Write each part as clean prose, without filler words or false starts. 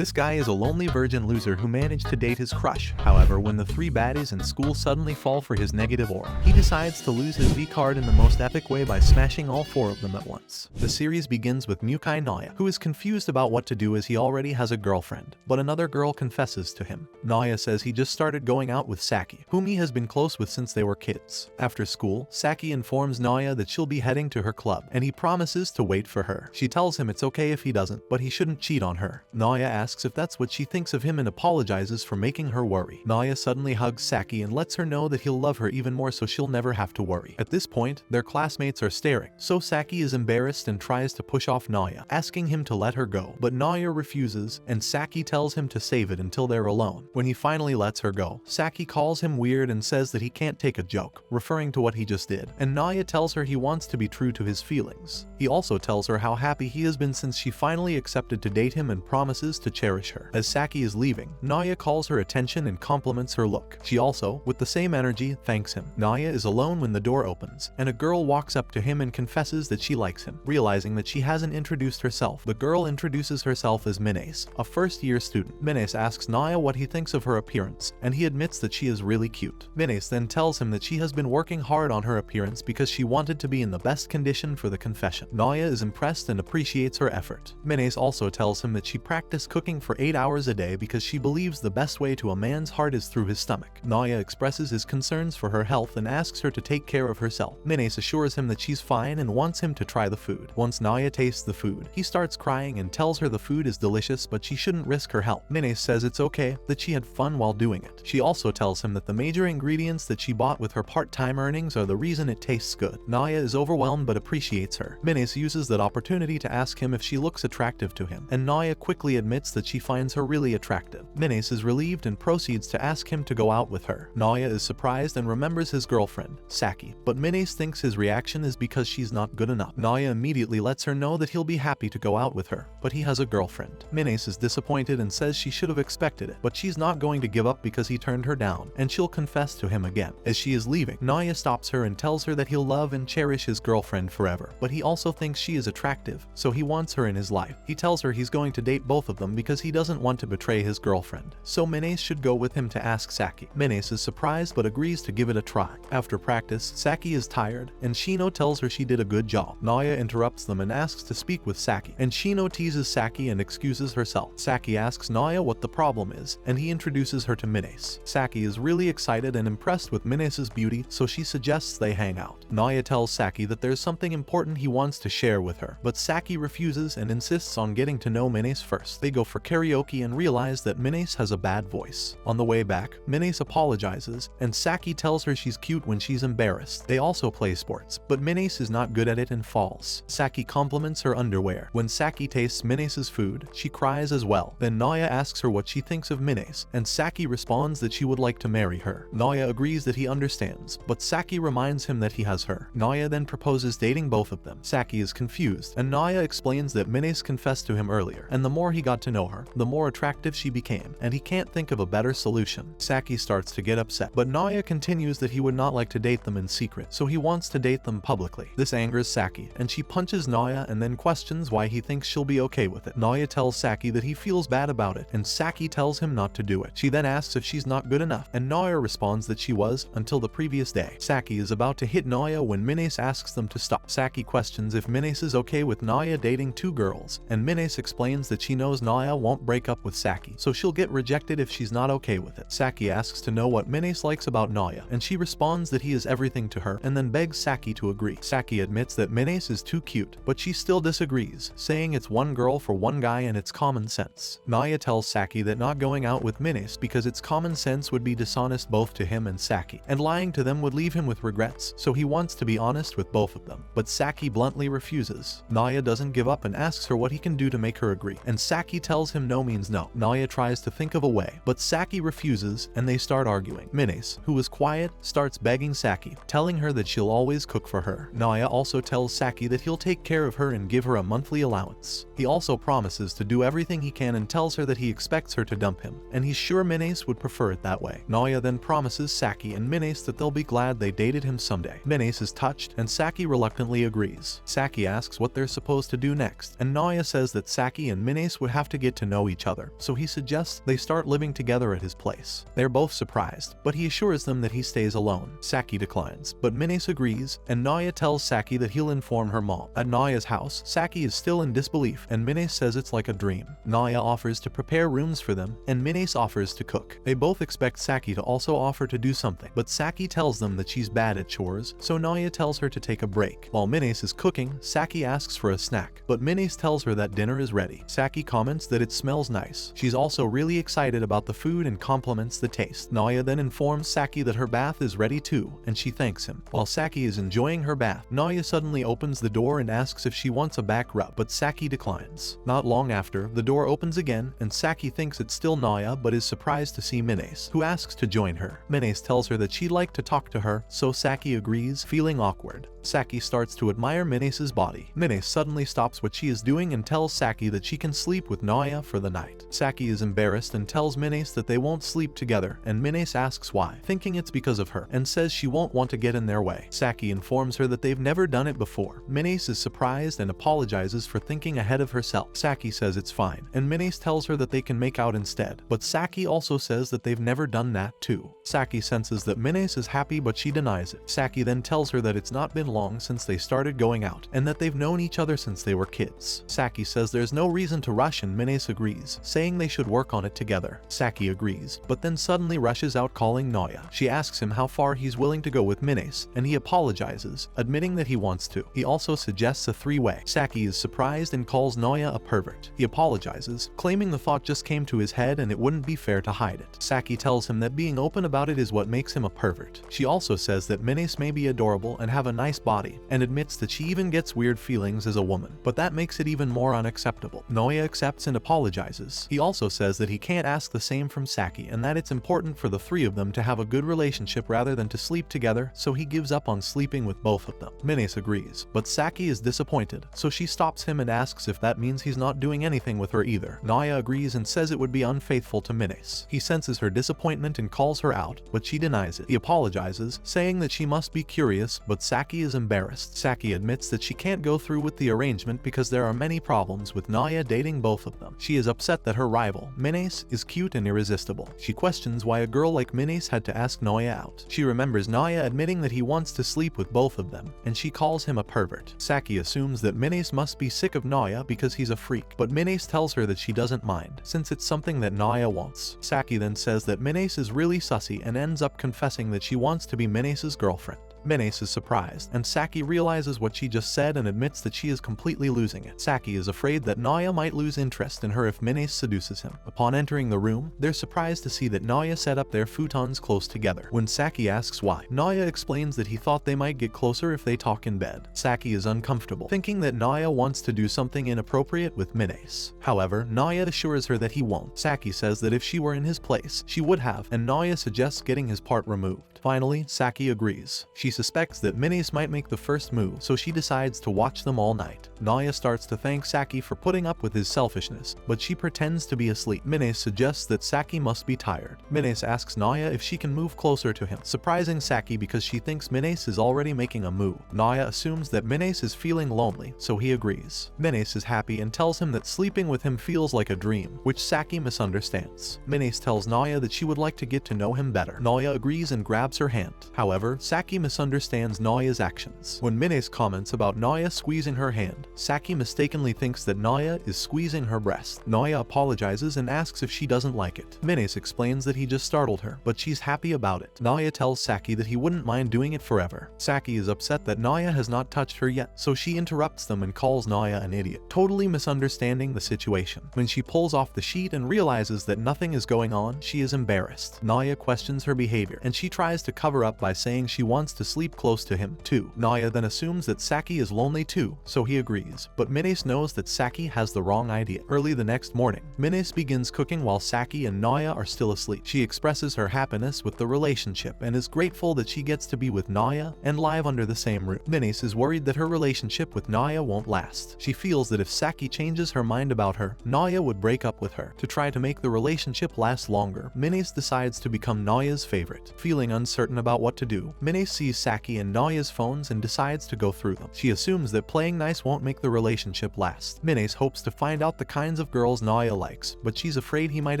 This guy is a lonely virgin loser who managed to date his crush. However, when the three baddies in school suddenly fall for his negative aura, he decides to lose his V card in the most epic way by smashing all four of them at once. The series begins with Mukai Naya, who is confused about what to do as he already has a girlfriend, but another girl confesses to him. Naya says he just started going out with Saki, whom he has been close with since they were kids. After school, Saki informs Naya that she'll be heading to her club, and he promises to wait for her. She tells him it's okay if he doesn't, but he shouldn't cheat on her. Naya asks if that's what she thinks of him and apologizes for making her worry. Naya suddenly hugs Saki and lets her know that he'll love her even more so she'll never have to worry. At this point, their classmates are staring, so Saki is embarrassed and tries to push off Naya, asking him to let her go, but Naya refuses, and Saki tells him to save it until they're alone. When he finally lets her go, Saki calls him weird and says that he can't take a joke, referring to what he just did, and Naya tells her he wants to be true to his feelings. He also tells her how happy he has been since she finally accepted to date him and promises to cherish her. As Saki is leaving, Naya calls her attention and compliments her look. She also, with the same energy, thanks him. Naya is alone when the door opens, and a girl walks up to him and confesses that she likes him. Realizing that she hasn't introduced herself, the girl introduces herself as Minace, a first-year student. Minace asks Naya what he thinks of her appearance, and he admits that she is really cute. Minace then tells him that she has been working hard on her appearance because she wanted to be in the best condition for the confession. Naya is impressed and appreciates her effort. Minace also tells him that she practiced cooking for 8 hours a day because she believes the best way to a man's heart is through his stomach. Naya expresses his concerns for her health and asks her to take care of herself. Minace assures him that she's fine and wants him to try the food. Once Naya tastes the food, he starts crying and tells her the food is delicious but she shouldn't risk her health. Minace says it's okay, that she had fun while doing it. She also tells him that the major ingredients that she bought with her part-time earnings are the reason it tastes good. Naya is overwhelmed but appreciates her. Minace uses that opportunity to ask him if she looks attractive to him, and Naya quickly admits that she finds her really attractive. Minace is relieved and proceeds to ask him to go out with her. Naya is surprised and remembers his girlfriend, Saki, but Minace thinks his reaction is because she's not good enough. Naya immediately lets her know that he'll be happy to go out with her, but he has a girlfriend. Minace is disappointed and says she should have expected it, but she's not going to give up because he turned her down, and she'll confess to him again. As she is leaving, Naya stops her and tells her that he'll love and cherish his girlfriend forever, but he also thinks she is attractive, so he wants her in his life. He tells her he's going to date both of them because he doesn't want to betray his girlfriend, so Minace should go with him to ask Saki. Minace is surprised but agrees to give it a try. After practice, Saki is tired, and Shino tells her she did a good job. Naya interrupts them and asks to speak with Saki, and Shino teases Saki and excuses herself. Saki asks Naya what the problem is, and he introduces her to Minace. Saki is really excited and impressed with Minace's beauty, so she suggests they hang out. Naya tells Saki that there's something important he wants to share with her, but Saki refuses and insists on getting to know Minace first. They go for karaoke and realize that Minace has a bad voice. On the way back, Minace apologizes, and Saki tells her she's cute when she's embarrassed. They also play sports, but Minace is not good at it and falls. Saki compliments her underwear. When Saki tastes Minace's food, she cries as well. Then Naya asks her what she thinks of Minace, and Saki responds that she would like to marry her. Naya agrees that he understands, but Saki reminds him that he has her. Naya then proposes dating both of them. Saki is confused, and Naya explains that Minace confessed to him earlier, and the more he got to know her, the more attractive she became, and he can't think of a better solution. Saki starts to get upset, but Naya continues that he would not like to date them in secret, so he wants to date them publicly. This angers Saki, and she punches Naya and then questions why he thinks she'll be okay with it. Naya tells Saki that he feels bad about it, and Saki tells him not to do it. She then asks if she's not good enough, and Naya responds that she was, until the previous day. Saki is about to hit Naya when Minace asks them to stop. Saki questions if Minace is okay with Naya dating two girls, and Minace explains that she knows Naya won't break up with Saki, so she'll get rejected if she's not okay with it. Saki asks to know what Minace likes about Naya, and she responds that he is everything to her, and then begs Saki to agree. Saki admits that Minace is too cute, but she still disagrees, saying it's one girl for one guy and it's common sense. Naya tells Saki that not going out with Minace because it's common sense would be dishonest both to him and Saki, and lying to them would leave him with regrets, so he wants to be honest with both of them. But Saki bluntly refuses. Naya doesn't give up and asks her what he can do to make her agree, and Saki tells him no means no. Naya tries tries to think of a way, but Saki refuses and they start arguing. Minace, who was quiet, starts begging Saki, telling her that she'll always cook for her. Naya also tells Saki that he'll take care of her and give her a monthly allowance. He also promises to do everything he can and tells her that he expects her to dump him, and he's sure Minace would prefer it that way. Naya then promises Saki and Minace that they'll be glad they dated him someday. Minace is touched and Saki reluctantly agrees. Saki asks what they're supposed to do next, and Naya says that Saki and Minace would have to get to know each other, so he suggests they start living together at his place. They're both surprised, but he assures them that he stays alone. Saki declines, but Minace agrees, and Naya tells Saki that he'll inform her mom. At Naya's house, Saki is still in disbelief, and Minace says it's like a dream. Naya offers to prepare rooms for them, and Minace offers to cook. They both expect Saki to also offer to do something, but Saki tells them that she's bad at chores, so Naya tells her to take a break. While Minace is cooking, Saki asks for a snack, but Minace tells her that dinner is ready. Saki comments that it smells nice. She's also really excited about the food and compliments the taste. Naya then informs Saki that her bath is ready too, and she thanks him. While Saki is enjoying her bath, Naya suddenly opens the door and asks if she wants a back rub, but Saki declines. Not long after, the door opens again, and Saki thinks it's still Naya but is surprised to see Minace, who asks to join her. Minace tells her that she'd like to talk to her, so Saki agrees, feeling awkward. Saki starts to admire Minace's body. Minace suddenly stops what she is doing and tells Saki that she can sleep with Naya for the night. Saki is embarrassed and tells Minace that they won't sleep together, and Minace asks why, thinking it's because of her, and says she won't want to get in their way. Saki informs her that they've never done it before. Minace is surprised and apologizes for thinking ahead of herself. Saki says it's fine, and Minace tells her that they can make out instead, but Saki also says that they've never done that too. Saki senses that Minace is happy but she denies it. Saki then tells her that it's not been long since they started going out, and that they've known each other since they were kids. Saki says there's no reason to rush and Minace agrees, saying they should work on it together. Saki agrees, but then suddenly rushes out calling Naya. She asks him how far he's willing to go with Minace, and he apologizes, admitting that he wants to. He also suggests a three-way. Saki is surprised and calls Naya a pervert. He apologizes, claiming the thought just came to his head and it wouldn't be fair to hide it. Saki tells him that being open about it is what makes him a pervert. She also says that Minace may be adorable and have a nice body, and admits that she even gets weird feelings as a woman, but that makes it even more unacceptable. Naya accepts and apologizes. He also says that he can't ask the same from Saki and that it's important for the three of them to have a good relationship rather than to sleep together, so he gives up on sleeping with both of them. Minace agrees, but Saki is disappointed, so she stops him and asks if that means he's not doing anything with her either. Naya agrees and says it would be unfaithful to Minace. He senses her disappointment and calls her out, but she denies it. He apologizes, saying that she must be curious, but Saki is embarrassed. Saki admits that she can't go through with the arrangement because there are many problems with Naya dating both of them. She is upset that her rival, Minace, is cute and irresistible. She questions why a girl like Minace had to ask Naya out. She remembers Naya admitting that he wants to sleep with both of them, and she calls him a pervert. Saki assumes that Minace must be sick of Naya because he's a freak, but Minace tells her that she doesn't mind, since it's something that Naya wants. Saki then says that Minace is really sussy and ends up confessing that she wants to be Minace's girlfriend. Minace is surprised, and Saki realizes what she just said and admits that she is completely losing it. Saki is afraid that Naya might lose interest in her if Minace seduces him. Upon entering the room, they're surprised to see that Naya set up their futons close together. When Saki asks why, Naya explains that he thought they might get closer if they talk in bed. Saki is uncomfortable, thinking that Naya wants to do something inappropriate with Minace. However, Naya assures her that he won't. Saki says that if she were in his place, she would have, and Naya suggests getting his part removed. Finally, Saki agrees. She suspects that Minace might make the first move, so she decides to watch them all night. Naya starts to thank Saki for putting up with his selfishness, but she pretends to be asleep. Minace suggests that Saki must be tired. Minace asks Naya if she can move closer to him, surprising Saki because she thinks Minace is already making a move. Naya assumes that Minace is feeling lonely, so he agrees. Minace is happy and tells him that sleeping with him feels like a dream, which Saki misunderstands. Minace tells Naya that she would like to get to know him better. Naya agrees and grabs her hand. However, Saki misunderstands Naya's actions. When Minace comments about Naya squeezing her hand, Saki mistakenly thinks that Naya is squeezing her breast. Naya apologizes and asks if she doesn't like it. Minace explains that he just startled her, but she's happy about it. Naya tells Saki that he wouldn't mind doing it forever. Saki is upset that Naya has not touched her yet, so she interrupts them and calls Naya an idiot, totally misunderstanding the situation. When she pulls off the sheet and realizes that nothing is going on, she is embarrassed. Naya questions her behavior, and she tries to cover up by saying she wants to sleep close to him, too. Naya then assumes that Saki is lonely too, so he agrees, but Minace knows that Saki has the wrong idea. Early the next morning, Minace begins cooking while Saki and Naya are still asleep. She expresses her happiness with the relationship and is grateful that she gets to be with Naya and live under the same roof. Minace is worried that her relationship with Naya won't last. She feels that if Saki changes her mind about her, Naya would break up with her. To try to make the relationship last longer, Minace decides to become Naya's favorite. Feeling uncertain about what to do, Minace sees Saki and Naya's phones and decides to go through them. She assumes that playing nice won't make the relationship last. Minace hopes to find out the kinds of girls Naya likes, but she's afraid he might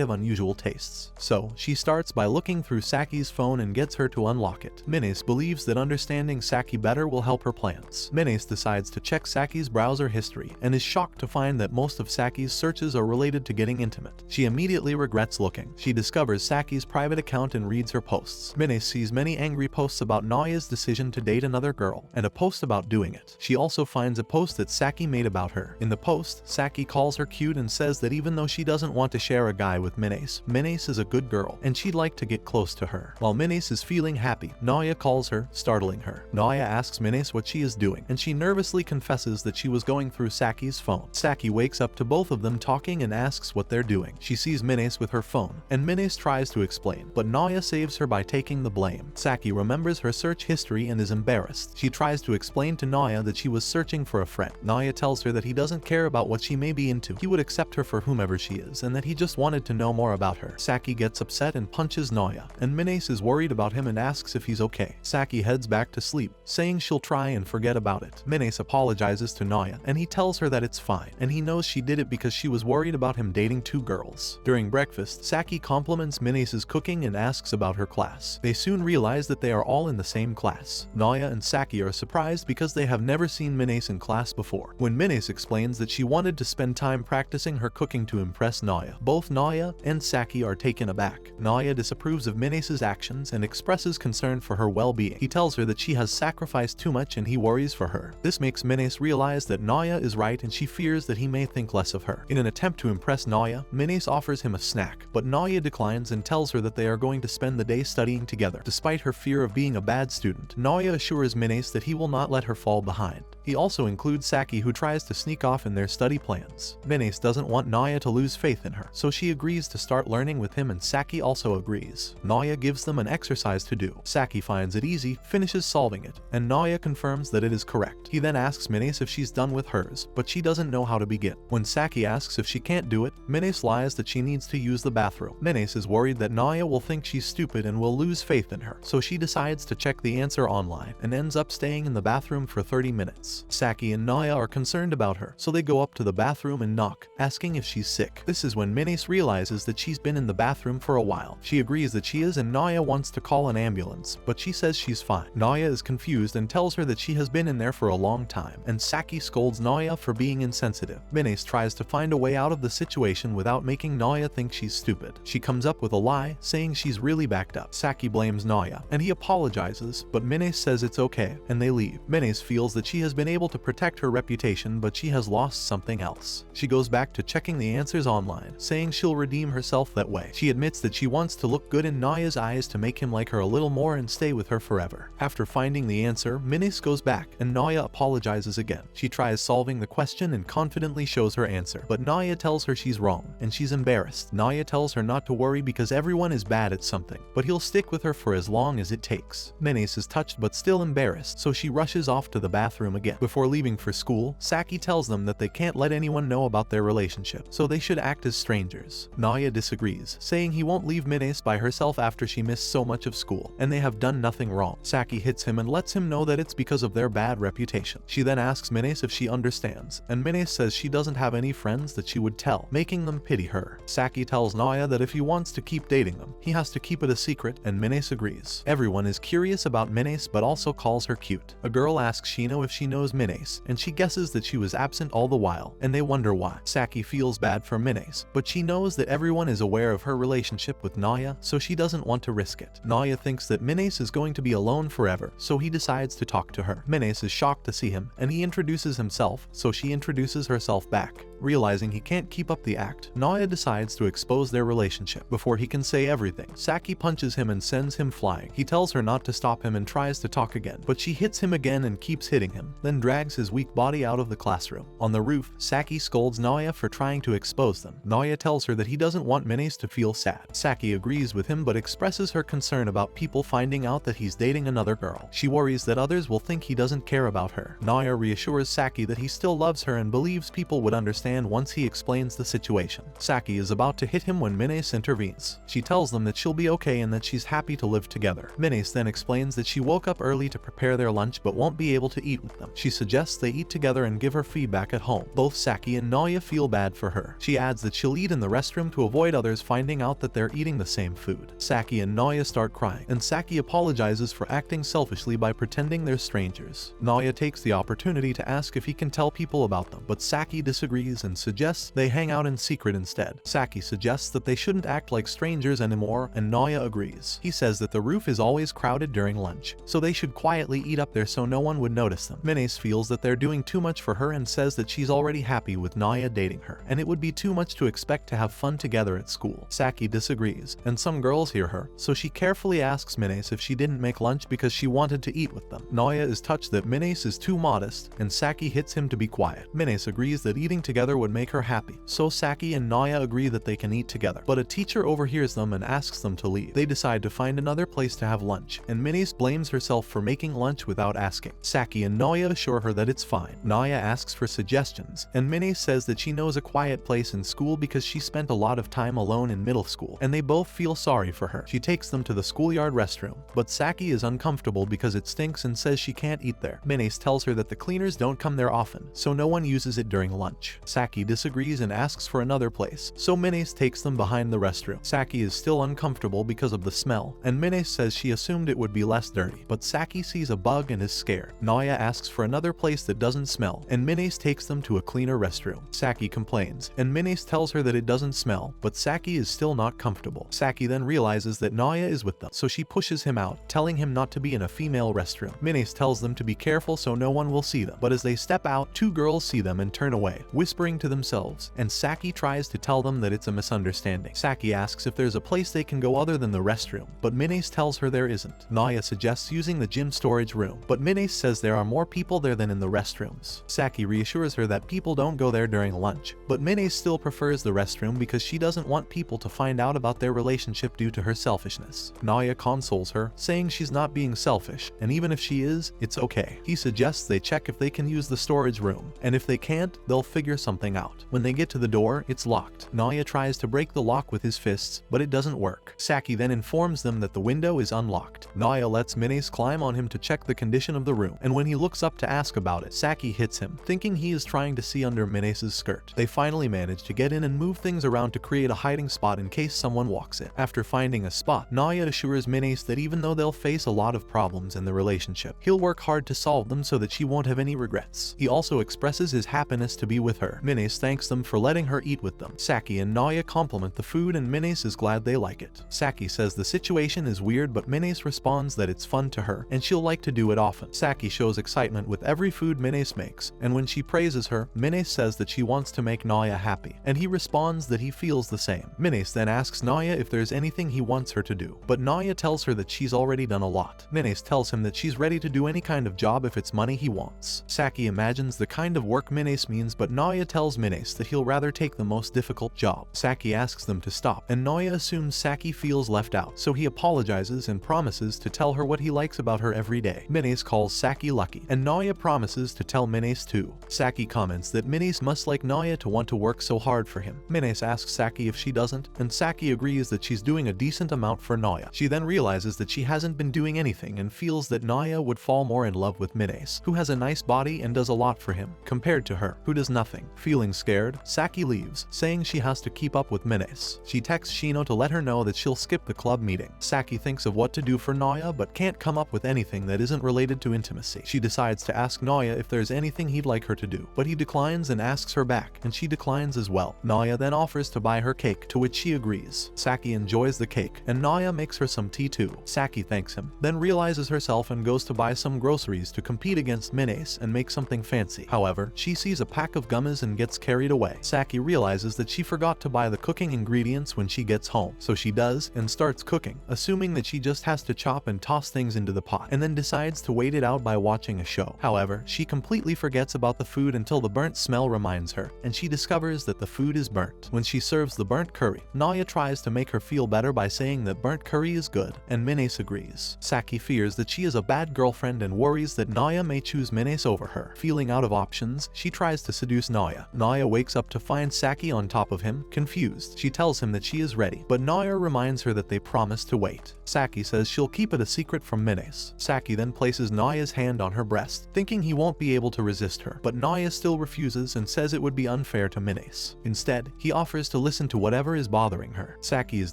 have unusual tastes. So, she starts by looking through Saki's phone and gets her to unlock it. Minace believes that understanding Saki better will help her plans. Minace decides to check Saki's browser history and is shocked to find that most of Saki's searches are related to getting intimate. She immediately regrets looking. She discovers Saki's private account and reads her posts. Minace sees many angry posts about Naya's decision to date another girl, and a post about doing it. She also finds a post that Saki made about her. In the post, Saki calls her cute and says that even though she doesn't want to share a guy with Minace, Minace is a good girl, and she'd like to get close to her. While Minace is feeling happy, Naya calls her, startling her. Naya asks Minace what she is doing, and she nervously confesses that she was going through Saki's phone. Saki wakes up to both of them talking and asks what they're doing. She sees Minace with her phone, and Minace tries to explain, but Naya saves her by taking the blame. Saki remembers her search history and is embarrassed. She tries to explain to Naya that she was searching for a friend. Naya tells her that he doesn't care about what she may be into. He would accept her for whomever she is, and that he just wanted to know more about her. Saki gets upset and punches Naya, and Minace is worried about him and asks if he's okay. Saki heads back to sleep, saying she'll try and forget about it. Minace apologizes to Naya, and he tells her that it's fine, and he knows she did it because she was worried about him dating two girls. During breakfast, Saki compliments Minace's cooking and asks about her class. They soon realize that they are all in the same class. Naya and Saki are surprised because they have never seen Minace in class before. When Minace explains that she wanted to spend time practicing her cooking to impress Naya, both Naya and Saki are taken aback. Naya disapproves of Minace's actions and expresses concern for her well-being. He tells her that she has sacrificed too much and he worries for her. This makes Minace realize that Naya is right and she fears that he may think less of her. In an attempt to impress Naya, Minace offers him a snack, but Naya declines and tells her that they are going to spend the day studying together. Despite her fear of being a bad student, Naya assures Minace that he will not let her fall behind. He also includes Saki, who tries to sneak off in their study plans. Minace doesn't want Naya to lose faith in her, so she agrees to start learning with him and Saki also agrees. Naya gives them an exercise to do. Saki finds it easy, finishes solving it, and Naya confirms that it is correct. He then asks Minace if she's done with hers, but she doesn't know how to begin. When Saki asks if she can't do it, Minace lies that she needs to use the bathroom. Minace is worried that Naya will think she's stupid and will lose faith in her, so she decides to check the answer online and ends up staying in the bathroom for 30 minutes. Saki and Naya are concerned about her, so they go up to the bathroom and knock, asking if she's sick. This is when Minace realizes that she's been in the bathroom for a while. She agrees that she is and Naya wants to call an ambulance, but she says she's fine. Naya is confused and tells her that she has been in there for a long time, and Saki scolds Naya for being insensitive. Minace tries to find a way out of the situation without making Naya think she's stupid. She comes up with a lie, saying she's really backed up. Saki blames Naya, and he apologizes, but Minace says it's okay, and they leave. Minace feels that she has been able to protect her reputation, but she has lost something else. She goes back to checking the answers online, saying she'll redeem herself that way. She admits that she wants to look good in Naya's eyes to make him like her a little more and stay with her forever. After finding the answer, Minace goes back, and Naya apologizes again. She tries solving the question and confidently shows her answer, but Naya tells her she's wrong, and she's embarrassed. Naya tells her not to worry because everyone is bad at something, but he'll stick with her for as long as it takes. Minace is touched but still embarrassed, so she rushes off to the bathroom again. Before leaving for school, Saki tells them that they can't let anyone know about their relationship, so they should act as strangers. Naya disagrees, saying he won't leave Minace by herself after she missed so much of school, and they have done nothing wrong. Saki hits him and lets him know that it's because of their bad reputation. She then asks Minace if she understands, and Minace says she doesn't have any friends that she would tell, making them pity her. Saki tells Naya that if he wants to keep dating them, he has to keep it a secret, and Minace agrees. Everyone is curious about Minace but also calls her cute. A girl asks Shino if she knows Minace, and she guesses that she was absent all the while, and they wonder why. Saki feels bad for Minace, but she knows that everyone is aware of her relationship with Naya, so she doesn't want to risk it. Naya thinks that Minace is going to be alone forever, so he decides to talk to her. Minace is shocked to see him, and he introduces himself, so she introduces herself back. Realizing he can't keep up the act, Naoya decides to expose their relationship. Before he can say everything, Saki punches him and sends him flying. He tells her not to stop him and tries to talk again, but she hits him again and keeps hitting him, then drags his weak body out of the classroom. On the roof, Saki scolds Naoya for trying to expose them. Naoya tells her that he doesn't want Menes to feel sad. Saki agrees with him but expresses her concern about people finding out that he's dating another girl. She worries that others will think he doesn't care about her. Naoya reassures Saki that he still loves her and believes people would understand once he explains the situation. Saki is about to hit him when Menes intervenes. She tells them that she'll be okay and that she's happy to live together. Menes then explains that she woke up early to prepare their lunch but won't be able to eat with them. She suggests they eat together and give her feedback at home. Both Saki and Naoya feel bad for her. She adds that she'll eat in the restroom to avoid others finding out that they're eating the same food. Saki and Naoya start crying, and Saki apologizes for acting selfishly by pretending they're strangers. Naoya takes the opportunity to ask if he can tell people about them, but Saki disagrees and suggests they hang out in secret instead. Saki suggests that they shouldn't act like strangers anymore, and Naoya agrees. He says that the roof is always crowded during lunch, so they should quietly eat up there so no one would notice them. Menes feels that they're doing too much for her and says that she's already happy with Naoya dating her, and it would be too much to expect to have fun together at school. Saki disagrees, and some girls hear her, so she carefully asks Menes if she didn't make lunch because she wanted to eat with them. Naoya is touched that Menes is too modest, and Saki hits him to be quiet. Menes agrees that eating together would make her happy, so Saki and Naoya agree that they can eat together, but a teacher overhears them and asks them to leave. They decide to find another place to have lunch, and Menes blames herself for making lunch without asking. Saki and Naoya assure her that it's fine. Naoya asks for suggestions, and Menes says that she knows a quiet place in school because she spent a lot of time alone in middle school, and they both feel sorry for her. She takes them to the schoolyard restroom, but Saki is uncomfortable because it stinks and says she can't eat there. Menes tells her that the cleaners don't come there often, so no one uses it during lunch. Saki disagrees and asks for another place, so Menes takes them behind the restroom. Saki is still uncomfortable because of the smell, and Menes says she assumed it would be less dirty, but Saki sees a bug and is scared. Naoya asks for another place that doesn't smell, and Menes takes them to a cleaner restroom. Saki complains, and Menes tells her that it doesn't smell, but Saki is still not comfortable. Saki then realizes that Naoya is with them, so she pushes him out, telling him not to be in a female restroom. Menes tells them to be careful so no one will see them, but as they step out, two girls see them and turn away, whispering to themselves, and Saki tries to tell them that it's a misunderstanding. Saki asks if there's a place they can go other than the restroom, but Menes tells her there isn't. Naoya suggests using the gym storage room, but Menes says there are more people there than in the restrooms. Saki reassures her that people don't go there during lunch, but Menes still prefers the restroom because she doesn't want people to find out about their relationship due to her selfishness. Naoya consoles her, saying she's not being selfish, and even if she is, it's okay. He suggests they check if they can use the storage room, and if they can't, they'll figure something out. When they get to the door, it's locked. Naoya tries to break the lock with his fists, but it doesn't work. Saki then informs them that the window is unlocked. Naoya lets Menes climb on him to check the condition of the room, and when he looks up to ask about it, Saki hits him, thinking he is trying to see under Menes' skirt. They finally manage to get in and move things around to create a hiding spot in case someone walks in. After finding a spot, Naoya assures Menes that even though they'll face a lot of problems in the relationship, he'll work hard to solve them so that she won't have any regrets. He also expresses his happiness to be with her. Menes thanks them for letting her eat with them. Saki and Naoya compliment the food and Menes is glad they like it. Saki says the situation is weird but Menes responds that it's fun to her and she'll like to do it often. Saki shows excitement with every food Menes makes, and when she praises her, Menes says that she wants to make Naoya happy, and he responds that he feels the same. Menes then asks Naoya if there's anything he wants her to do, but Naoya tells her that she's already done a lot. Menes tells him that she's ready to do any kind of job if it's money he wants. Saki imagines the kind of work Menes means, but Naoya tells Menes that he'll rather take the most difficult job. Saki asks them to stop, and Naoya assumes Saki feels left out, so he apologizes and promises to tell her what he likes about her every day. Menes calls Saki lucky, and Naoya promises to tell Menes too. Saki comments that Menes must like Naoya to want to work so hard for him. Menes asks Saki if she doesn't, and Saki agrees that she's doing a decent amount for Naoya. She then realizes that she hasn't been doing anything and feels that Naoya would fall more in love with Menes, who has a nice body and does a lot for him, compared to her, who does nothing. Feeling scared, Saki leaves, saying she has to keep up with Menes. She texts Shino to let her know that she'll skip the club meeting. Saki thinks of what to do for Naoya but can't come up with anything that isn't related to intimacy. She decides to ask Naoya if there's anything he'd like her to do, but he declines and asks her back, and she declines as well. Naoya then offers to buy her cake, to which she agrees. Saki enjoys the cake, and Naoya makes her some tea too. Saki thanks him, then realizes herself and goes to buy some groceries to compete against Menes and make something fancy. However, she sees a pack of gummies and gets carried away. Saki realizes that she forgot to buy the cooking ingredients when she gets home, so she does and starts cooking, assuming that she just has to chop and toss things into the pot, and then decides to wait it out by watching a show. However, she completely forgets about the food until the burnt smell reminds her, and she discovers that the food is burnt. When she serves the burnt curry, Naoya tries to make her feel better by saying that burnt curry is good, and Minace agrees. Saki fears that she is a bad girlfriend and worries that Naoya may choose Minace over her. Feeling out of options, she tries to seduce Naoya. Naoya wakes up to find Saki on top of him, confused. She tells him that she is ready, but Naoya reminds her that they promised to wait. Saki says she'll keep it a secret from Minace. Saki then places Naoya's hand on her breast, thinking he won't be able to resist her, but Naoya still refuses and says it would be unfair to Minace. Instead, he offers to listen to whatever is bothering her. Saki is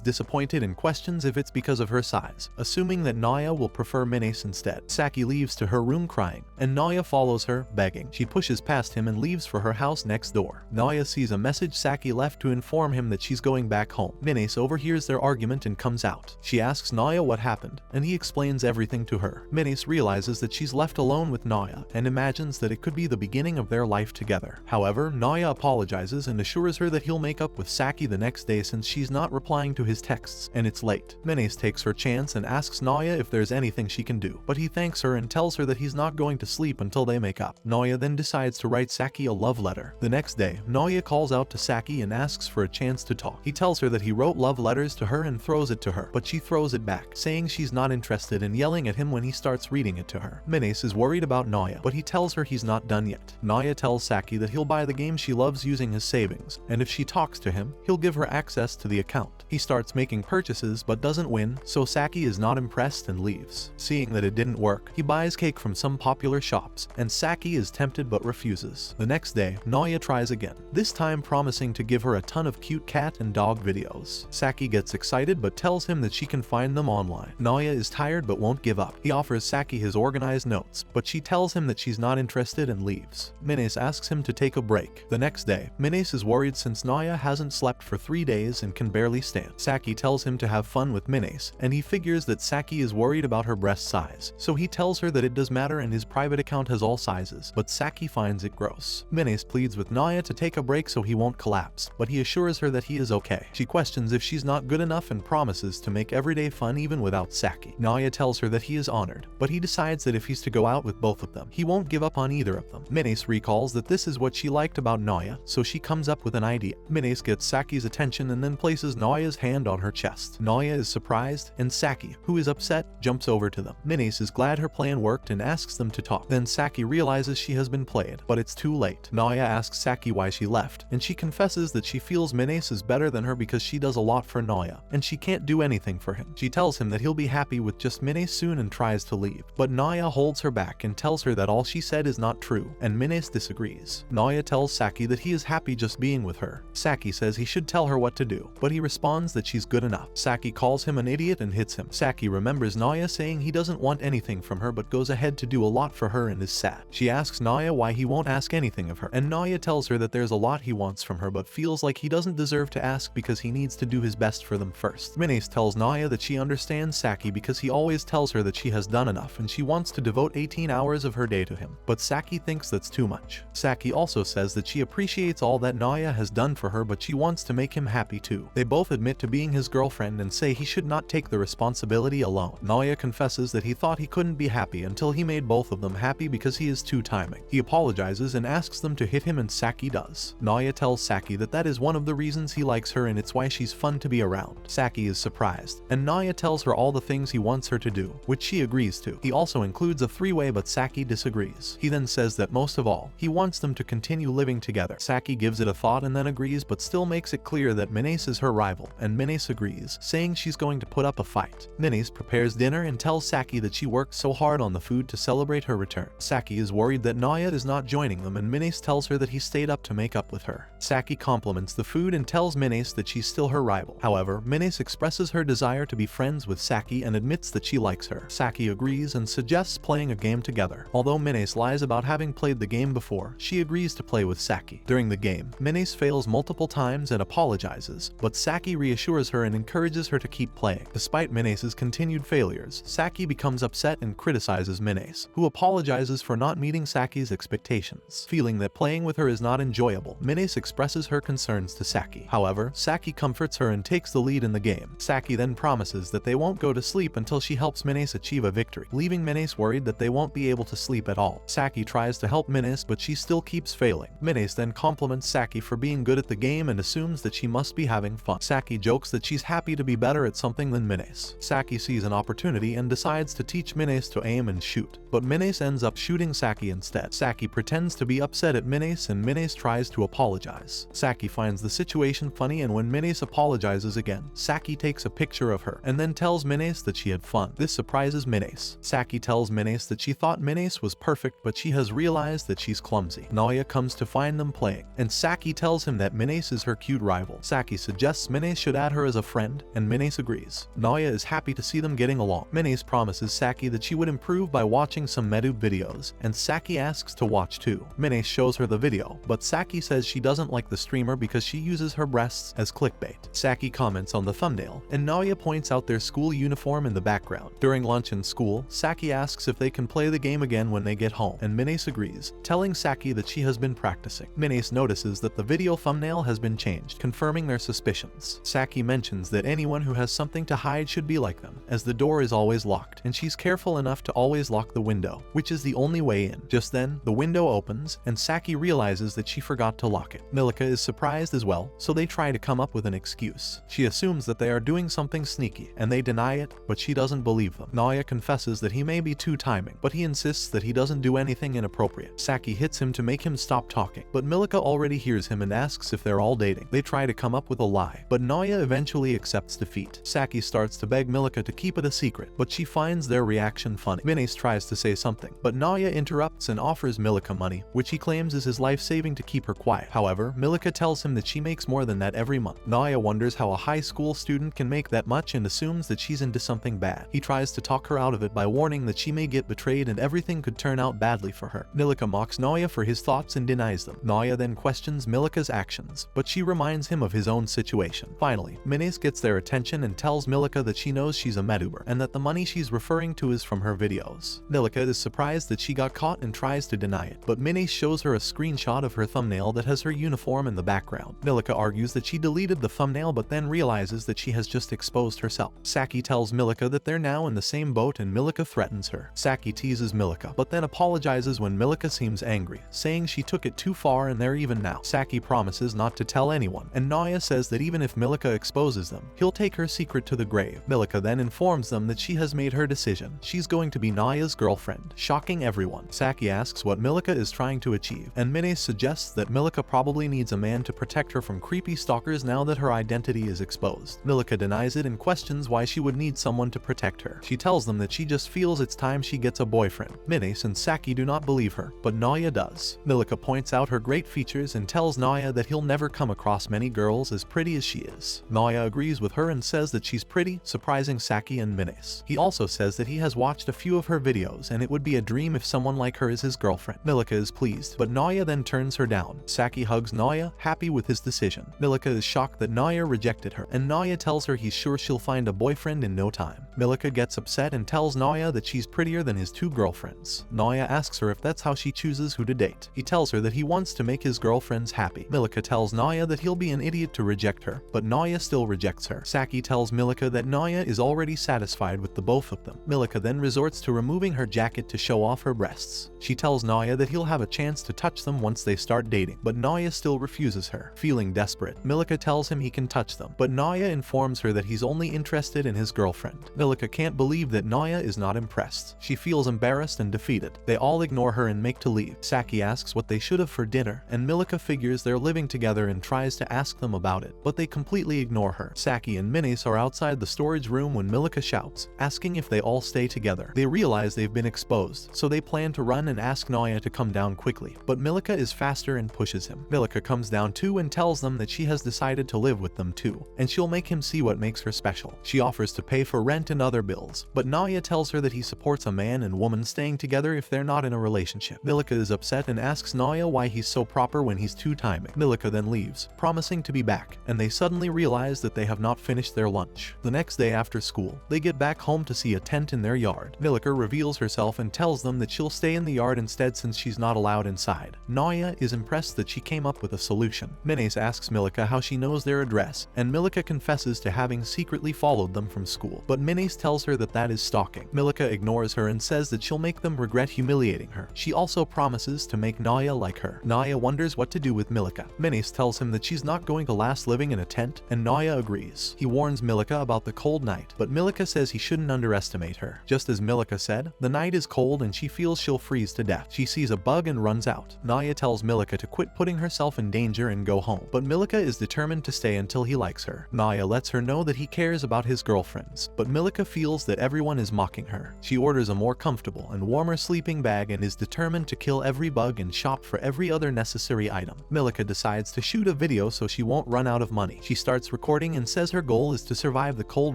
disappointed and questions if it's because of her size, assuming that Naoya will prefer Minace instead. Saki leaves to her room crying, and Naoya follows her, begging. She pushes past him and leaves for her house next door. Naoya sees a message Saki left to inform him that she's going back home. Minace overhears their argument and comes out. She asks Naoya what happened, and he explains everything to her. Minace realizes that she's left alone with Naoya, and imagines that it could be the beginning of their life together. However, Naoya apologizes and assures her that he'll make up with Saki the next day since she's not replying to his texts, and it's late. Minace takes her chance and asks Naoya if there's anything she can do, but he thanks her and tells her that he's not going to sleep until they make up. Naoya then decides to write Saki a love letter. The next day, Naoya calls out to Saki and asks for a chance to talk. He tells her that he wrote love letters to her and throws it to her, but she throws it back, saying she's not interested and yelling at him when he starts reading it to her. Minace is worried about Naoya, but he tells her he's not done yet. Naoya tells Saki that he'll buy the game she loves using his savings, and if she talks to him, he'll give her access to the account. He starts making purchases but doesn't win, so Saki is not impressed and leaves. Seeing that it didn't work, he buys cake from some popular shops, and Saki is tempted but refuses. The next day, Naoya tries again, this time promising to give her a ton of cute cat and dog videos. Saki gets excited but tells him that she can find them online. Naoya is tired but won't give up. He offers Saki his organized notes, but she tells him that she's not interested and leaves. Minace asks him to take a break. The next day, Minace is worried since Naoya hasn't slept for 3 days and can barely stand. Saki tells him to have fun with Minace, and he figures that Saki is worried about her breast size, so he tells her that it does matter and his private account has all sizes, but Saki finds it gross. Minace pleads with Naoya to take a break so he won't collapse, but he assures her that he is okay. She questions if she's not good enough and promises to make everyday fun even without Saki. Naoya tells her that he is honored, but he decides that if he's to go out with both of them, he won't give up on either of them. Minace recalls that this is what she liked about Naoya, so she comes up with an idea. Minace gets Saki's attention and then places Naoya's hand on her chest. Naoya is surprised, and Saki, who is upset, jumps over to them. Minace is glad her plan worked and asks them to talk. Then Saki realizes she has been played, but it's too late. Naoya asks Saki why she left, and she confesses that she feels Minace is better than her because she does a lot for Naoya, and she can't do anything for him. She tells him that he'll be happy with just Minace soon and tries to leave, but Naoya holds her back and tells her that all she said is not true, and Minace disagrees. Naoya tells Saki that he is happy just being with her. Saki says he should tell her what to do, but he responds that she's good enough. Saki calls him an idiot and hits him. Saki remembers Naoya saying he doesn't want anything from her but goes ahead to do a lot for her and is sad. She asks Naoya why he won't ask anything of her, and Naoya tells her that there's a lot he wants from her but feels like he doesn't deserve to ask because he needs to do his best for them first. Minace tells Naoya that she understands Saki because he always tells her that she has done enough and she wants to devote 18 hours of her day to him, but Saki thinks that's too much. Saki also says that she appreciates all that Naoya has done for her but she wants to make him happy too. They both admit to being his girlfriend and say he should not take the responsibility alone. Naoya confesses that he thought he couldn't be happy until he made both of them happy because he is too timing. He apologizes and asks them to hit him and Saki does. Naoya tells Saki that that is one of the reasons he likes her and it's why she's fun to be around. Saki is surprised, and Naoya tells her all the things he wants her to do, which she agrees to. He also includes a three-way but Saki disagrees. He then says that most of all, he wants them to continue living together. Saki gives it a thought and then agrees but still makes it clear that Minace is her rival, and Minace agrees, saying she's going to put up a fight. Minace prepares dinner and tells Saki that she worked so hard on the food to celebrate her return. Saki is worried that Naoya is not joining them and Minace tells her that he stayed up to make up with her. Saki compliments the food and tells Minace that she's still her rival. However, Minace expresses her desire to be friends with Saki and admits that she likes her. Saki agrees and suggests playing a game together. Although Minace lies about having played the game before, she agrees to play with Saki. During the game, Minace fails multiple times and apologizes, but Saki reassures her and encourages her to keep playing. Despite Minace's continued failures, Saki becomes upset and criticizes Minace, who apologizes for not meeting Saki's expectations. Feeling that playing with her together is not enjoyable. Minace expresses her concerns to Saki. However, Saki comforts her and takes the lead in the game. Saki then promises that they won't go to sleep until she helps Minace achieve a victory, leaving Minace worried that they won't be able to sleep at all. Saki tries to help Minace, but she still keeps failing. Minace then compliments Saki for being good at the game and assumes that she must be having fun. Saki jokes that she's happy to be better at something than Minace. Saki sees an opportunity and decides to teach Minace to aim and shoot, but Minace ends up shooting Saki instead. Saki pretends to be upset at Minace and Minace tries to apologize. Saki finds the situation funny, and when Minace apologizes again, Saki takes a picture of her and then tells Minace that she had fun. This surprises Minace. Saki tells Minace that she thought Minace was perfect, but she has realized that she's clumsy. Naoya comes to find them playing, and Saki tells him that Minace is her cute rival. Saki suggests Minace should add her as a friend, and Minace agrees. Naoya is happy to see them getting along. Minace promises Saki that she would improve by watching some MedTube videos, and Saki asks to watch too. Minace shows her the video, but Saki says she doesn't like the streamer because she uses her breasts as clickbait. Saki comments on the thumbnail, and Naoya points out their school uniform in the background. During lunch in school, Saki asks if they can play the game again when they get home, and Minace agrees, telling Saki that she has been practicing. Minace notices that the video thumbnail has been changed, confirming their suspicions. Saki mentions that anyone who has something to hide should be like them, as the door is always locked, and she's careful enough to always lock the window, which is the only way in. Just then, the window opens, and Saki realizes that she forgot to lock it. Milika is surprised as well, so they try to come up with an excuse. She assumes that they are doing something sneaky, and they deny it, but she doesn't believe them. Naoya confesses that he may be two-timing, but he insists that he doesn't do anything inappropriate. Saki hits him to make him stop talking, but Milika already hears him and asks if they're all dating. They try to come up with a lie, but Naoya eventually accepts defeat. Saki starts to beg Milika to keep it a secret, but she finds their reaction funny. Minace tries to say something, but Naoya interrupts and offers Milika money, which he claims is his life-saving to keep her quiet. However, Milika tells him that she makes more than that every month. Naoya wonders how a high school student can make that much and assumes that she's into something bad. He tries to talk her out of it by warning that she may get betrayed and everything could turn out badly for her. Milika mocks Naoya for his thoughts and denies them. Naoya then questions Milika's actions, but she reminds him of his own situation. Finally, Minace gets their attention and tells Milika that she knows she's a MedTuber and that the money she's referring to is from her videos. Milika is surprised that she got caught and tries to deny it, but Minace shows her a screenshot of her thumbnail that has her uniform in the background. Milika argues that she deleted the thumbnail but then realizes that she has just exposed herself. Saki tells Milika that they're now in the same boat and Milika threatens her. Saki teases Milika, but then apologizes when Milika seems angry, saying she took it too far and they're even now. Saki promises not to tell anyone, and Naoya says that even if Milika exposes them, he'll take her secret to the grave. Milika then informs them that she has made her decision. She's going to be Naoya's girlfriend, shocking everyone. Saki asks what Milika is trying to achieve, and Minace suggests that Milika probably needs a man to protect her from creepy stalkers now that her identity is exposed. Milika denies it and questions why she would need someone to protect her. She tells them that she just feels it's time she gets a boyfriend. Minace and Saki do not believe her, but Naoya does. Milika points out her great features and tells Naoya that he'll never come across many girls as pretty as she is. Naoya agrees with her and says that she's pretty, surprising Saki and Minace. He also says that he has watched a few of her videos and it would be a dream if someone like her is his girlfriend. Milika is pleased, but Naoya then turns her down. Saki hugs Naoya, happy with his decision. Milika is shocked that Naoya rejected her, and Naoya tells her he's sure she'll find a boyfriend in no time. Milika gets upset and tells Naoya that she's prettier than his two girlfriends. Naoya asks her if that's how she chooses who to date. He tells her that he wants to make his girlfriends happy. Milika tells Naoya that he'll be an idiot to reject her, but Naoya still rejects her. Saki tells Milika that Naoya is already satisfied with the both of them. Milika then resorts to removing her jacket to show off her breasts. She tells Naoya that he'll have a chance to touch them once they start dating, but Naoya still refuses her. Feeling desperate, Milika tells him he can touch them, but Naoya informs her that he's only interested in his girlfriend. Milika can't believe that Naoya is not impressed. She feels embarrassed and defeated. They all ignore her and make to leave. Saki asks what they should have for dinner, and Milika figures they're living together and tries to ask them about it, but they completely ignore her. Saki and Minace are outside the storage room when Milika shouts, asking if they all stay together. They realize they've been exposed, so they plan to run and ask Naoya to come down quickly, but Milika is faster and pushes him. Milika comes down too and tells them that she has decided to live with them too, and she'll make him see what makes her special. She offers to pay for rent and and other bills, but Naya tells her that he supports a man and woman staying together if they're not in a relationship. Milika is upset and asks Naya why he's so proper when he's two-timing. Milika then leaves, promising to be back, and they suddenly realize that they have not finished their lunch. The next day after school, they get back home to see a tent in their yard. Milika reveals herself and tells them that she'll stay in the yard instead since she's not allowed inside. Naya is impressed that she came up with a solution. Menes asks Milika how she knows their address, and Milika confesses to having secretly followed them from school, but Menes tells her that that is stalking. Milika ignores her and says that she'll make them regret humiliating her. She also promises to make Naya like her. Naya wonders what to do with Milika. Menes tells him that she's not going to last living in a tent, and Naya agrees. He warns Milika about the cold night, but Milika says he shouldn't underestimate her. Just as Milika said, the night is cold and she feels she'll freeze to death. She sees a bug and runs out. Naya tells Milika to quit putting herself in danger and go home, but Milika is determined to stay until he likes her. Naya lets her know that he cares about his girlfriends, but Milika feels that everyone is mocking her. She orders a more comfortable and warmer sleeping bag and is determined to kill every bug and shop for every other necessary item. Milika decides to shoot a video so she won't run out of money. She starts recording and says her goal is to survive the cold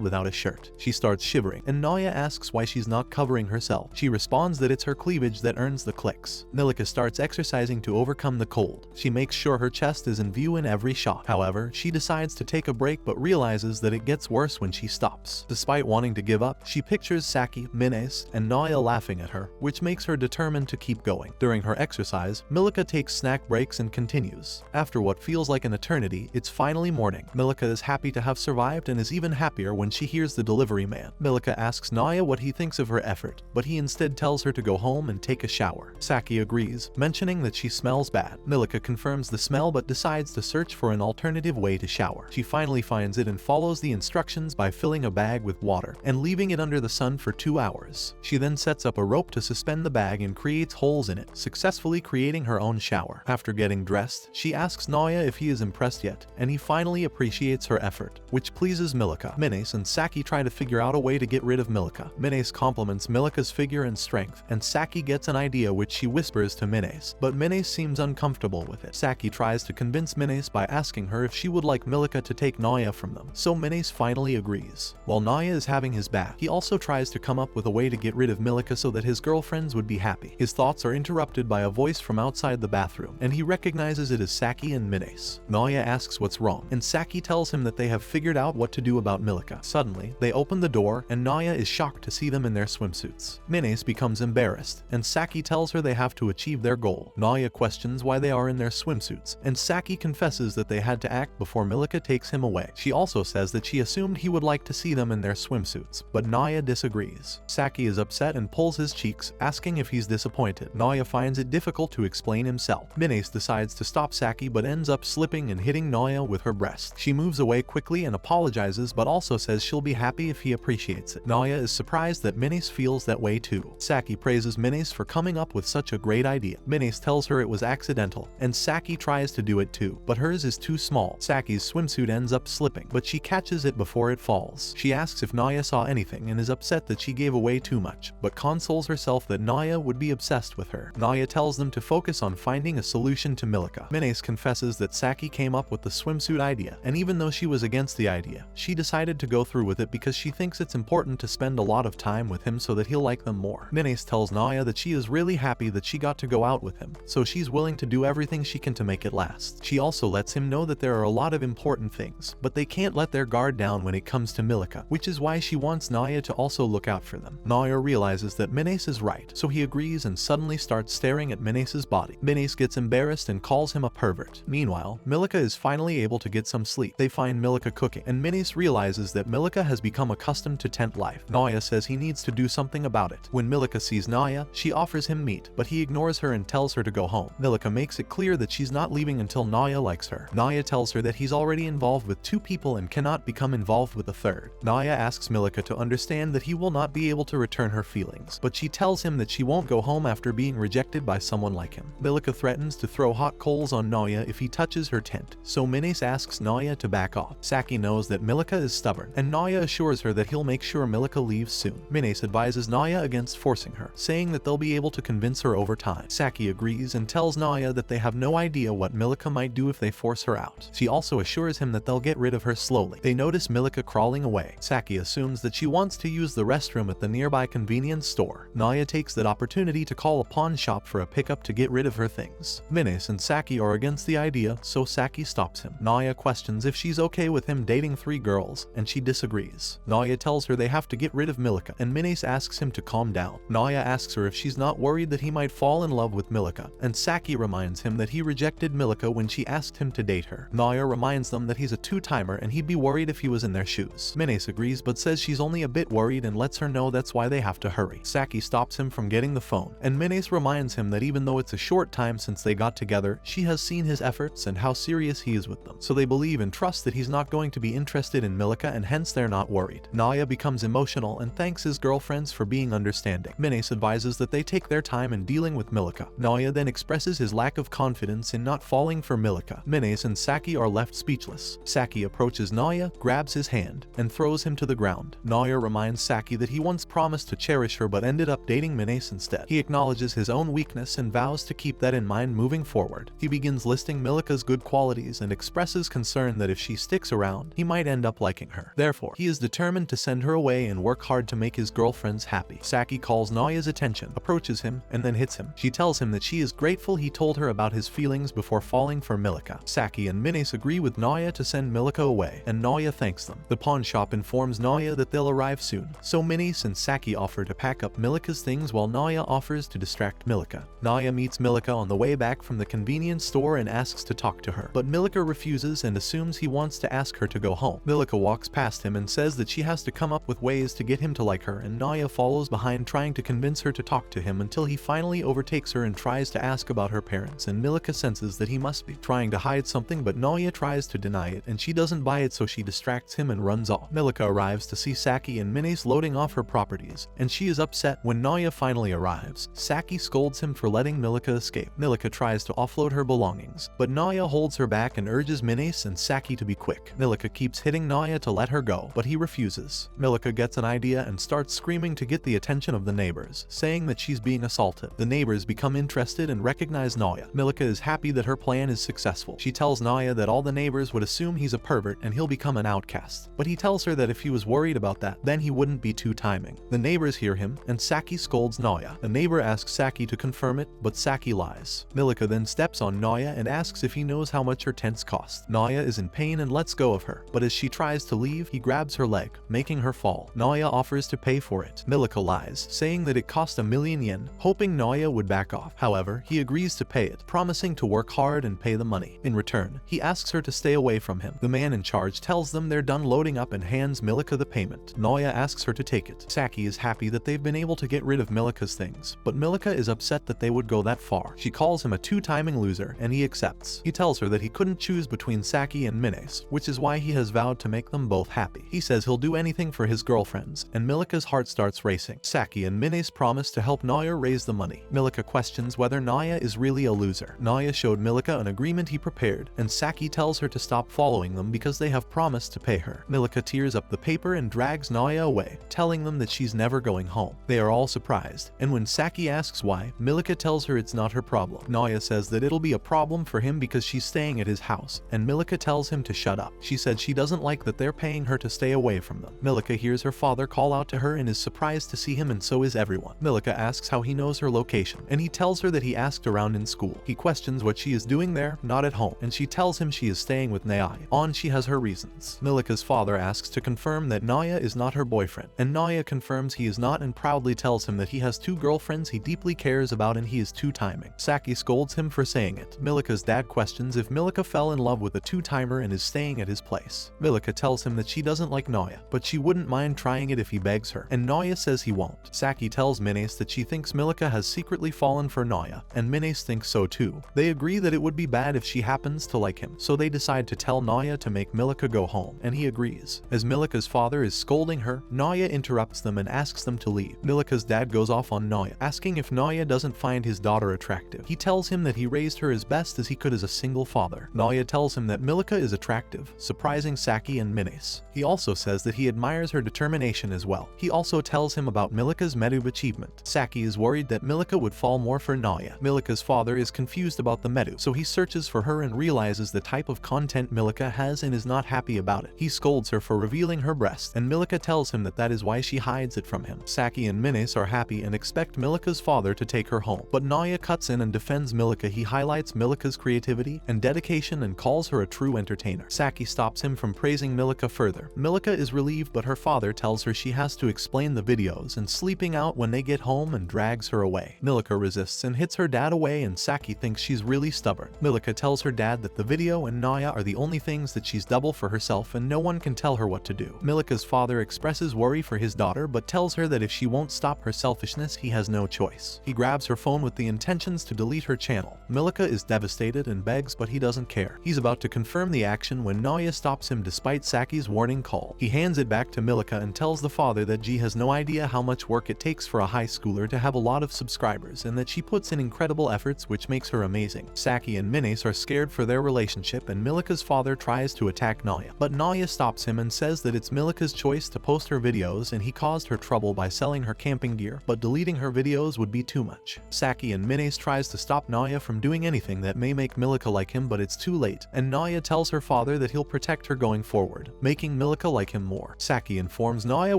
without a shirt. She starts shivering, and Naya asks why she's not covering herself. She responds that it's her cleavage that earns the clicks. Milika starts exercising to overcome the cold. She makes sure her chest is in view in every shot. However, she decides to take a break but realizes that it gets worse when she stops. Despite wanting to give up, she pictures Saki, Menes, and Naya laughing at her, which makes her determined to keep going. During her exercise, Milika takes snack breaks and continues. After what feels like an eternity, it's finally morning. Milika is happy to have survived and is even happier when she hears the delivery man. Milika asks Naya what he thinks of her effort, but he instead tells her to go home and take a shower. Saki agrees, mentioning that she smells bad. Milika confirms the smell but decides to search for an alternative way to shower. She finally finds it and follows the instructions by filling a bag with water and leaving it under the sun for 2 hours. She then sets up a rope to suspend the bag and creates holes in it, successfully creating her own shower. After getting dressed, she asks Naya if he is impressed yet, and he finally appreciates her effort, which pleases Milika. Menes and Saki try to figure out a way to get rid of Milika. Menes compliments Milika's figure and strength, and Saki gets an idea which she whispers to Menes, but Menes seems uncomfortable with it. Saki tries to convince Menes by asking her if she would like Milika to take Naya from them, so Menes finally agrees. While Naya is having his bath, he also tries to come up with a way to get rid of Milika so that his girlfriends would be happy. His thoughts are interrupted by a voice from outside the bathroom, and he recognizes it as Saki and Menes. Naya asks what's wrong, and Saki tells him that they have figured out what to do about Milika. Suddenly, they open the door, and Naya is shocked to see them in their swimsuits. Menes becomes embarrassed, and Saki tells her they have to achieve their goal. Naya questions why they are in their swimsuits, and Saki confesses that they had to act before Milika takes him away. She also says that she assumed he would like to see them in their swimsuits, but Naya disagrees. Saki is upset and pulls his cheeks, asking if he's disappointed. Naya finds it difficult to explain himself. Menes decides to stop Saki but ends up slipping and hitting Naya with her breast. She moves away quickly and apologizes but also says she'll be happy if he appreciates it. Naya is surprised that Menes feels that way too. Saki praises Menes for coming up with such a great idea. Menes tells her it was accidental, and Saki tries to do it too, but hers is too small. Saki's swimsuit ends up slipping, but she catches it before it falls. She asks if Naya saw anything and is upset that she gave away too much, but consoles herself that Naya would be obsessed with her. Naya tells them to focus on finding a solution to Milika. Menes confesses that Saki came up with the swimsuit idea, and even though she was against the idea, she decided to go through with it because she thinks it's important to spend a lot of time with him so that he'll like them more. Menes tells Naya that she is really happy that she got to go out with him, so she's willing to do everything she can to make it last. She also lets him know that there are a lot of important things, but they can't let their guard down when it comes to Milika, which is why she wants Naya to also look out for them. Naya realizes that Menes is right, so he agrees and suddenly starts staring at Menes' body. Menes gets embarrassed and calls him a pervert. Meanwhile, Milika is finally able to get some sleep. They find Milika cooking, and Menes realizes that Milika has become accustomed to tent life. Naya says he needs to do something about it. When Milika sees Naya, she offers him meat, but he ignores her and tells her to go home. Milika makes it clear that she's not leaving until Naya likes her. Naya tells her that he's already involved with 2 people and cannot become involved with a third. Naya asks Milika to understand that he will not be able to return her feelings, but she tells him that she won't go home after being rejected by someone like him. Milika threatens to throw hot coals on Naya if he touches her tent, so Menes asks Naya to back off. Saki knows that Milika is stubborn, and Naya assures her that he'll make sure Milika leaves soon. Menes advises Naya against forcing her, saying that they'll be able to convince her over time. Saki agrees and tells Naya that they have no idea what Milika might do if they force her out. She also assures him that they'll get rid of her slowly. They notice Milika crawling away. Saki assumes assumes that she wants to use the restroom at the nearby convenience store. Naya takes that opportunity to call a pawn shop for a pickup to get rid of her things. Minace and Saki are against the idea, so Saki stops him. Naya questions if she's okay with him dating 3 girls, and she disagrees. Naya tells her they have to get rid of Milika, and Minace asks him to calm down. Naya asks her if she's not worried that he might fall in love with Milika, and Saki reminds him that he rejected Milika when she asked him to date her. Naya reminds them that he's a 2-timer and he'd be worried if he was in their shoes. Minace agrees but says she's only a bit worried and lets her know that's why they have to hurry. Saki stops him from getting the phone, and Minace reminds him that even though it's a short time since they got together, she has seen his efforts and how serious he is with them. So they believe and trust that he's not going to be interested in Milika, and hence they're not worried. Naya becomes emotional and thanks his girlfriends for being understanding. Minace advises that they take their time in dealing with Milika. Naya then expresses his lack of confidence in not falling for Milika. Minace and Saki are left speechless. Saki approaches Naya, grabs his hand, and throws him to the ground. Naya reminds Saki that he once promised to cherish her but ended up dating Minace instead. He acknowledges his own weakness and vows to keep that in mind moving forward. He begins listing Milika's good qualities and expresses concern that if she sticks around, he might end up liking her. Therefore, he is determined to send her away and work hard to make his girlfriends happy. Saki calls Naya's attention, approaches him, and then hits him. She tells him that she is grateful he told her about his feelings before falling for Milika. Saki and Minace agree with Naya to send Milika away, and Naya thanks them. The pawn shop informs Naya that they'll arrive soon, so Minace and Saki offer to pack up Milika's things while Naya offers to distract Milika. Naya meets Milika on the way back from the convenience store and asks to talk to her, but Milika refuses and assumes he wants to ask her to go home. Milika walks past him and says that she has to come up with ways to get him to like her, and Naya follows behind trying to convince her to talk to him until he finally overtakes her and tries to ask about her parents, and Milika senses that he must be trying to hide something, but Naya tries to deny it and she doesn't buy it, so she distracts him and runs off. Milika arrives to see Saki and Minace loading off her properties, and she is upset when Naya finally arrives. Saki scolds him for letting Milika escape. Milika tries to offload her belongings, but Naya holds her back and urges Minace and Saki to be quick. Milika keeps hitting Naya to let her go, but he refuses. Milika gets an idea and starts screaming to get the attention of the neighbors, saying that she's being assaulted. The neighbors become interested and recognize Naya. Milika is happy that her plan is successful. She tells Naya that all the neighbors would assume he's a pervert and he'll become an outcast, but he tells her that if he was worried about that, then he wouldn't be 2-timing. The neighbors hear him, and Saki scolds Naya. The neighbor asks Saki to confirm it, but Saki lies. Milika then steps on Naya and asks if he knows how much her tents cost. Naya is in pain and lets go of her, but as she tries to leave, he grabs her leg, making her fall. Naya offers to pay for it. Milika lies, saying that it cost 1,000,000 yen, hoping Naya would back off. However, he agrees to pay it, promising to work hard and pay the money. In return, he asks her to stay away from him. The man in charge tells them they're done loading up and hands Milika the payment. Naya asks her to take it. Saki is happy that they've been able to get rid of Milika's things, but Milika is upset that they would go that far. She calls him a 2-timing loser, and he accepts. He tells her that he couldn't choose between Saki and Minace, which is why he has vowed to make them both happy. He says he'll do anything for his girlfriends, and Milika's heart starts racing. Saki and Minace promise to help Naya raise the money. Milika questions whether Naya is really a loser. Naya showed Milika an agreement he prepared, and Saki tells her to stop following them because they have promised to pay her. Milika tears up the paper and drags Naya away, telling them that she's never going home. They are all surprised, and when Saki asks why, Milika tells her it's not her problem. Naya says that it'll be a problem for him because she's staying at his house, and Milika tells him to shut up. She said she doesn't like that they're paying her to stay away from them. Milika hears her father call out to her and is surprised to see him, and so is everyone. Milika asks how he knows her location, and he tells her that he asked around in school. He questions what she is doing there, not at home, and she tells him she is staying with Naya. She has her reasons. Milika's father asks to confirm that Naya is not her boyfriend, and Naya confirms he is not and proudly tells him that he has 2 girlfriends he deeply cares about and he is 2-timing. Saki scolds him for saying it. Milika's dad questions if Milika fell in love with a 2-timer and is staying at his place. Milika tells him that she doesn't like Naya, but she wouldn't mind trying it if he begs her, and Naya says he won't. Saki tells Minace that she thinks Milika has secretly fallen for Naya, and Minace thinks so too. They agree that it would be bad if she happens to like him, so they decide to tell Naya to make Milika go home, and he agrees. As Milika's father is scolding her, Naya interrupts them and asks them to leave. Milika's dad goes off on Naya, asking if Naya doesn't find his daughter attractive. He tells him that he raised her as best as he could as a single father. Naya tells him that Milika is attractive, surprising Saki and Minace. He also says that he admires her determination as well. He also tells him about Milika's Medub achievement. Saki is worried that Milika would fall more for Naya. Milika's father is confused about the Medub, so he searches for her and realizes the type of content Milika has and is not happy about it. He scolds her for revealing her breasts, and Milika tells him that that is why she hides it from him. Saki and Minace are happy and expect Milika's father to take her home, but Naoya cuts in and defends Milika. He highlights Milika's creativity and dedication and calls her a true entertainer. Saki stops him from praising Milika further. Milika is relieved, but her father tells her she has to explain the videos and sleeping out when they get home and drags her away. Milika resists and hits her dad away, and Saki thinks she's really stubborn. Milika tells her dad that the video and Naoya are the only things that she's double for herself and no one can tell her what to do. Milika's father expresses worry for his daughter but tells her that if she won't stop her selfishness, he has no choice. He grabs her phone with the intentions to delete her channel. Milika is devastated and begs, but he doesn't care. He's about to confirm the action when Naoya stops him despite Saki's warning call. He hands it back to Milika and tells the father that G has no idea how much work it takes for a high schooler to have a lot of subscribers and that she puts in incredible efforts, which makes her amazing. Saki and Minace are scared for their relationship and Milika's father tries to attack Naoya, but Naoya stops him and says that it's Milika's choice to post her videos and he caused her trouble by selling her camping gear, but deleting her videos would be too much. Saki and Minace tries to stop Naoya from doing anything that may make Milika like him, but it's too late, and Naoya tells her father that he'll protect her going forward, making Milika like him more. Saki informs Naoya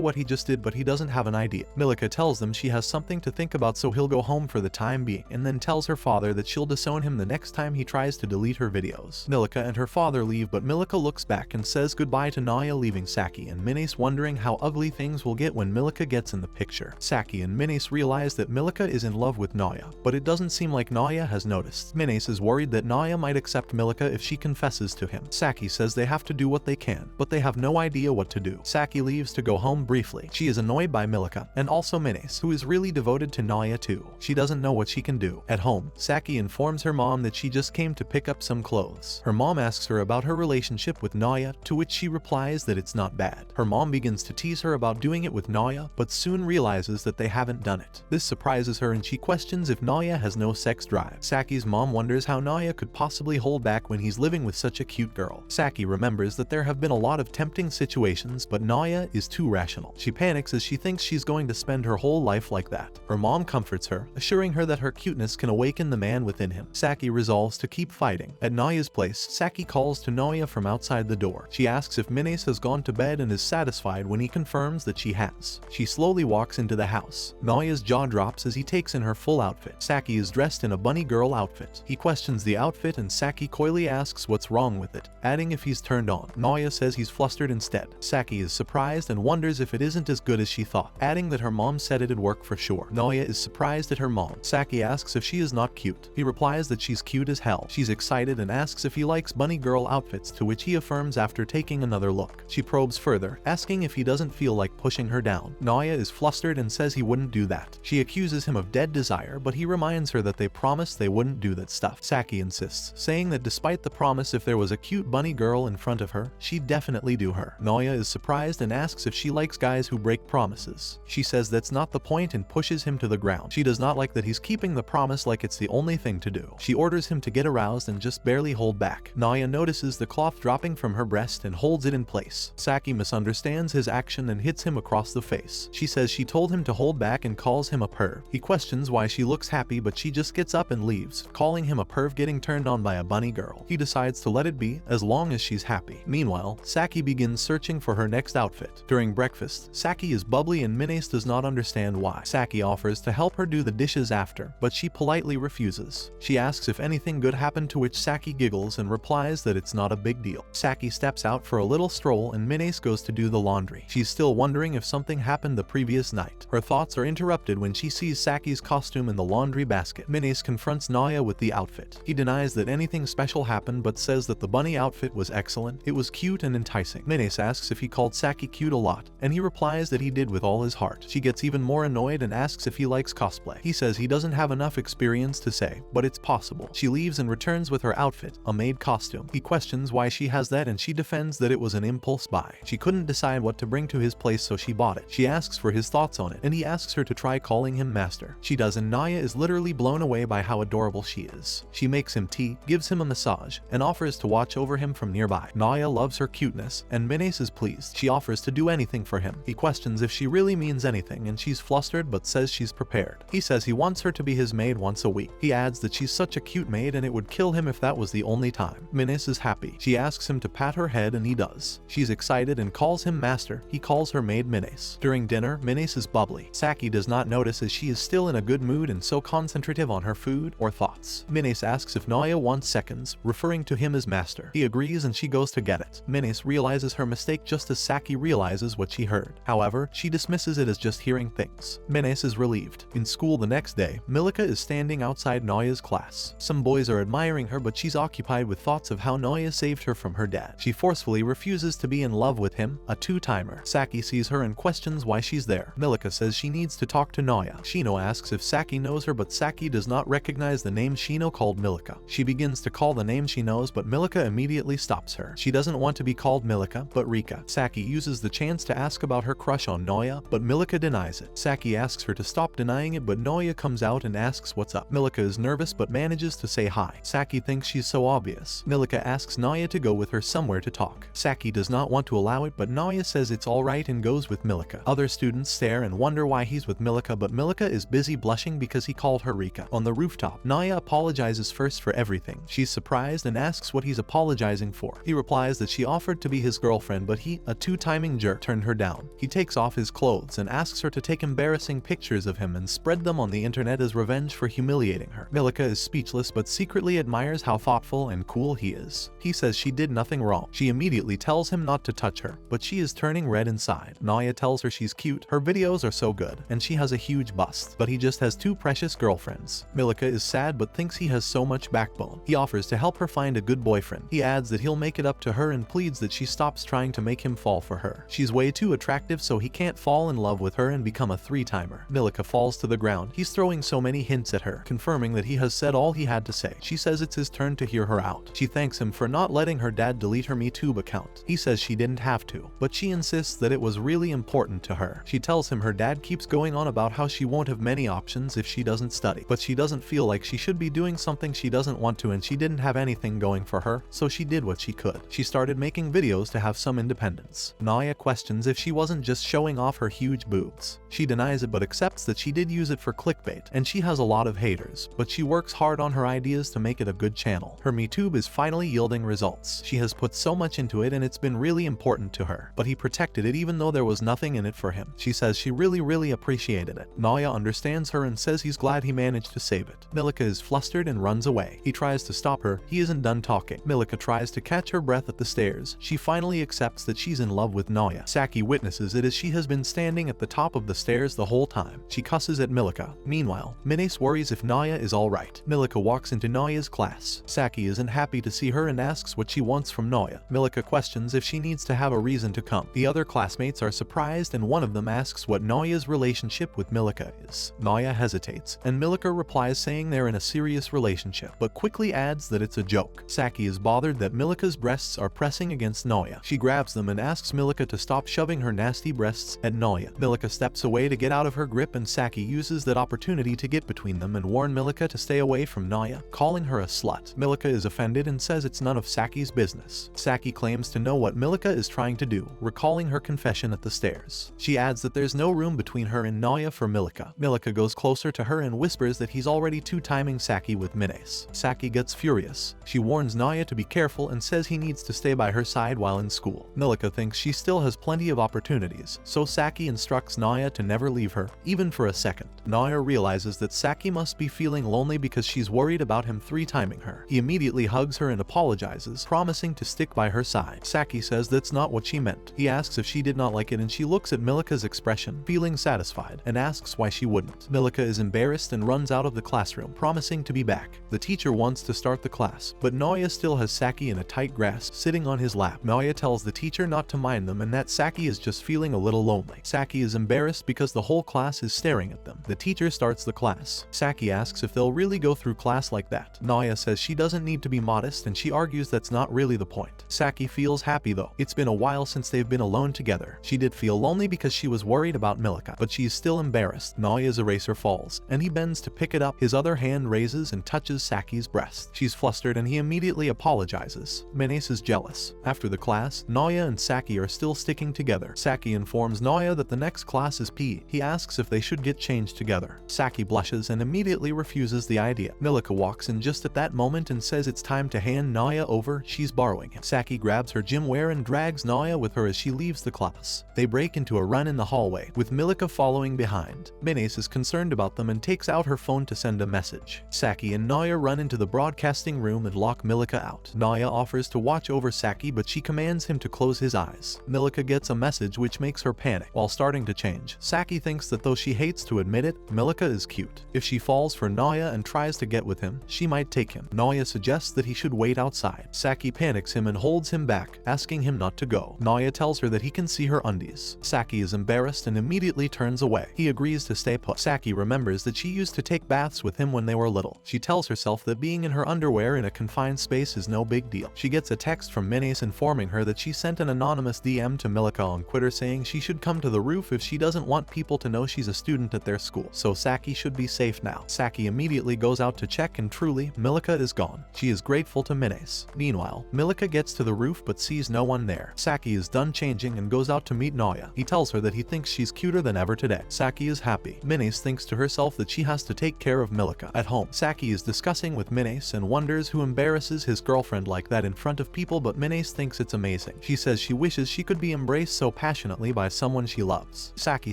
what he just did, but he doesn't have an idea. Milika tells them she has something to think about, so he'll go home for the time being, and then tells her father that she'll disown him the next time he tries to delete her videos. Milika and her father leave, but Milika looks back and says goodbye to Naoya, leaving Saki and Minace wondering how ugly things will get when Milika gets in the picture. Saki and Minace realize that Milika is in love with Naoya, but it doesn't seem like Naoya has noticed. Minace is worried that Naoya might accept Milika if she confesses to him. Saki says they have to do what they can, but they have no idea what to do. Saki leaves to go home briefly. She is annoyed by Milika, and also Minace, who is really devoted to Naoya too. She doesn't know what she can do. At home, Saki informs her mom that she just came to pick up some clothes. Her mom asks her about her relationship with Naoya, to which she replies that it's not bad. Her mom begins to tease her about doing it with Naoya, but soon realizes that they haven't done it. This surprises her and she questions if Naoya has no sex drive. Saki's mom wonders how Naoya could possibly hold back when he's living with such a cute girl. Saki remembers that there have been a lot of tempting situations, but Naoya is too rational. She panics as she thinks she's going to spend her whole life like that. Her mom comforts her, assuring her that her cuteness can awaken the man within him. Saki resolves to keep fighting. At Naoya's place, Saki calls to Naoya from outside the door. She asks if Minace has gone to bed and is satisfied when he confirms that she has. She slowly walks into the house. Naoya's jaw drops as he takes in her full outfit. Saki is dressed in a bunny girl outfit. He questions the outfit and Saki coyly asks what's wrong with it, adding if he's turned on. Naoya says he's flustered instead. Saki is surprised and wonders if it isn't as good as she thought, adding that her mom said it'd work for sure. Naoya is surprised at her mom. Saki asks if she is not cute. He replies that she's cute as hell. She's excited and asks if he likes bunny girl outfits, to which he affirms after taking another look. She probes further, asking if he doesn't feel like pushing her down. Naoya is flustered and says he wouldn't do that. She accuses him of dead desire, but he reminds her that they promised they wouldn't do that stuff. Saki insists, saying that despite the promise, if there was a cute bunny girl in front of her, she'd definitely do her. Naoya is surprised and asks if she likes guys who break promises. She says that's not the point and pushes him to the ground. She does not like that he's keeping the promise like it's the only thing to do. She orders him to get aroused and just barely hold back. Naoya notices the cloth dropping from her breast and holds it in place. Saki misunderstands his action and hits him across the face. She says she told him to hold back and calls him a perv. He questions why she looks happy, but she just gets up and leaves, calling him a perv getting turned on by a bunny girl. He decides to let it be, as long as she's happy. Meanwhile, Saki begins searching for her next outfit. During breakfast, Saki is bubbly and Minace does not understand why. Saki offers to help her do the dishes after, but she politely refuses. She asks if anything good happened, to which Saki giggles and replies that it's not a big deal. Saki steps out for a little stroll and Minace goes to do the laundry. She's still wondering if something happened the previous night. Her thoughts are interrupted when she sees Saki's costume in the laundry basket. Minace confronts Naoya with the outfit. He denies that anything special happened but says that the bunny outfit was excellent. It was cute and enticing. Minace asks if he called Saki cute a lot, and he replies that he did with all his heart. She gets even more annoyed and asks if he likes cosplay. He says he doesn't have enough experience to say, but it's possible. She leaves and returns with her outfit, a maid costume. He questions why she has that and she defends that it was an impulse buy. She couldn't decide what to bring to his place, so she bought it. She asks for his thoughts on it, and he asks her to try calling him master. She does, and Naoya is literally blown away by how adorable she is. She makes him tea, gives him a massage, and offers to watch over him from nearby. Naoya loves her cuteness, and Minace is pleased. She offers to do anything for him. He questions if she really means anything, and she's flustered but says she's prepared. He says he wants her to be his maid once a week. He adds that she's such a cute maid and it would kill him if that was the only time. Minace is happy. She asks him to pat her head and he does. She's excited and calls him master, he calls her maid Minace. During dinner, Minace is bubbly. Saki does not notice as she is still in a good mood and so concentrative on her food or thoughts. Minace asks if Naoya wants seconds, referring to him as master. He agrees and she goes to get it. Minace realizes her mistake just as Saki realizes what she heard. However, she dismisses it as just hearing things. Minace is relieved. In school the next day, Milika is standing outside Naoya's class. Some boys are admiring her, but she's occupied with thoughts of how Naoya saved her from her dad. She forcefully refuses to be in love with him, a two-timer. Saki sees her and questions why she's there. Milika says she needs to talk to Naoya. Shino asks if Saki knows her, but Saki does not recognize the name Shino called Milika. She begins to call the name she knows, but Milika immediately stops her. She doesn't want to be called Milika, but Rika. Saki uses the chance to ask about her crush on Naoya, but Milika denies it. Saki asks her to stop denying it, but Naoya comes out and asks what's up. Milika is nervous but manages to say hi. Saki thinks she's so obvious. Milika asks Naoya to go with her somewhere to talk. Saki does not want to allow it, but Naoya says it's alright and goes with Milika. Other students stare and wonder why he's with Milika, but Milika is busy blushing because he called her Rika. On the rooftop, Naoya apologizes first for everything. She's surprised and asks what he's apologizing for. He replies that she offered to be his girlfriend, but he, a two-timing jerk, turned her down. He takes off his clothes and asks her to take embarrassing pictures of him and spread them on the internet as revenge for humiliating her. Milika is speechless but secretly admires how thoughtful and cool he is. He says she did nothing wrong. She immediately tells him not to touch her, but she is turning red inside. Naoya tells her she's cute, her videos are so good, and she has a huge bust, but he just has two precious girlfriends. Milika is sad but thinks he has so much backbone. He offers to help her find a good boyfriend. He adds that he'll make it up to her and pleads that she stops trying to make him fall for her. She's way too attractive, so he can't fall in love with her and become a three-timer. Milika falls to the ground. He's throwing so many hints at her, confirming that he has said all he had to say. She says it's his turn to hear her out. She thanks him for not letting her dad delete her MeTube account. He says she didn't have to, but she insists that it was really important to her. She tells him her dad keeps going on about how she won't have many options if she doesn't study, but she doesn't feel like she should be doing something she doesn't want to, and she didn't have anything going for her, so she did what she could. She started making videos to have some independence. Naoya questions if she wasn't just showing off her huge boobs. She denies it but accepts that she did use it for clickbait, and she has a lot of haters, but she works hard on her ideas to make it a good channel. Her MeTube is finally yielding results. She has put so much into it and it's been really important to her, but he protected it even though there was nothing in it for him. She says she really appreciated it. Naoya understands her and says he's glad he managed to save it. Milika is flustered and runs away. He tries to stop her. He isn't done talking. Milika tries to catch her breath at the stairs. She finally accepts that she's in love with Naoya. Saki witnesses it as she has been standing at the top of the stairs the whole time. She cusses at Milika. Meanwhile, Minace worries if Naoya is alright. Milika walks into Naoya's class. Saki isn't happy to see her and asks what she wants from Naoya. Milika questions if she needs to have a reason to come. The other classmates are surprised and one of them asks what Naoya's relationship with Milika is. Naoya hesitates, and Milika replies saying they're in a serious relationship, but quickly adds that it's a joke. Saki is bothered that Milika's breasts are pressing against Naoya. She grabs them and asks Milika to stop shoving her nasty breasts at Naoya. Milika steps away to get out of her grip, and Saki uses that opportunity to get between them and warn Milika to stay away from Naoya, calling her a slut. Milika is offended and says it's none of Saki's business. Saki claims to know what Milika is trying to do, recalling her confession at the stairs. She adds that there's no room between her and Naoya for Milika. Milika goes closer to her and whispers that he's already two-timing Saki with Minace. Saki gets furious. She warns Naoya to be careful and says he needs to stay by her side while in school. Milika thinks she still has plenty of opportunities, so Saki instructs Naoya to never leave her, even for a second. Naoya realizes that Saki must be feeling lonely because she's worried about him three-timing her. He immediately hugs her and apologizes, promising to stick by her side. Saki says that's not what she meant. He asks if she did not like it, and she looks at Milika's expression, feeling satisfied, and asks why she wouldn't. Milika is embarrassed and runs out of the classroom, promising to be back. The teacher wants to start the class, but Naoya still has Saki in a tight grasp, sitting on his lap. Naoya tells the teacher not to mind them and that Saki is just feeling a little lonely. Saki is embarrassed because the whole class is staring at them. The teacher starts the class. Saki asks if they'll really go through class like that. Naoya says she doesn't need to be modest, and she argues that's not really the point. Saki feels happy though. It's been a while since they've been alone together. She did feel lonely because she was worried about Milika, but she's still embarrassed. Naoya's eraser falls, and he bends to pick it up. His other hand raises and touches Saki's breast. She's flustered and he immediately apologizes. Minace is jealous. After the class, Naoya and Saki are still sticking together. Saki informs Naoya that the next class is PE. He asks if they should get changed together. Saki blushes and immediately refuses the idea. Milika walks in just at that moment and says it's time to hand Naoya over. She's borrowing him. Saki grabs her gym wear and drags Naoya with her as she leaves the class. They break into a run in the hallway, with Milika following behind. Minace is concerned about them and takes out her phone to send a message. Saki and Naya run into the broadcasting room and lock Milika out. Naya offers to watch over Saki, but she commands him to close his eyes. Milika gets a message which makes her panic. While starting to change, Saki thinks that though she hates to admit it, Milika is cute. If she falls for Naya and tries to get with him, she might take him. Naya suggests that he should wait outside. Saki panics him and holds him back, asking him not to go. Naya tells her that he can see her undies. Saki is embarrassed and immediately turns away. He agrees to stay put. Saki remembers that she used to take baths with him when they were little. She tells herself that being in her underwear in a confined space is no big deal. She gets a text from Minace informing her that she sent an anonymous DM to Milika on Twitter saying she should come to the roof if she doesn't want people to know she's a student at their school, so Saki should be safe now. Saki immediately goes out to check and truly, Milika is gone. She is grateful to Minace. Meanwhile, Milika gets to the roof but sees no one there. Saki is done changing and goes out to meet Naya. He tells her that he thinks she's cuter than ever today. Saki is happy. Minace thinks to herself that she has to take care of Milika. At home, Saki is discussing with Minace and wonders who embarrasses his girlfriend like that in front of people, but Minace thinks it's amazing. She says she wishes she could be embraced so passionately by someone she loves. Saki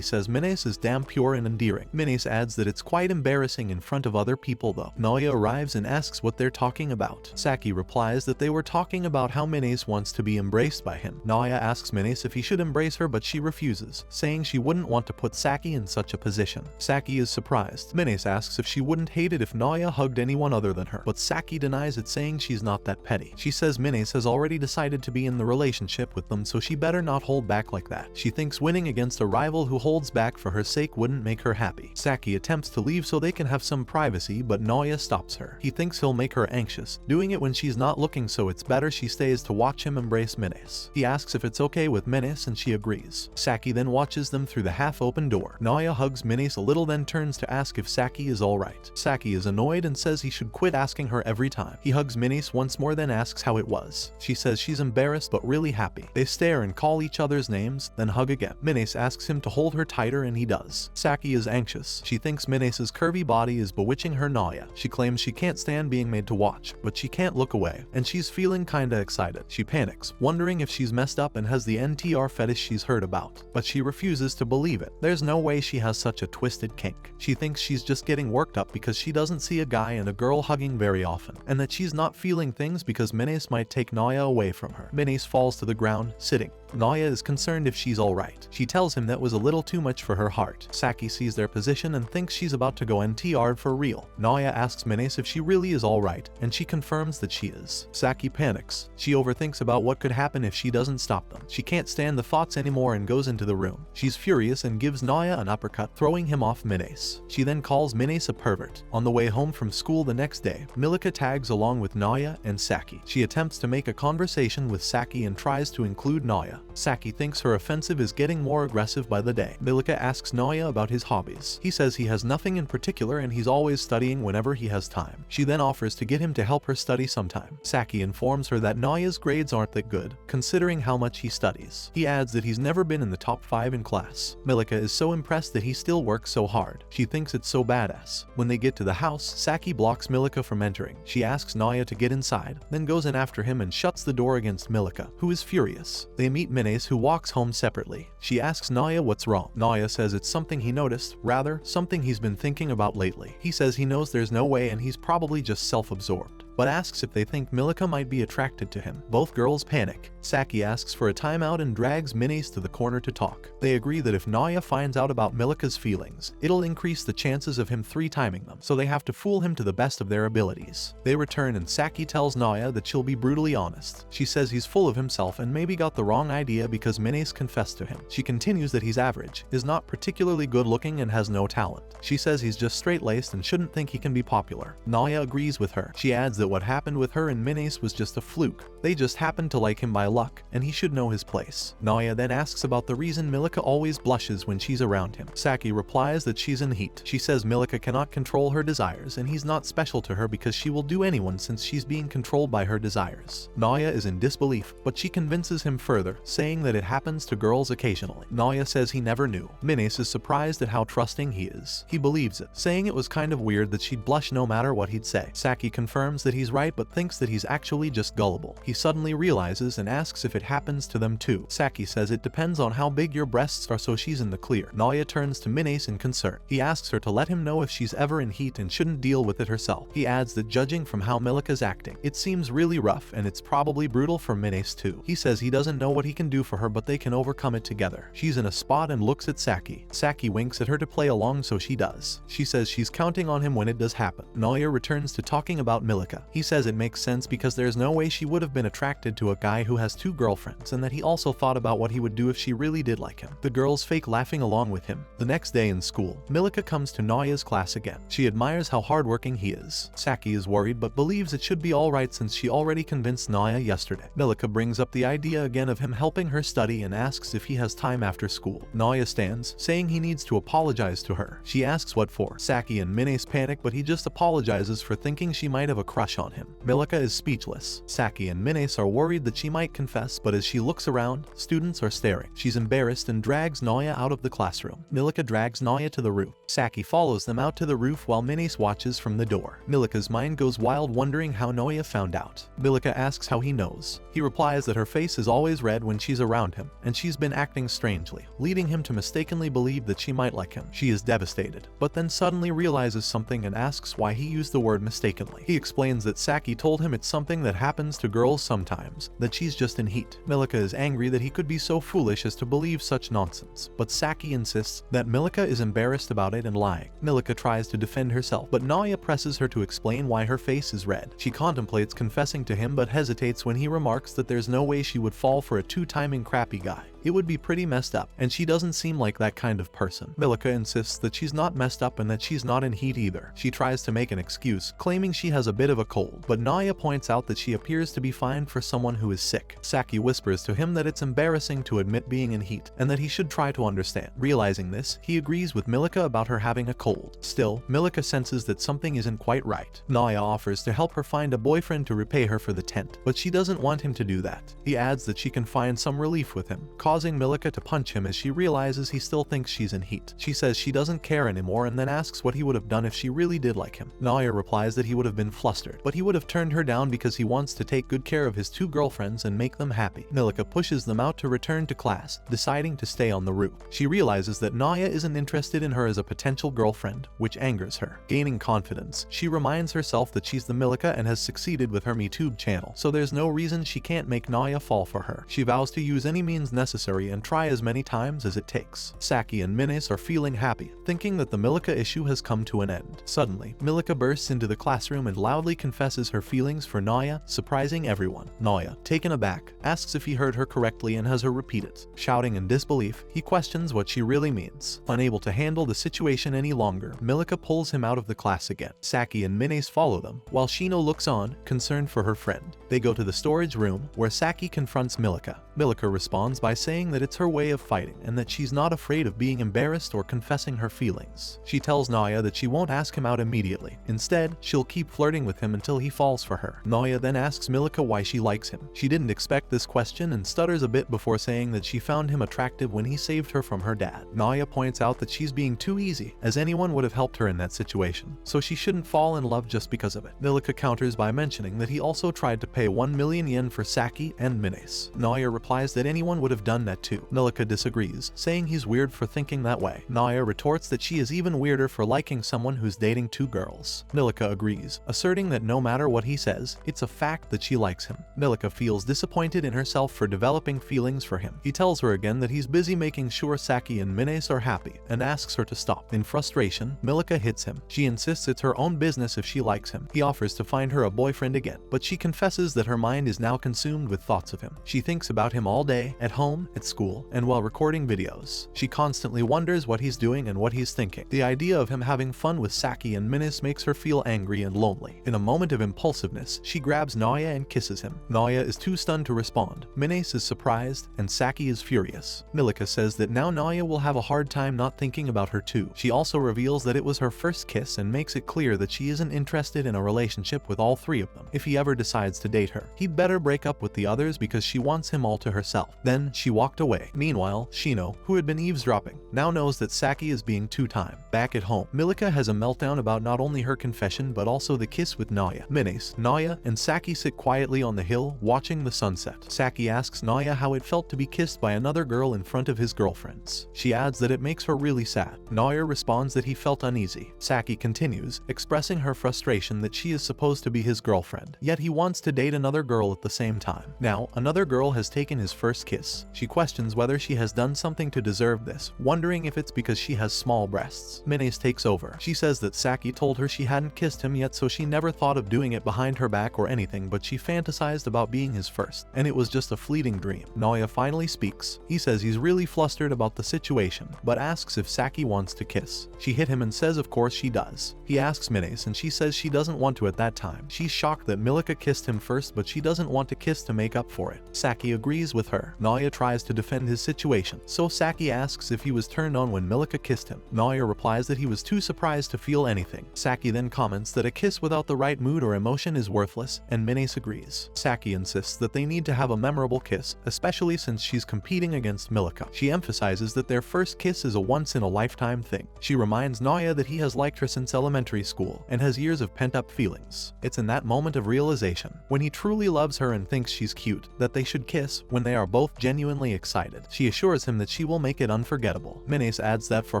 says Minace is damn pure and endearing. Minace adds that it's quite embarrassing in front of other people though. Naya arrives and asks what they're talking about. Saki replies that they were talking about how Minace wants to be embraced by him. Naya asks Minace if he should embrace her, but she refuses, saying she wouldn't want to put Saki in such a position. Saki is surprised. Minace asks if she wouldn't hate it if Naya hugged anyone other than her, but Saki denies it, saying she's not that petty. She says Minace has already decided to be in the relationship with them, so she better not hold back like that. She thinks winning against a rival who holds back for her sake wouldn't make her happy. Saki attempts to leave so they can have some privacy, but Naya stops her. He thinks he'll make her anxious, doing it when she's not looking, so it's better she stays to watch him embrace Minace. He asks if it's okay with Minace and she agrees. Saki then watches them through the half-open door. Naya hugs Minace a little, then turns to ask if Saki is alright. Saki is annoyed and says he should quit asking her every time. He hugs Minace once more, then asks how it was. She says she's embarrassed but really happy. They stare and call each other's names, then hug again. Minace asks him to hold her tighter and he does. Saki is anxious. She thinks Minace's curvy body is bewitching her. Naya. She claims she can't stand being made to watch, but she can't look away, and she's feeling kinda excited. She panics, wondering if she's messed up and has the NTR fetish she's heard about, but she refuses to believe it. There's no way she has such a twisted kink. She thinks she's just getting worked up because she doesn't see a guy and a girl hugging very often, and that she's not feeling things because Minace might take Naya away from her. Minace falls to the ground, sitting. Naya is concerned if she's alright. She tells him that was a little too much for her heart. Saki sees their position and thinks she's about to go NTR'd for real. Naya asks Minace if she really is alright, and she confirms that she is. Saki panics. She overthinks about what could happen if she doesn't stop them. She can't stand the thoughts anymore and goes into the room. She's furious and gives Naya an uppercut, throwing him off Minace. She then calls Minace a pervert. On the way home from school the next day, Milika tags along with Naya and Saki. She attempts to make a conversation with Saki and tries to include Naya. Saki thinks her offensive is getting more aggressive by the day. Milika asks Naya about his hobbies. He says he has nothing in particular and he's always studying whenever he has time. She then offers to get him to help her study sometime. Saki informs her that Naya's grades aren't that good, considering how much he studies. He adds that he's never been in the top 5 in class. Milika is so impressed that he still works so hard. She thinks it's so badass. When they get to the house, Saki blocks Milika from entering. She asks Naya to get inside, then goes in after him and shuts the door against Milika, who is furious. They meet Minace, who walks home separately. She asks Naya what's wrong. Naya says it's something he noticed, rather, something he's been thinking about lately. He says he knows there's no way and he's probably just self-absorbed, but asks if they think Milika might be attracted to him. Both girls panic. Saki asks for a timeout and drags Minace to the corner to talk. They agree that if Naya finds out about Milika's feelings, it'll increase the chances of him 3-timing them, so they have to fool him to the best of their abilities. They return and Saki tells Naya that she'll be brutally honest. She says he's full of himself and maybe got the wrong idea because Minace confessed to him. She continues that he's average, is not particularly good looking and has no talent. She says he's just straight-laced and shouldn't think he can be popular. Naya agrees with her. She adds that what happened with her and Minace was just a fluke. They just happened to like him by luck, and he should know his place. Naya then asks about the reason Milika always blushes when she's around him. Saki replies that she's in heat. She says Milika cannot control her desires and he's not special to her because she will do anyone since she's being controlled by her desires. Naya is in disbelief, but she convinces him further, saying that it happens to girls occasionally. Naya says he never knew. Minace is surprised at how trusting he is. He believes it, saying it was kind of weird that she'd blush no matter what he'd say. Saki confirms that that he's right but thinks that he's actually just gullible. He suddenly realizes and asks if it happens to them too. Saki says it depends on how big your breasts are, so she's in the clear. Naoya turns to Minace in concern. He asks her to let him know if she's ever in heat and shouldn't deal with it herself. He adds that judging from how Milika's acting, it seems really rough and it's probably brutal for Minace too. He says he doesn't know what he can do for her, but they can overcome it together. She's in a spot and looks at Saki. Saki winks at her to play along, so she does. She says she's counting on him when it does happen. Naoya returns to talking about Milika. He says it makes sense because there's no way she would have been attracted to a guy who has 2 girlfriends, and that he also thought about what he would do if she really did like him. The girls fake laughing along with him. The next day in school, Milika comes to Naoya's class again. She admires how hardworking he is. Saki is worried but believes it should be alright since she already convinced Naoya yesterday. Milika brings up the idea again of him helping her study and asks if he has time after school. Naoya stands, saying he needs to apologize to her. She asks what for. Saki and Minace panic, but he just apologizes for thinking she might have a crush on him. Milika is speechless. Saki and Minace are worried that she might confess, but as she looks around, students are staring. She's embarrassed and drags Naoya out of the classroom. Milika drags Naoya to the roof. Saki follows them out to the roof while Minace watches from the door. Milika's mind goes wild, wondering how Naoya found out. Milika asks how he knows. He replies that her face is always red when she's around him, and she's been acting strangely, leading him to mistakenly believe that she might like him. She is devastated, but then suddenly realizes something and asks why he used the word mistakenly. He explains that Saki told him it's something that happens to girls sometimes, that she's just in heat. Milika is angry that he could be so foolish as to believe such nonsense, but Saki insists that Milika is embarrassed about it and lying. Milika tries to defend herself, but Naoya presses her to explain why her face is red. She contemplates confessing to him but hesitates when he remarks that there's no way she would fall for a 2-timing crappy guy. It would be pretty messed up, and she doesn't seem like that kind of person. Milika insists that she's not messed up and that she's not in heat either. She tries to make an excuse, claiming she has a bit of a cold, but Naoya points out that she appears to be fine for someone who is sick. Saki whispers to him that it's embarrassing to admit being in heat, and that he should try to understand. Realizing this, he agrees with Milika about her having a cold. Still, Milika senses that something isn't quite right. Naoya offers to help her find a boyfriend to repay her for the tent, but she doesn't want him to do that. He adds that she can find some relief with him, causing Milika to punch him as she realizes he still thinks she's in heat. She says she doesn't care anymore and then asks what he would have done if she really did like him. Naoya replies that he would have been flustered, but he would have turned her down because he wants to take good care of his 2 girlfriends and make them happy. Milika pushes them out to return to class, deciding to stay on the roof. She realizes that Naoya isn't interested in her as a potential girlfriend, which angers her. Gaining confidence, she reminds herself that she's the Milika and has succeeded with her MeTube channel, so there's no reason she can't make Naoya fall for her. She vows to use any means necessary and try as many times as it takes. Saki and Minace are feeling happy, thinking that the Milika issue has come to an end. Suddenly, Milika bursts into the classroom and loudly confesses her feelings for Naoya, surprising everyone. Naoya, taken aback, asks if he heard her correctly and has her repeat it. Shouting in disbelief, he questions what she really means. Unable to handle the situation any longer, Milika pulls him out of the class again. Saki and Minace follow them, while Shino looks on, concerned for her friend. They go to the storage room, where Saki confronts Milika. Milika responds by saying that it's her way of fighting and that she's not afraid of being embarrassed or confessing her feelings. She tells Naoya that she won't ask him out immediately. Instead, she'll keep flirting with him until he falls for her. Naoya then asks Milika why she likes him. She didn't expect this question and stutters a bit before saying that she found him attractive when he saved her from her dad. Naoya points out that she's being too easy, as anyone would have helped her in that situation, so she shouldn't fall in love just because of it. Milika counters by mentioning that he also tried to pay 1 million yen for Saki and Minace. Naoya replies that anyone would have done that too. Milika disagrees, saying he's weird for thinking that way. Naoya retorts that she is even weirder for liking someone who's dating 2 girls. Milika agrees, asserting that no matter what he says, it's a fact that she likes him. Milika feels disappointed in herself for developing feelings for him. He tells her again that he's busy making sure Saki and Minace are happy, and asks her to stop. In frustration, Milika hits him. She insists it's her own business if she likes him. He offers to find her a boyfriend again, but she confesses that her mind is now consumed with thoughts of him. She thinks about him all day, at home, at school, and while recording videos. She constantly wonders what he's doing and what he's thinking. The idea of him having fun with Saki and Minace makes her feel angry and lonely. In a moment of impulsiveness, she grabs Naoya and kisses him. Naoya is too stunned to respond. Minace is surprised, and Saki is furious. Milika says that now Naoya will have a hard time not thinking about her too. She also reveals that it was her first kiss and makes it clear that she isn't interested in a relationship with all 3 of them. If he ever decides to date her, he'd better break up with the others because she wants him all to herself. Then, she walked away. Meanwhile, Shino, who had been eavesdropping, now knows that Saki is being two-time. Back at home, Milika has a meltdown about not only her confession but also the kiss with Naya. Minace, Naya, and Saki sit quietly on the hill, watching the sunset. Saki asks Naya how it felt to be kissed by another girl in front of his girlfriends. She adds that it makes her really sad. Naya responds that he felt uneasy. Saki continues, expressing her frustration that she is supposed to be his girlfriend, yet he wants to date another girl at the same time. Now, another girl has taken his first kiss. She questions whether she has done something to deserve this, wondering if it's because she has small breasts. Minace takes over. She says that Saki told her she hadn't kissed him yet, so she never thought of doing it behind her back or anything, but she fantasized about being his first, and it was just a fleeting dream. Naya finally speaks. He says he's really flustered about the situation, but asks if Saki wants to kiss. She hit him and says of course she does. He asks Minace and she says she doesn't want to at that time. She's shocked that Milika kissed him first, but she doesn't want to kiss to make up for it. Saki agrees with her. Naya tries to defend his situation, so Saki asks if he was turned on when Milika kissed him. Naya replies that he was too surprised to feel anything. Saki then comments that a kiss without the right mood or emotion is worthless, and Minace agrees. Saki insists that they need to have a memorable kiss, especially since she's competing against Milika. She emphasizes that their first kiss is a once-in-a-lifetime thing. She reminds Naya that he has liked her since elementary school and has years of pent-up feelings. It's in that moment of realization, when he truly loves her and thinks she's cute, that they should kiss when they are both genuinely excited. She assures him that she will make it unforgettable. Minace adds that for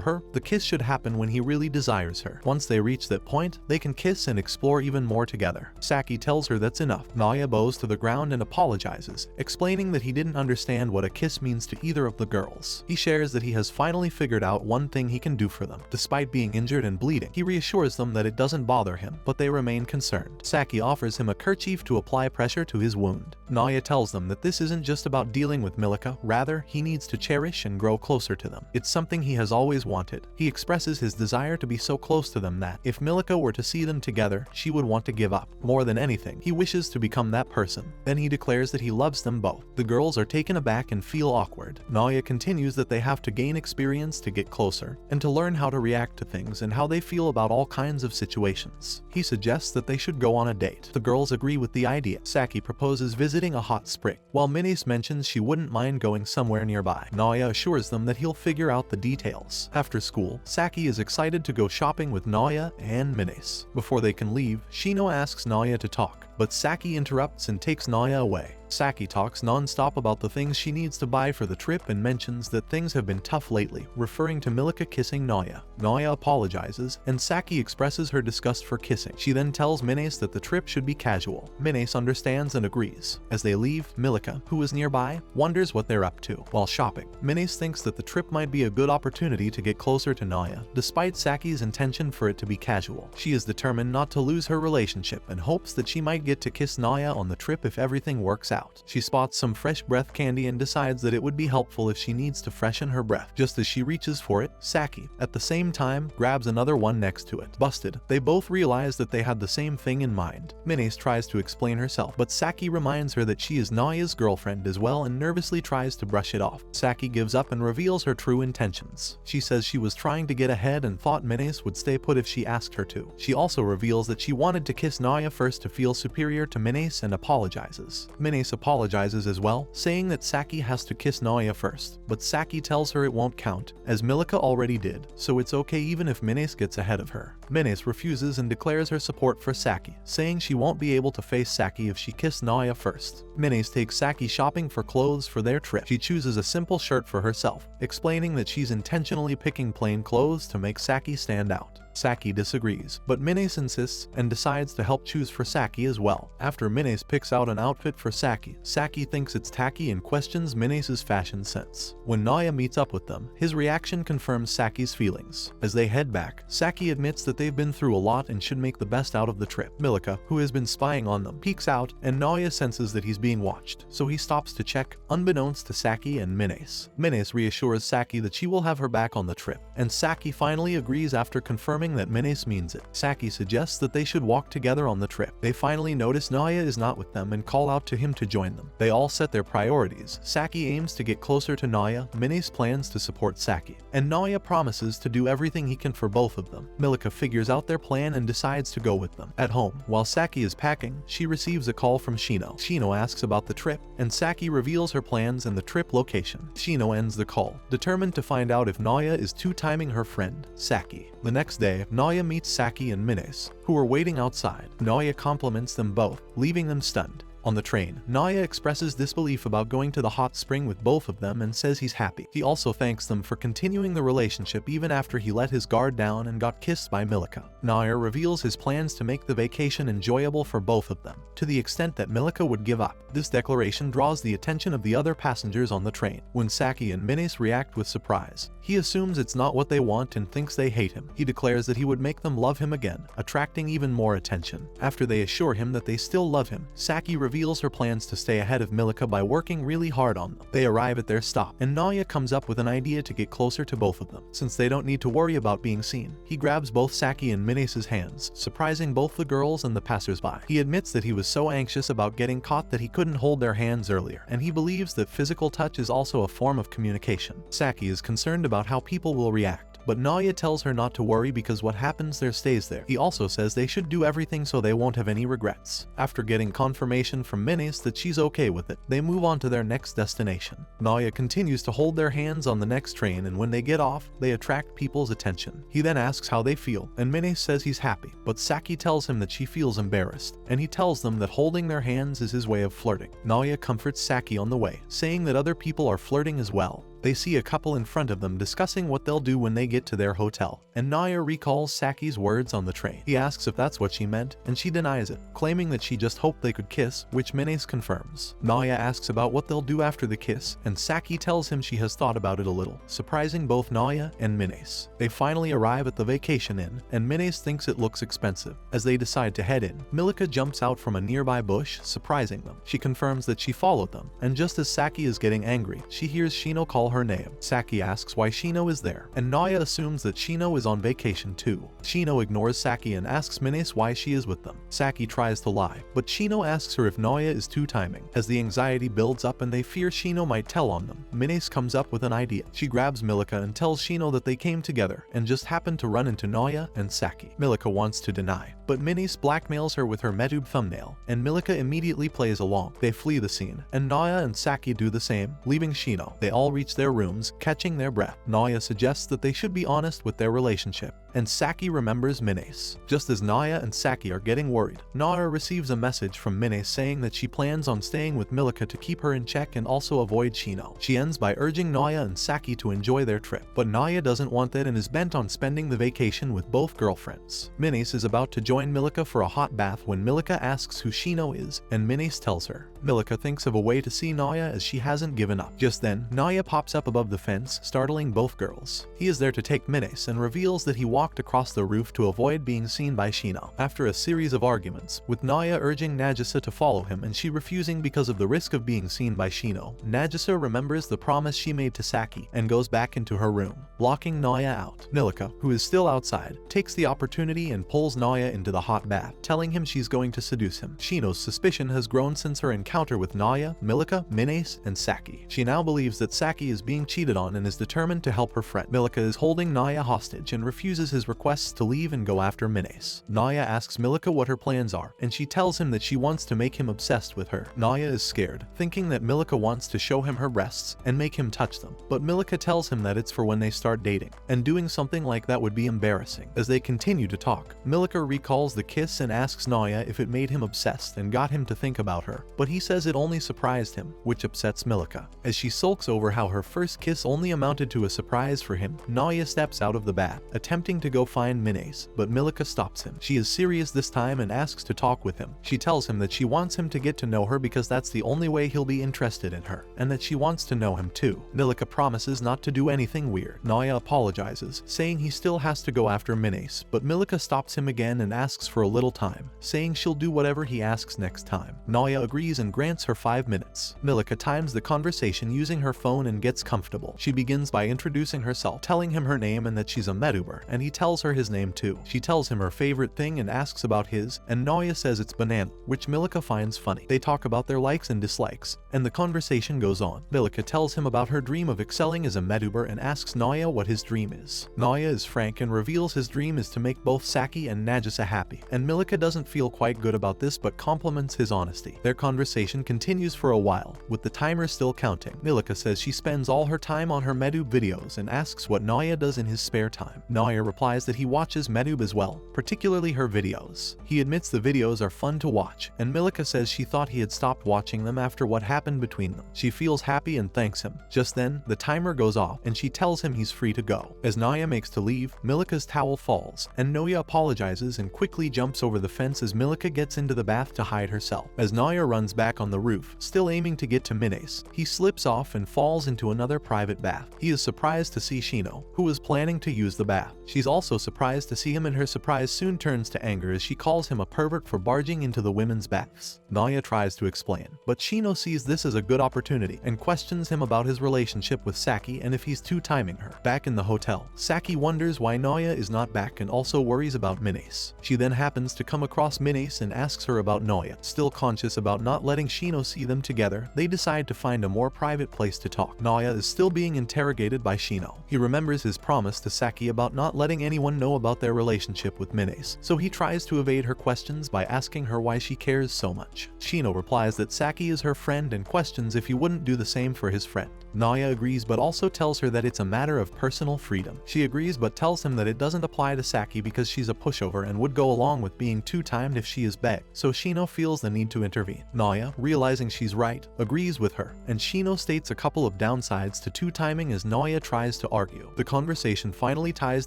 her, the kiss should happen when he really desires her. Once they reach that point, they can kiss and explore even more together. Saki tells her that's enough. Naya bows to the ground and apologizes, explaining that he didn't understand what a kiss means to either of the girls. He shares that he has finally figured out one thing he can do for them. Despite being injured and bleeding, he reassures them that it doesn't bother him, but they remain concerned. Saki offers him a kerchief to apply pressure to his wound. Naya tells them that this isn't just about dealing with Milika, rather, he needs to cherish and grow closer to them. It's something he has always wanted. He expresses his desire to be so close to them that, if Milika were to see them together, she would want to give up. More than anything, he wishes to become that person. Then he declares that he loves them both. The girls are taken aback and feel awkward. Naya continues that they have to gain experience to get closer, and to learn how to react to things and how they feel about all kinds of situations. He suggests that they should go on a date. The girls agree with the idea. Saki proposes visiting a hot spring, while Minace mentions she wouldn't mind going somewhere nearby. Naya assures them that he'll figure out the details. After school, Saki is excited to go shopping with Naya and Minace. Before they can leave, Shino asks Naya to talk, but Saki interrupts and takes Naya away. Saki talks non-stop about the things she needs to buy for the trip and mentions that things have been tough lately, referring to Milika kissing Naya. Naya apologizes, and Saki expresses her disgust for kissing. She then tells Minace that the trip should be casual. Minace understands and agrees. As they leave, Milika, who is nearby, wonders what they're up to. While shopping, Minace thinks that the trip might be a good opportunity to get closer to Naya, despite Saki's intention for it to be casual. She is determined not to lose her relationship and hopes that she might get to kiss Naya on the trip if everything works out. She spots some fresh breath candy and decides that it would be helpful if she needs to freshen her breath. Just as she reaches for it, Saki, at the same time, grabs another one next to it. Busted, they both realize that they had the same thing in mind. Minace tries to explain herself, but Saki reminds her that she is Naya's girlfriend as well and nervously tries to brush it off. Saki gives up and reveals her true intentions. She says she was trying to get ahead and thought Minace would stay put if she asked her to. She also reveals that she wanted to kiss Naya first to feel superior to Minace and apologizes. Minace apologizes as well, saying that Saki has to kiss Naya first, but Saki tells her it won't count, as Milika already did, so it's okay even if Minace gets ahead of her. Minace refuses and declares her support for Saki, saying she won't be able to face Saki if she kissed Naya first. Minace takes Saki shopping for clothes for their trip. She chooses a simple shirt for herself, explaining that she's intentionally picking plain clothes to make Saki stand out. Saki disagrees, but Minace insists and decides to help choose for Saki as well. After Minace picks out an outfit for Saki, Saki thinks it's tacky and questions Minace's fashion sense. When Naya meets up with them, his reaction confirms Saki's feelings. As they head back, Saki admits that they've been through a lot and should make the best out of the trip. Milika, who has been spying on them, peeks out, and Naya senses that he's being watched, so he stops to check, unbeknownst to Saki and Minace. Minace reassures Saki that she will have her back on the trip, and Saki finally agrees after confirming confirming that Menes means it. Saki suggests that they should walk together on the trip. They finally notice Naya is not with them and call out to him to join them. They all set their priorities. Saki aims to get closer to Naya, Menes plans to support Saki, and Naya promises to do everything he can for both of them. Milika figures out their plan and decides to go with them. At home, while Saki is packing, she receives a call from Shino. Shino asks about the trip, and Saki reveals her plans and the trip location. Shino ends the call, determined to find out if Naya is two-timing her friend, Saki. The next day, Naya meets Saki and Menes, who are waiting outside. Naya compliments them both, leaving them stunned. On the train, Naya expresses disbelief about going to the hot spring with both of them and says he's happy. He also thanks them for continuing the relationship even after he let his guard down and got kissed by Milika. Naya reveals his plans to make the vacation enjoyable for both of them, to the extent that Milika would give up. This declaration draws the attention of the other passengers on the train. When Saki and Menes react with surprise, he assumes it's not what they want and thinks they hate him. He declares that he would make them love him again, attracting even more attention. After they assure him that they still love him, Saki reveals her plans to stay ahead of Milika by working really hard on them. They arrive at their stop, and Naya comes up with an idea to get closer to both of them. Since they don't need to worry about being seen, he grabs both Saki and Menes' hands, surprising both the girls and the passersby. He admits that he was so anxious about getting caught that he couldn't hold their hands earlier, and he believes that physical touch is also a form of communication. Saki is concerned about how people will react, but Naya tells her not to worry because what happens there stays there. He also says they should do everything so they won't have any regrets. After getting confirmation from Menes that she's okay with it, they move on to their next destination. Naya continues to hold their hands on the next train, and when they get off, they attract people's attention. He then asks how they feel, and Menes says he's happy, but Saki tells him that she feels embarrassed, and he tells them that holding their hands is his way of flirting. Naya comforts Saki on the way, saying that other people are flirting as well. They see a couple in front of them discussing what they'll do when they get to their hotel, and Naya recalls Saki's words on the train. He asks if that's what she meant, and she denies it, claiming that she just hoped they could kiss, which Menes confirms. Naya asks about what they'll do after the kiss, and Saki tells him she has thought about it a little, surprising both Naya and Menes. They finally arrive at the vacation inn, and Menes thinks it looks expensive. As they decide to head in, Milika jumps out from a nearby bush, surprising them. She confirms that she followed them, and just as Saki is getting angry, she hears Shino call her name. Saki asks why Shino is there, and Naya assumes that Shino is on vacation too. Shino ignores Saki and asks Menes why she is with them. Saki tries to lie, but Shino asks her if Naya is two-timing. As the anxiety builds up and they fear Shino might tell on them, Menes comes up with an idea. She grabs Milika and tells Shino that they came together and just happened to run into Naya and Saki. Milika wants to deny, but Menes blackmails her with her Metube thumbnail, and Milika immediately plays along. They flee the scene, and Naya and Saki do the same, leaving Shino. They all reach their rooms, catching their breath. Naya suggests that they should be honest with their relationship, and Saki remembers Menes. Just as Naya and Saki are getting worried, Naya receives a message from Menes saying that she plans on staying with Milika to keep her in check and also avoid Shino. She ends by urging Naya and Saki to enjoy their trip, but Naya doesn't want that and is bent on spending the vacation with both girlfriends. Menes is about to join Milika for a hot bath when Milika asks who Shino is, and Menes tells her. Milika thinks of a way to see Naya as she hasn't given up. Just then, Naya pops up above the fence, startling both girls. He is there to take Menes and reveals that he walked across the roof to avoid being seen by Shino. After a series of arguments, with Naya urging Nagisa to follow him and she refusing because of the risk of being seen by Shino, Nagisa remembers the promise she made to Saki and goes back into her room, locking Naya out. Milika, who is still outside, takes the opportunity and pulls Naya into the hot bath, telling him she's going to seduce him. Shino's suspicion has grown since her encounter with Naya, Milika, Menes, and Saki. She now believes that Saki is being cheated on and is determined to help her friend. Milika is holding Naya hostage and refuses his requests to leave and go after Menes. Naya asks Milika what her plans are, and she tells him that she wants to make him obsessed with her. Naya is scared, thinking that Milika wants to show him her breasts and make him touch them, but Milika tells him that it's for when they start dating, and doing something like that would be embarrassing. As they continue to talk, Milika recalls the kiss and asks Naya if it made him obsessed and got him to think about her, but he says it only surprised him, which upsets Milika. As she sulks over how her first kiss only amounted to a surprise for him, Naya steps out of the bath, attempting to go find Menes, but Milika stops him. She is serious this time and asks to talk with him. She tells him that she wants him to get to know her because that's the only way he'll be interested in her, and that she wants to know him too. Milika promises not to do anything weird. Naya apologizes, saying he still has to go after Menes, but Milika stops him again and asks for a little time, saying she'll do whatever he asks next time. Naya agrees and grants her 5 minutes. Milika times the conversation using her phone and gets comfortable. She begins by introducing herself, telling him her name and that she's a Meduber, and he tells her his name too. She tells him her favorite thing and asks about his, and Noya says it's banana, which Milika finds funny. They talk about their likes and dislikes, and the conversation goes on. Milika tells him about her dream of excelling as a Meduber and asks Noya what his dream is. Noya is frank and reveals his dream is to make both Saki and Nagisa happy, and Milika doesn't feel quite good about this but compliments his honesty. Their conversation continues for a while, with the timer still counting. Milika says she spends all her time on her Medub videos and asks what Noya does in his spare time. Noya replies that he watches Medub as well, particularly her videos. He admits the videos are fun to watch, and Milika says she thought he had stopped watching them after what happened between them. She feels happy and thanks him. Just then, the timer goes off and she tells him he's free to go. As Noya makes to leave, Milika's towel falls, and Noya apologizes and quickly jumps over the fence as Milika gets into the bath to hide herself. As Noya runs back on the roof, still aiming to get to Minace, he slips off and falls into another private bath. He is surprised to see Shino, who is planning to use the bath. She's also surprised to see him, and her surprise soon turns to anger as she calls him a pervert for barging into the women's baths. Noya tries to explain, but Shino sees this as a good opportunity and questions him about his relationship with Saki and if he's two-timing her. Back in the hotel, Saki wonders why Noya is not back and also worries about Minace. She then happens to come across Minace and asks her about Noya. Still conscious about not letting Shino see them together, they decide to find a more private place to talk. Noya is still being interrogated by Shino. He remembers his promise to Saki about not letting anyone know about their relationship with Minace, so he tries to evade her questions by asking her why she cares so much. Shino replies that Saki is her friend and questions if he wouldn't do the same for his friend. Noya agrees but also tells her that it's a matter of personal freedom. She agrees but tells him that it doesn't apply to Saki because she's a pushover and would go along with being two-timed if she is begged, so Shino feels the need to intervene. Noya, realizing she's right, agrees with her, and Shino states a couple of downsides to two-timing as Noya tries to argue. The conversation finally ties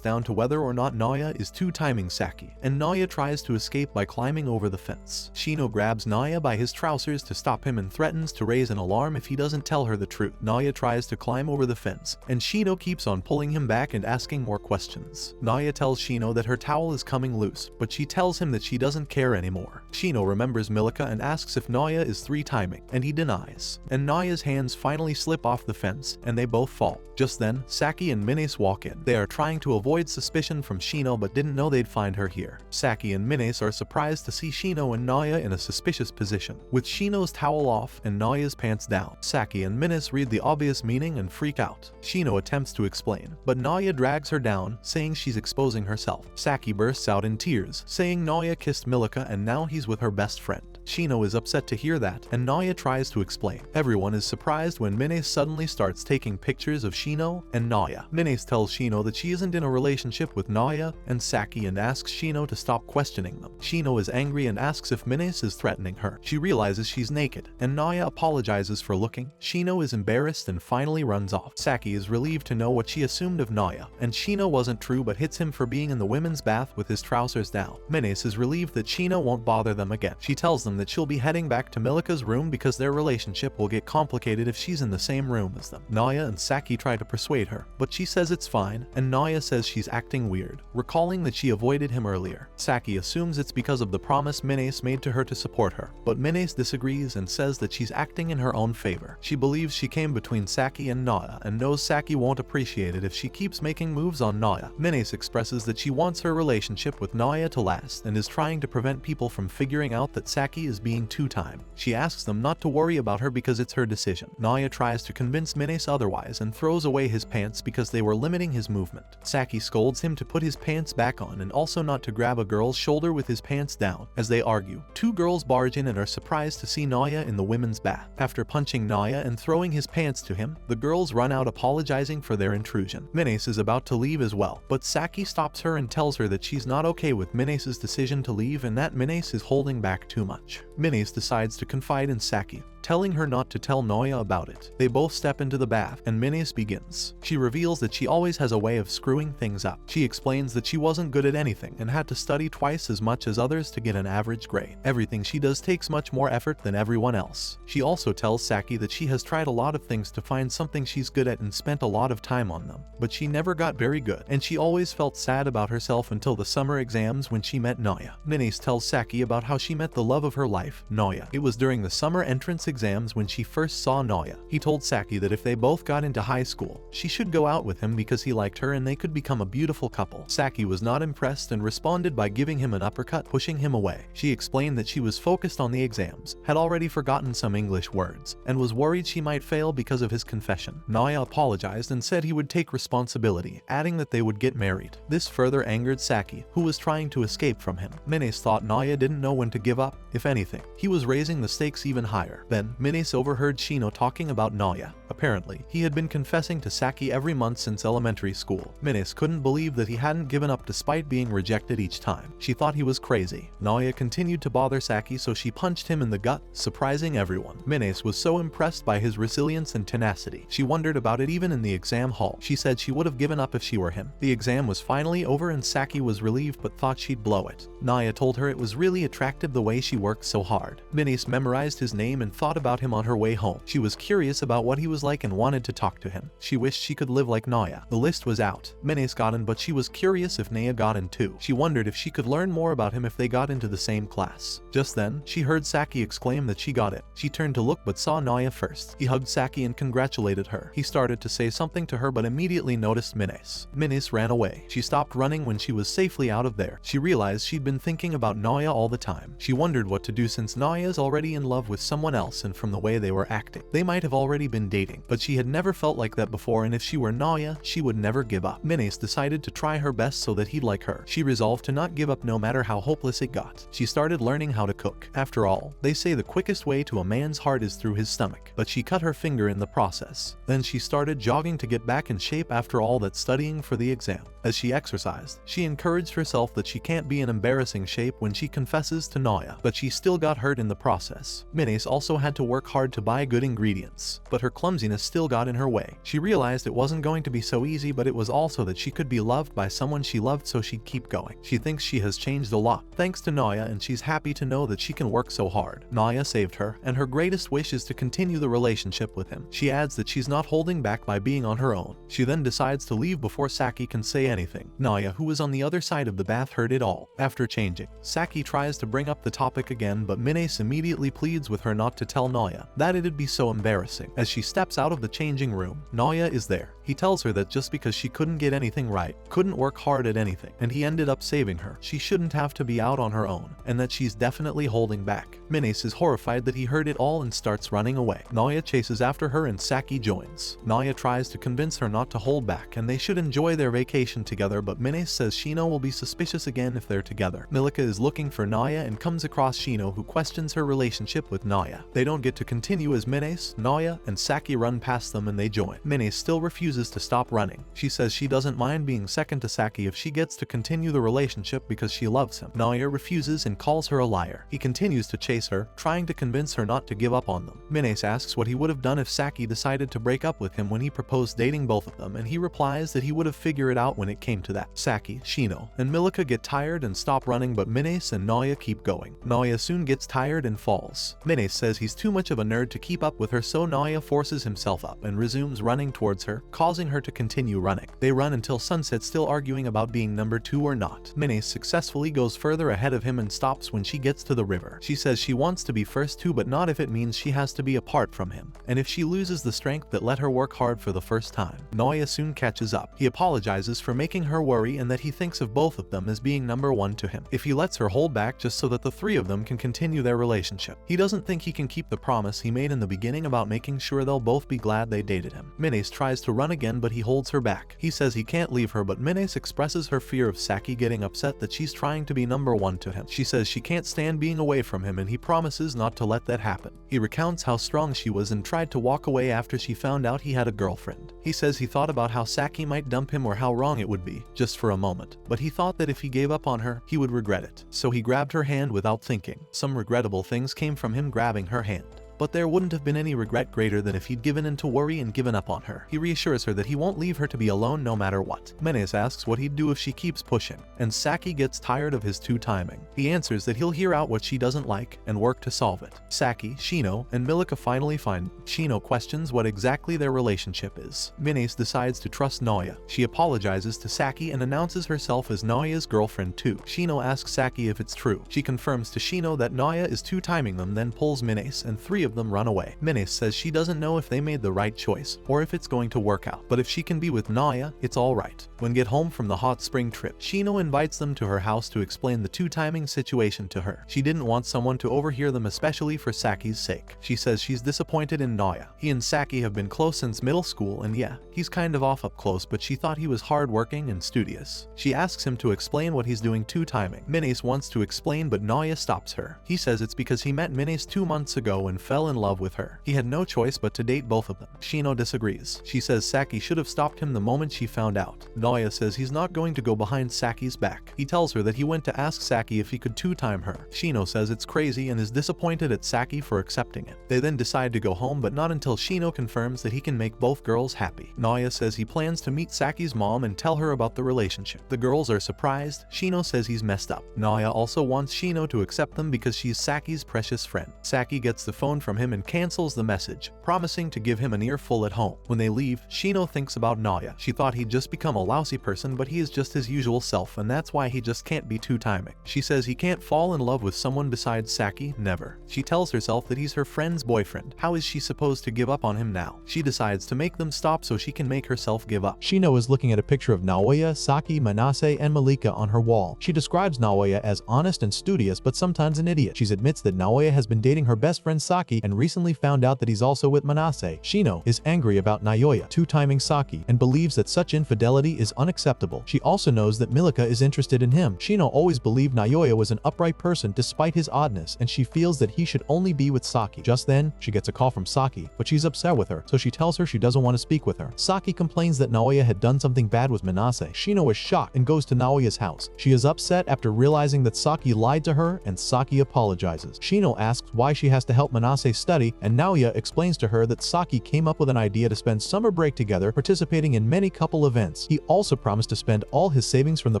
down to whether or not Noya is two-timing Saki, and Noya tries to escape by climbing over the fence. Shino grabs Noya by his trousers to stop him and threatens to raise an alarm if he doesn't tell her the truth. Noya tries to climb over the fence, and Shino keeps on pulling him back and asking more questions. Noya tells Shino that her towel is coming loose, but she tells him that she doesn't care anymore. Shino remembers Milika and asks if Noya is three-timing, and he denies. And Noya's hands finally slip off the fence, and they both fall. Just then, Saki and Minace walk in. They are trying to avoid suspicion from Shino but didn't know they'd find her here. Saki and Minace are surprised to see Shino and Noya in a suspicious position, with Shino's towel off and Noya's pants down. Saki and Minace read the obvious meaning and freak out. Shino attempts to explain, but Noya drags her down, saying she's exposing herself. Saki bursts out in tears, saying Noya kissed Milika and now he's with her best friend. Shino is upset to hear that, and Noya tries to explain. Everyone is surprised when Minace suddenly starts taking pictures of Shino and Noya. Minace tells Shino that she isn't in a relationship with Noya and Saki and asks Shino to stop questioning them. Shino is angry and asks if Minace is threatening her. She realizes she's naked, and Noya apologizes for looking. Shino is embarrassed and finally runs off. Saki is relieved to know what she assumed of Noya, and Shino wasn't true but hits him for being in the women's bath with his trousers down. Minace is relieved that Shino won't bother them again. She tells them that she'll be heading back to Milika's room because their relationship will get complicated if she's in the same room as them. Noya and Saki try to persuade her, but she says it's fine, and Noya says she's acting weird, recalling that she avoided him earlier. Saki assumes it's because of the promise Minace made to her to support her, but Minace disagrees and says that she's acting in her own favor. She believes she came between Saki and Noya and knows Saki won't appreciate it if she keeps making moves on Noya. Minace expresses that she wants her relationship with Noya to last and is trying to prevent people from figuring out that Saki is being two-time. She asks them not to worry about her because it's her decision. Noya tries to convince Minace otherwise and throws away his pants because they were limiting his movement. Saki scolds him to put his pants back on and also not to grab a girl's shoulder with his pants down. As they argue, two girls barge in and are surprised to see Noya in the women's bath. After punching Noya and throwing his pants to him, the girls run out apologizing for their intrusion. Minace is about to leave as well, but Saki stops her and tells her that she's not okay with Minace's decision to leave and that Minace is holding back too much. Minace decides to confide in Saki, telling her not to tell Noya about it. They both step into the bath, and Minace begins. She reveals that she always has a way of screwing things up. She explains that she wasn't good at anything and had to study twice as much as others to get an average grade. Everything she does takes much more effort than everyone else. She also tells Saki that she has tried a lot of things to find something she's good at and spent a lot of time on them, but she never got very good, and she always felt sad about herself until the summer exams when she met Noya. Minace tells Saki about how she met the love of her life, Noya. It was during the summer entrance exams when she first saw Noya. He told Saki that if they both got into high school, she should go out with him because he liked her and they could become a beautiful couple. Saki was not impressed and responded by giving him an uppercut, pushing him away. She explained that she was focused on the exams, had already forgotten some English words, and was worried she might fail because of his confession. Noya apologized and said he would take responsibility, adding that they would get married. This further angered Saki, who was trying to escape from him. Minace thought Noya didn't know when to give up. If anything, he was raising the stakes even higher. Then, Minace overheard Shino talking about Noya. Apparently, he had been confessing to Saki every month since elementary school. Minace couldn't believe that he hadn't given up despite being rejected each time. She thought he was crazy. Noya continued to bother Saki, so she punched him in the gut, surprising everyone. Minace was so impressed by his resilience and tenacity. She wondered about it even in the exam hall. She said she would have given up if she were him. The exam was finally over and Saki was relieved but thought she'd blow it. Noya told her it was really attractive the way she worked so hard. Minace memorized his name and thought about him on her way home. She was curious about what he was like and wanted to talk to him. She wished she could live like Noya. The list was out. Minace got in, but she was curious if Naya got in too. She wondered if she could learn more about him if they got into the same class. Just then, she heard Saki exclaim that she got it. She turned to look but saw Noya first. He hugged Saki and congratulated her. He started to say something to her but immediately noticed Minace. Minace ran away. She stopped running when she was safely out of there. She realized she'd been thinking about Noya all the time. She wondered what to do since Noya's already in love with someone else, and from the way they were acting, they might have already been dating, but she had never felt like that before, and if she were Noya, she would never give up. Minace decided to try her best so that he'd like her. She resolved to not give up no matter how hopeless it got. She started learning how to cook. After all, they say the quickest way to a man's heart is through his stomach, but she cut her finger in the process. Then she started jogging to get back in shape after all that studying for the exam. As she exercised, she encouraged herself that she can't be in embarrassing shape when she confesses to Noya, but she still got hurt in the process. Minace also had to work hard to buy good ingredients, but her clumsiness still got in her way. She realized it wasn't going to be so easy, but it was also that she could be loved by someone she loved, so she'd keep going. She thinks she has changed a lot thanks to Noya, and she's happy to know that she can work so hard. Noya saved her, and her greatest wish is to continue the relationship with him. She adds that she's not holding back by being on her own. She then decides to leave before Saki can say anything. Noya, who was on the other side of the bath, heard it all. After changing, Saki tries to bring up the topic again, but Minace immediately pleads with her not to tell Noya, that it'd be so embarrassing. As she steps out of the changing room, Noya is there. He tells her that just because she couldn't get anything right, couldn't work hard at anything, and he ended up saving her, she shouldn't have to be out on her own, and that she's definitely holding back. Minace is horrified that he heard it all and starts running away. Noya chases after her and Saki joins. Noya tries to convince her not to hold back and they should enjoy their vacation together, but Minace says Shino will be suspicious again if they're together. Milika is looking for Noya and comes across Shino, who questions her relationship with Noya. They don't get to continue as Minace, Noya, and Saki run past them and they join. Minace still refuses to stop running. She says she doesn't mind being second to Saki if she gets to continue the relationship because she loves him. Noya refuses and calls her a liar. He continues to chase her, trying to convince her not to give up on them. Minace asks what he would have done if Saki decided to break up with him when he proposed dating both of them, and he replies that he would have figured it out when it came to that. Saki, Shino, and Milika get tired and stop running, but Minace and Noya keep going. Noya soon gets tired and falls. Minace says he's too much of a nerd to keep up with her, so Noya forces himself up and resumes running towards her, causing her to continue running. They run until sunset, still arguing about being number 2 or not. Minace successfully goes further ahead of him and stops when she gets to the river. She says she wants to be first too, but not if it means she has to be apart from him, and if she loses the strength that let her work hard for the first time. Noya soon catches up. He apologizes for making her worry and that he thinks of both of them as being number 1 to him if he lets her hold back just so that the 3 of them can continue their relationship. He doesn't think he can keep the promise he made in the beginning about making sure they'll both be glad they dated him. Minace tries to run again, but he holds her back. He says he can't leave her, but Minace expresses her fear of Saki getting upset that she's trying to be number 1 to him. She says she can't stand being away from him, and he promises not to let that happen. He recounts how strong she was and tried to walk away after she found out he had a girlfriend. He says he thought about how Saki might dump him or how wrong it would be, just for a moment, but he thought that if he gave up on her, he would regret it. So he grabbed her hand without thinking. Some regrettable things came from him grabbing her hand. but there wouldn't have been any regret greater than if he'd given in to worry and given up on her. He reassures her that he won't leave her to be alone no matter what. Menes asks what he'd do if she keeps pushing, and Saki gets tired of his two-timing. He answers that he'll hear out what she doesn't like and work to solve it. Saki, Shino, and Milika finally find. Shino questions what exactly their relationship is. Menes decides to trust Naoya. She apologizes to Saki and announces herself as Naoya's girlfriend too. Shino asks Saki if it's true. She confirms to Shino that Naoya is two-timing them, then pulls Menes, and three of them run away. Menes says she doesn't know if they made the right choice or if it's going to work out, but if she can be with Naoya, it's alright. When get home from the hot spring trip, Shino invites them to her house to explain the two-timing situation to her. She didn't want someone to overhear them, especially for Saki's sake. She says she's disappointed in Naoya. He and Saki have been close since middle school, and yeah, he's kind of off up close, but she thought he was hardworking and studious. She asks him to explain what he's doing two-timing. Menes wants to explain, but Naoya stops her. He says it's because he met Menes 2 months ago and fell in love with her. He had no choice but to date both of them. Shino disagrees. She says Saki should have stopped him the moment she found out. Naoya says he's not going to go behind Saki's back. He tells her that he went to ask Saki if he could two-time her. Shino says it's crazy and is disappointed at Saki for accepting it. They then decide to go home, but not until Shino confirms that he can make both girls happy. Naoya says he plans to meet Saki's mom and tell her about the relationship. The girls are surprised. Shino says he's messed up. Naoya also wants Shino to accept them because she's Saki's precious friend. Saki gets the phone from him and cancels the message, promising to give him an earful at home. When they leave, Shino thinks about Naoya. She thought he'd just become a lousy person, but he is just his usual self, and that's why he just can't be two-timing. She says he can't fall in love with someone besides Saki, never. She tells herself that he's her friend's boyfriend. How is she supposed to give up on him now? She decides to make them stop so she can make herself give up. Shino is looking at a picture of Naoya, Saki, Manase, and Malika on her wall. She describes Naoya as honest and studious, but sometimes an idiot. She admits that Naoya has been dating her best friend Saki and recently found out that he's also with Manase. Shino is angry about Naoya two-timing Saki and believes that such infidelity is unacceptable. She also knows that Milika is interested in him. Shino always believed Naoya was an upright person despite his oddness, and she feels that he should only be with Saki. Just then, she gets a call from Saki, but she's upset with her, so she tells her she doesn't want to speak with her. Saki complains that Naoya had done something bad with Manase. Shino is shocked and goes to Naoya's house. She is upset after realizing that Saki lied to her, and Saki apologizes. Shino asks why she has to help Manase study, and Naoya explains to her that Saki came up with an idea to spend summer break together, participating in many couple events. He also promised to spend all his savings from the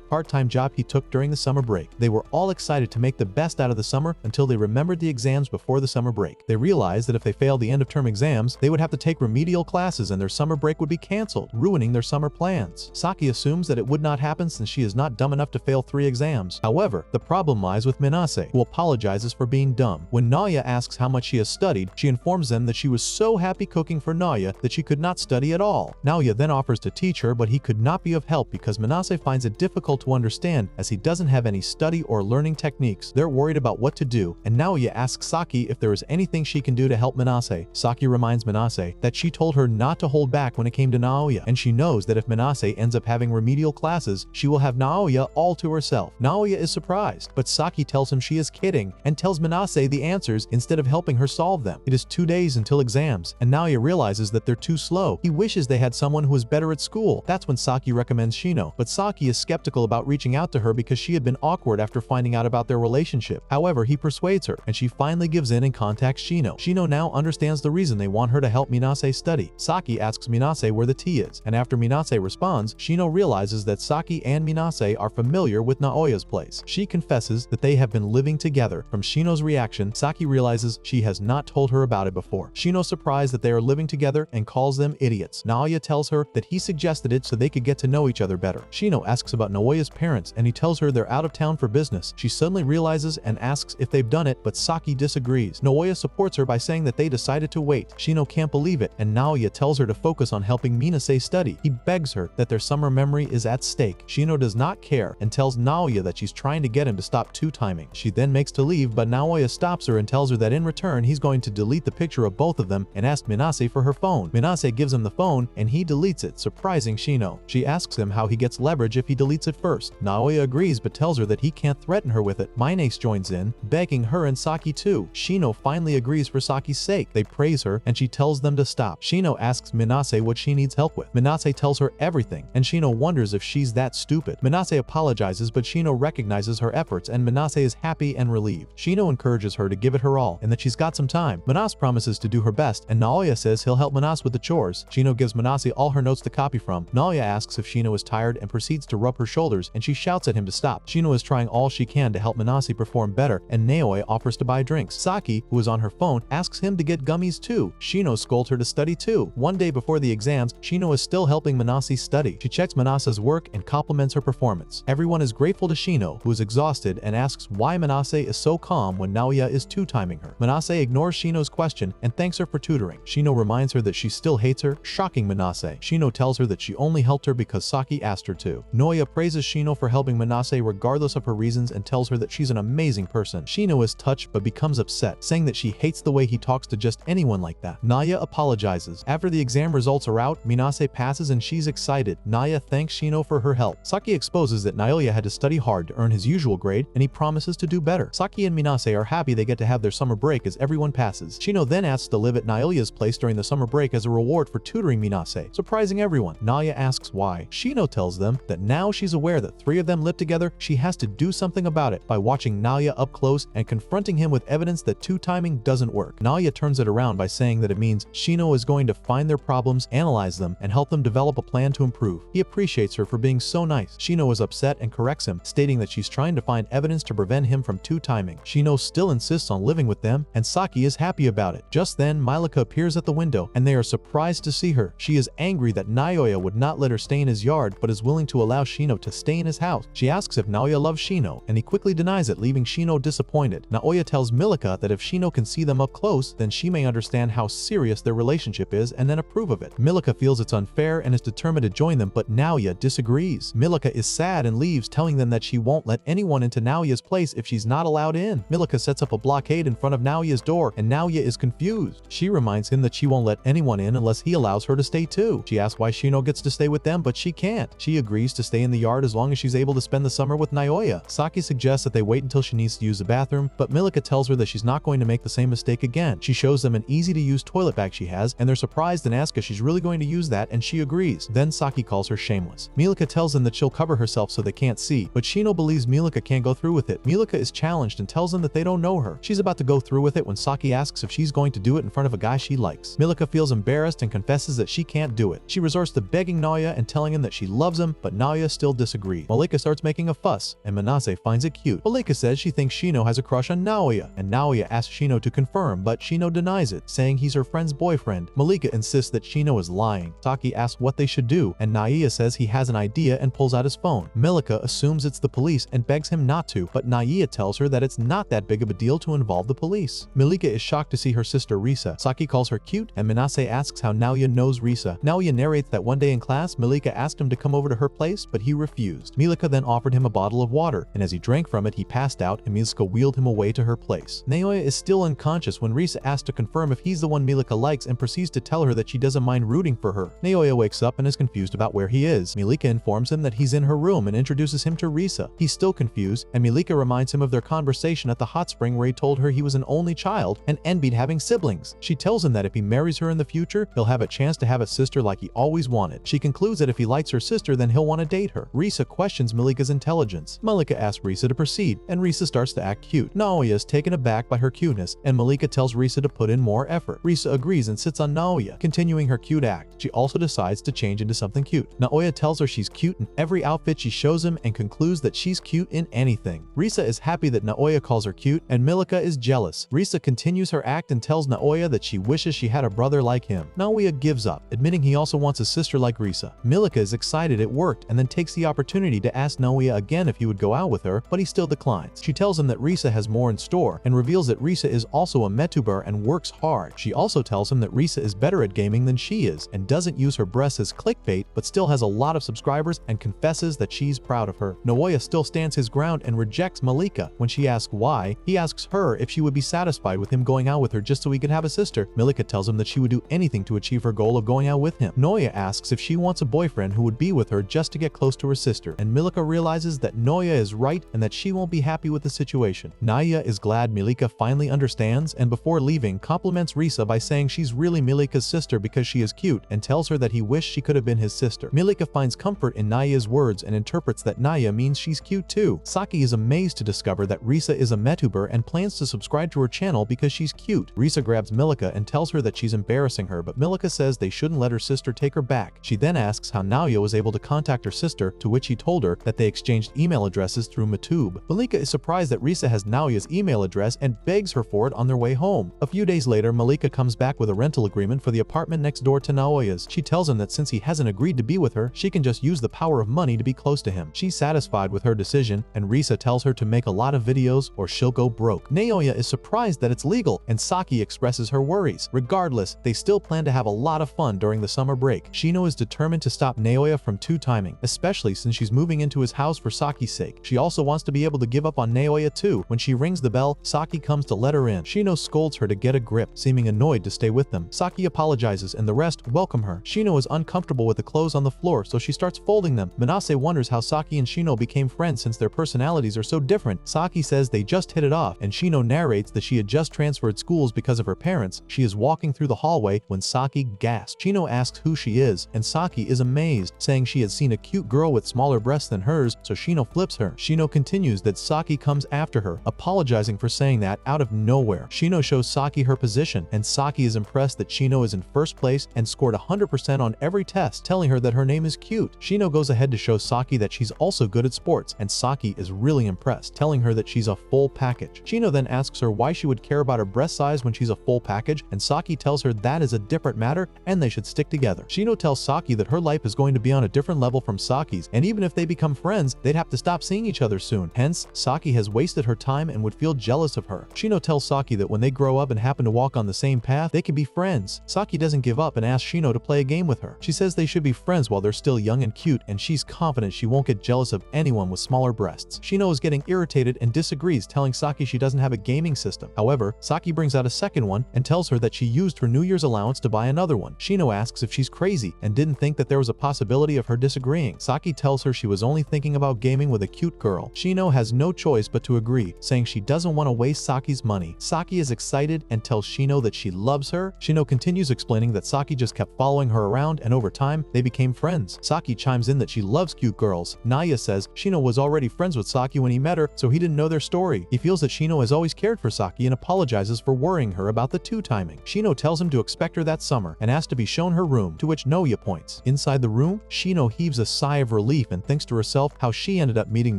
part-time job he took during the summer break. They were all excited to make the best out of the summer until they remembered the exams before the summer break. They realized that if they failed the end-of-term exams, they would have to take remedial classes and their summer break would be canceled, ruining their summer plans. Saki assumes that it would not happen since she is not dumb enough to fail 3 exams. However, the problem lies with Manase, who apologizes for being dumb. When Naoya asks how much she has studied, she informs them that she was so happy cooking for Naoya that she could not study at all. Naoya then offers to teach her, but he could not be of help because Manase finds it difficult to understand as he doesn't have any study or learning techniques. They're worried about what to do, and Naoya asks Saki if there is anything she can do to help Manase. Saki reminds Manase that she told her not to hold back when it came to Naoya, and she knows that if Manase ends up having remedial classes, she will have Naoya all to herself. Naoya is surprised, but Saki tells him she is kidding and tells Manase the answers instead of helping her solve them. It is 2 days until exams, and Naoya realizes that they're too slow. He wishes they had someone who is better at school. That's when Saki recommends Shino, but Saki is skeptical about reaching out to her because she had been awkward after finding out about their relationship. However, he persuades her, and she finally gives in and contacts Shino. Shino now understands the reason they want her to help Minase study. Saki asks Minase where the tea is, and after Minase responds, Shino realizes that Saki and Minase are familiar with Naoya's place. She confesses that they have been living together. From Shino's reaction, Saki realizes she has not told her about it before. Shino is surprised that they are living together and calls them idiots. Naoya tells her that he suggested it so they could get to know each other better. Shino asks about Naoya's parents, and he tells her they're out of town for business. She suddenly realizes and asks if they've done it, but Saki disagrees. Naoya supports her by saying that they decided to wait. Shino can't believe it, and Naoya tells her to focus on helping Minase study. He begs her that their summer memory is at stake. Shino does not care and tells Naoya that she's trying to get him to stop two-timing. She then makes to leave, but Naoya stops her and tells her that in return he's going to delete the picture of both of them and ask Minase for her phone. Minase gives him the phone and he deletes it, surprising Shino. She asks him how he gets leverage if he deletes it first. Naoya agrees but tells her that he can't threaten her with it. Minase joins in, begging her and Saki too. Shino finally agrees for Saki's sake. They praise her and she tells them to stop. Shino asks Minase what she needs help with. Minase tells her everything and Shino wonders if she's that stupid. Minase apologizes but Shino recognizes her efforts and Minase is happy and relieved. Shino encourages her to give it her all and that she's got some time. Manase promises to do her best, and Naoya says he'll help Manase with the chores. Shino gives Manase all her notes to copy from. Naoya asks if Shino is tired and proceeds to rub her shoulders, and she shouts at him to stop. Shino is trying all she can to help Manase perform better, and Naoya offers to buy drinks. Saki, who is on her phone, asks him to get gummies too. Shino scolds her to study too. One day before the exams, Shino is still helping Manase study. She checks Manase's work and compliments her performance. Everyone is grateful to Shino, who is exhausted, and asks why Manase is so calm when Naoya is two-timing her. Manase ignores Shino's question and thanks her for tutoring. Shino reminds her that she still hates her, shocking Manase. Shino tells her that she only helped her because Saki asked her to. Naoya praises Shino for helping Manase regardless of her reasons and tells her that she's an amazing person. Shino is touched but becomes upset, saying that she hates the way he talks to just anyone like that. Naoya apologizes. After the exam results are out, Manase passes and she's excited. Naoya thanks Shino for her help. Saki exposes that Naoya had to study hard to earn his usual grade, and he promises to do better. Saki and Manase are happy they get to have their summer break as everyone passes. Shino then asks to live at Naoya's place during the summer break as a reward for tutoring Manase, surprising everyone. Naoya asks why. Shino tells them that now she's aware that three of them live together, she has to do something about it by watching Naoya up close and confronting him with evidence that two-timing doesn't work. Naoya turns it around by saying that it means Shino is going to find their problems, analyze them, and help them develop a plan to improve. He appreciates her for being so nice. Shino is upset and corrects him, stating that she's trying to find evidence to prevent him from two-timing. Shino still insists on living with them, and Saki is happy about it. Just then, Milika appears at the window, and they are surprised to see her. She is angry that Naoya would not let her stay in his yard, but is willing to allow Shino to stay in his house. She asks if Naoya loves Shino, and he quickly denies it, leaving Shino disappointed. Naoya tells Milika that if Shino can see them up close, then she may understand how serious their relationship is and then approve of it. Milika feels it's unfair and is determined to join them, but Naoya disagrees. Milika is sad and leaves, telling them that she won't let anyone into Naoya's place if she's not allowed in. Milika sets up a blockade in front of Naoya's door, and Naoya is confused. She reminds him that she won't let anyone in unless he allows her to stay too. She asks why Shino gets to stay with them, but she can't. She agrees to stay in the yard as long as she's able to spend the summer with Naoya. Saki suggests that they wait until she needs to use the bathroom, but Milika tells her that she's not going to make the same mistake again. She shows them an easy-to-use toilet bag she has, and they're surprised and ask if she's really going to use that, and she agrees. Then Saki calls her shameless. Milika tells them that she'll cover herself so they can't see, but Shino believes Milika can't go through with it. Milika is challenged and tells them that they don't know her. She's about to go through with it when Saki asks if she's going to do it in front of a guy she likes. Milika feels embarrassed and confesses that she can't do it. She resorts to begging Naoya and telling him that she loves him, but Naoya still disagrees. Malika starts making a fuss, and Manase finds it cute. Malika says she thinks Shino has a crush on Naoya, and Naoya asks Shino to confirm, but Shino denies it, saying he's her friend's boyfriend. Malika insists that Shino is lying. Saki asks what they should do, and Naoya says he has an idea and pulls out his phone. Milika assumes it's the police and begs him not to, but Naoya tells her that it's not that big of a deal to involve the police. Milika is shocked to see her sister Risa. Saki calls her cute, and Manase asks how Naoya knows Risa. Naoya narrates that one day in class, Milika asked him to come over to her place, but he refused. Milika then offered him a bottle of water, and as he drank from it, he passed out, and Milika wheeled him away to her place. Naoya is still unconscious when Risa asks to confirm if he's the one Milika likes and proceeds to tell her that she doesn't mind rooting for her. Naoya wakes up and is confused about where he is. Milika informs him that he's in her room and introduces him to Risa. He's still confused, and Milika reminds him of their conversation at the hot spring where he told her he was an only child and envied having siblings. She tells him that if he marries her in the future, he'll have a chance to have a sister like he always wanted. She concludes that if he likes her sister, then he'll want to date her. Risa questions Milika's intelligence. Milika asks Risa to proceed, and Risa starts to act cute. Naoya is taken aback by her cuteness, and Milika tells Risa to put in more effort. Risa agrees and sits on Naoya, continuing her cute act. She also decides to change into something cute. Naoya tells her she's cute in every outfit she shows him and concludes that she's cute in anything. Risa is happy that Naoya calls her cute, and Milika is jealous. Risa continues her act and tells Naoya that she wishes she had a brother like him. Naoya gives up, admitting he also wants a sister like Risa. Milika is excited it worked and then takes the opportunity to ask Naoya again if he would go out with her, but he still declines. She tells him that Risa has more in store and reveals that Risa is also a metuber and works hard. She also tells him that Risa is better at gaming than she is and doesn't use her breasts as clickbait, but still has a lot of subscribers and confesses that she's proud of her. Naoya still stands his ground and rejects Milika. When she asks why, he asks her if she would be satisfied with him going out with her just so he could have a sister. Milika tells him that she would do anything to achieve her goal of going out with him. Naoya asks if she wants a boyfriend who would be with her just to get close to her sister, and Milika realizes that Naoya is right and that she won't be happy with the situation. Naoya is glad Milika finally understands, and before leaving, compliments Risa by saying she's really Milika's sister because she is cute, and tells her that he wished she could have been his sister. Milika finds comfort in Naoya's words and interprets that Naoya means she's cute too. Saki is amazed to discover that Risa is a metuber and plans to subscribe to her channel because because she's cute. RIZZ grabs Milika and tells her that she's embarrassing her, but Milika says they shouldn't let her sister take her back. She then asks how Naoya was able to contact her sister, to which he told her that they exchanged email addresses through Matube. Malika is surprised that RIZZ has Naoya's email address and begs her for it on their way home. A few days later, Malika comes back with a rental agreement for the apartment next door to Naoya's. She tells him that since he hasn't agreed to be with her, she can just use the power of money to be close to him. She's satisfied with her decision, and RIZZ tells her to make a lot of videos or she'll go broke. Naoya is surprised that it's legal, and Saki expresses her worries. Regardless, they still plan to have a lot of fun during the summer break. Shino is determined to stop Naoya from two-timing, especially since she's moving into his house for Saki's sake. She also wants to be able to give up on Naoya too. When she rings the bell, Saki comes to let her in. Shino scolds her to get a grip, seeming annoyed to stay with them. Saki apologizes and the rest welcome her. Shino is uncomfortable with the clothes on the floor, so she starts folding them. Manase wonders how Saki and Shino became friends since their personalities are so different. Saki says they just hit it off, and Shino narrates that she had just transferred schools because of her parents. She is walking through the hallway when Saki gasps. Shino asks who she is, and Saki is amazed, saying she had seen a cute girl with smaller breasts than hers, so Shino flips her. Shino continues that Saki comes after her, apologizing for saying that out of nowhere. Shino shows Saki her position, and Saki is impressed that Shino is in first place and scored 100% on every test, telling her that her name is cute. Shino goes ahead to show Saki that she's also good at sports, and Saki is really impressed, telling her that she's a full package. Shino then asks her why she would care about her breast size when she's a full package, and Saki tells her that is a different matter and they should stick together. Shino tells Saki that her life is going to be on a different level from Saki's, and even if they become friends, they'd have to stop seeing each other soon. Hence, Saki has wasted her time and would feel jealous of her. Shino tells Saki that when they grow up and happen to walk on the same path, they can be friends. Saki doesn't give up and asks Shino to play a game with her. She says they should be friends while they're still young and cute, and she's confident she won't get jealous of anyone with smaller breasts. Shino is getting irritated and disagrees, telling Saki she doesn't have a gaming system. However, Saki brings out a second one and tells her that she used her New Year's allowance to buy another one. Shino asks if she's crazy and didn't think that there was a possibility of her disagreeing. Saki tells her she was only thinking about gaming with a cute girl. Shino has no choice but to agree, saying she doesn't want to waste Saki's money. Saki is excited and tells Shino that she loves her. Shino continues explaining that Saki just kept following her around, and over time, they became friends. Saki chimes in that she loves cute girls. Naya says Shino was already friends with Saki when he met her, so he didn't know their story. He feels that Shino has always cared for Saki and apologizes for worrying her about the two-timing. Shino tells him to expect her that summer and asks to be shown her room, to which Naoya points. Inside the room, Shino heaves a sigh of relief and thinks to herself how she ended up meeting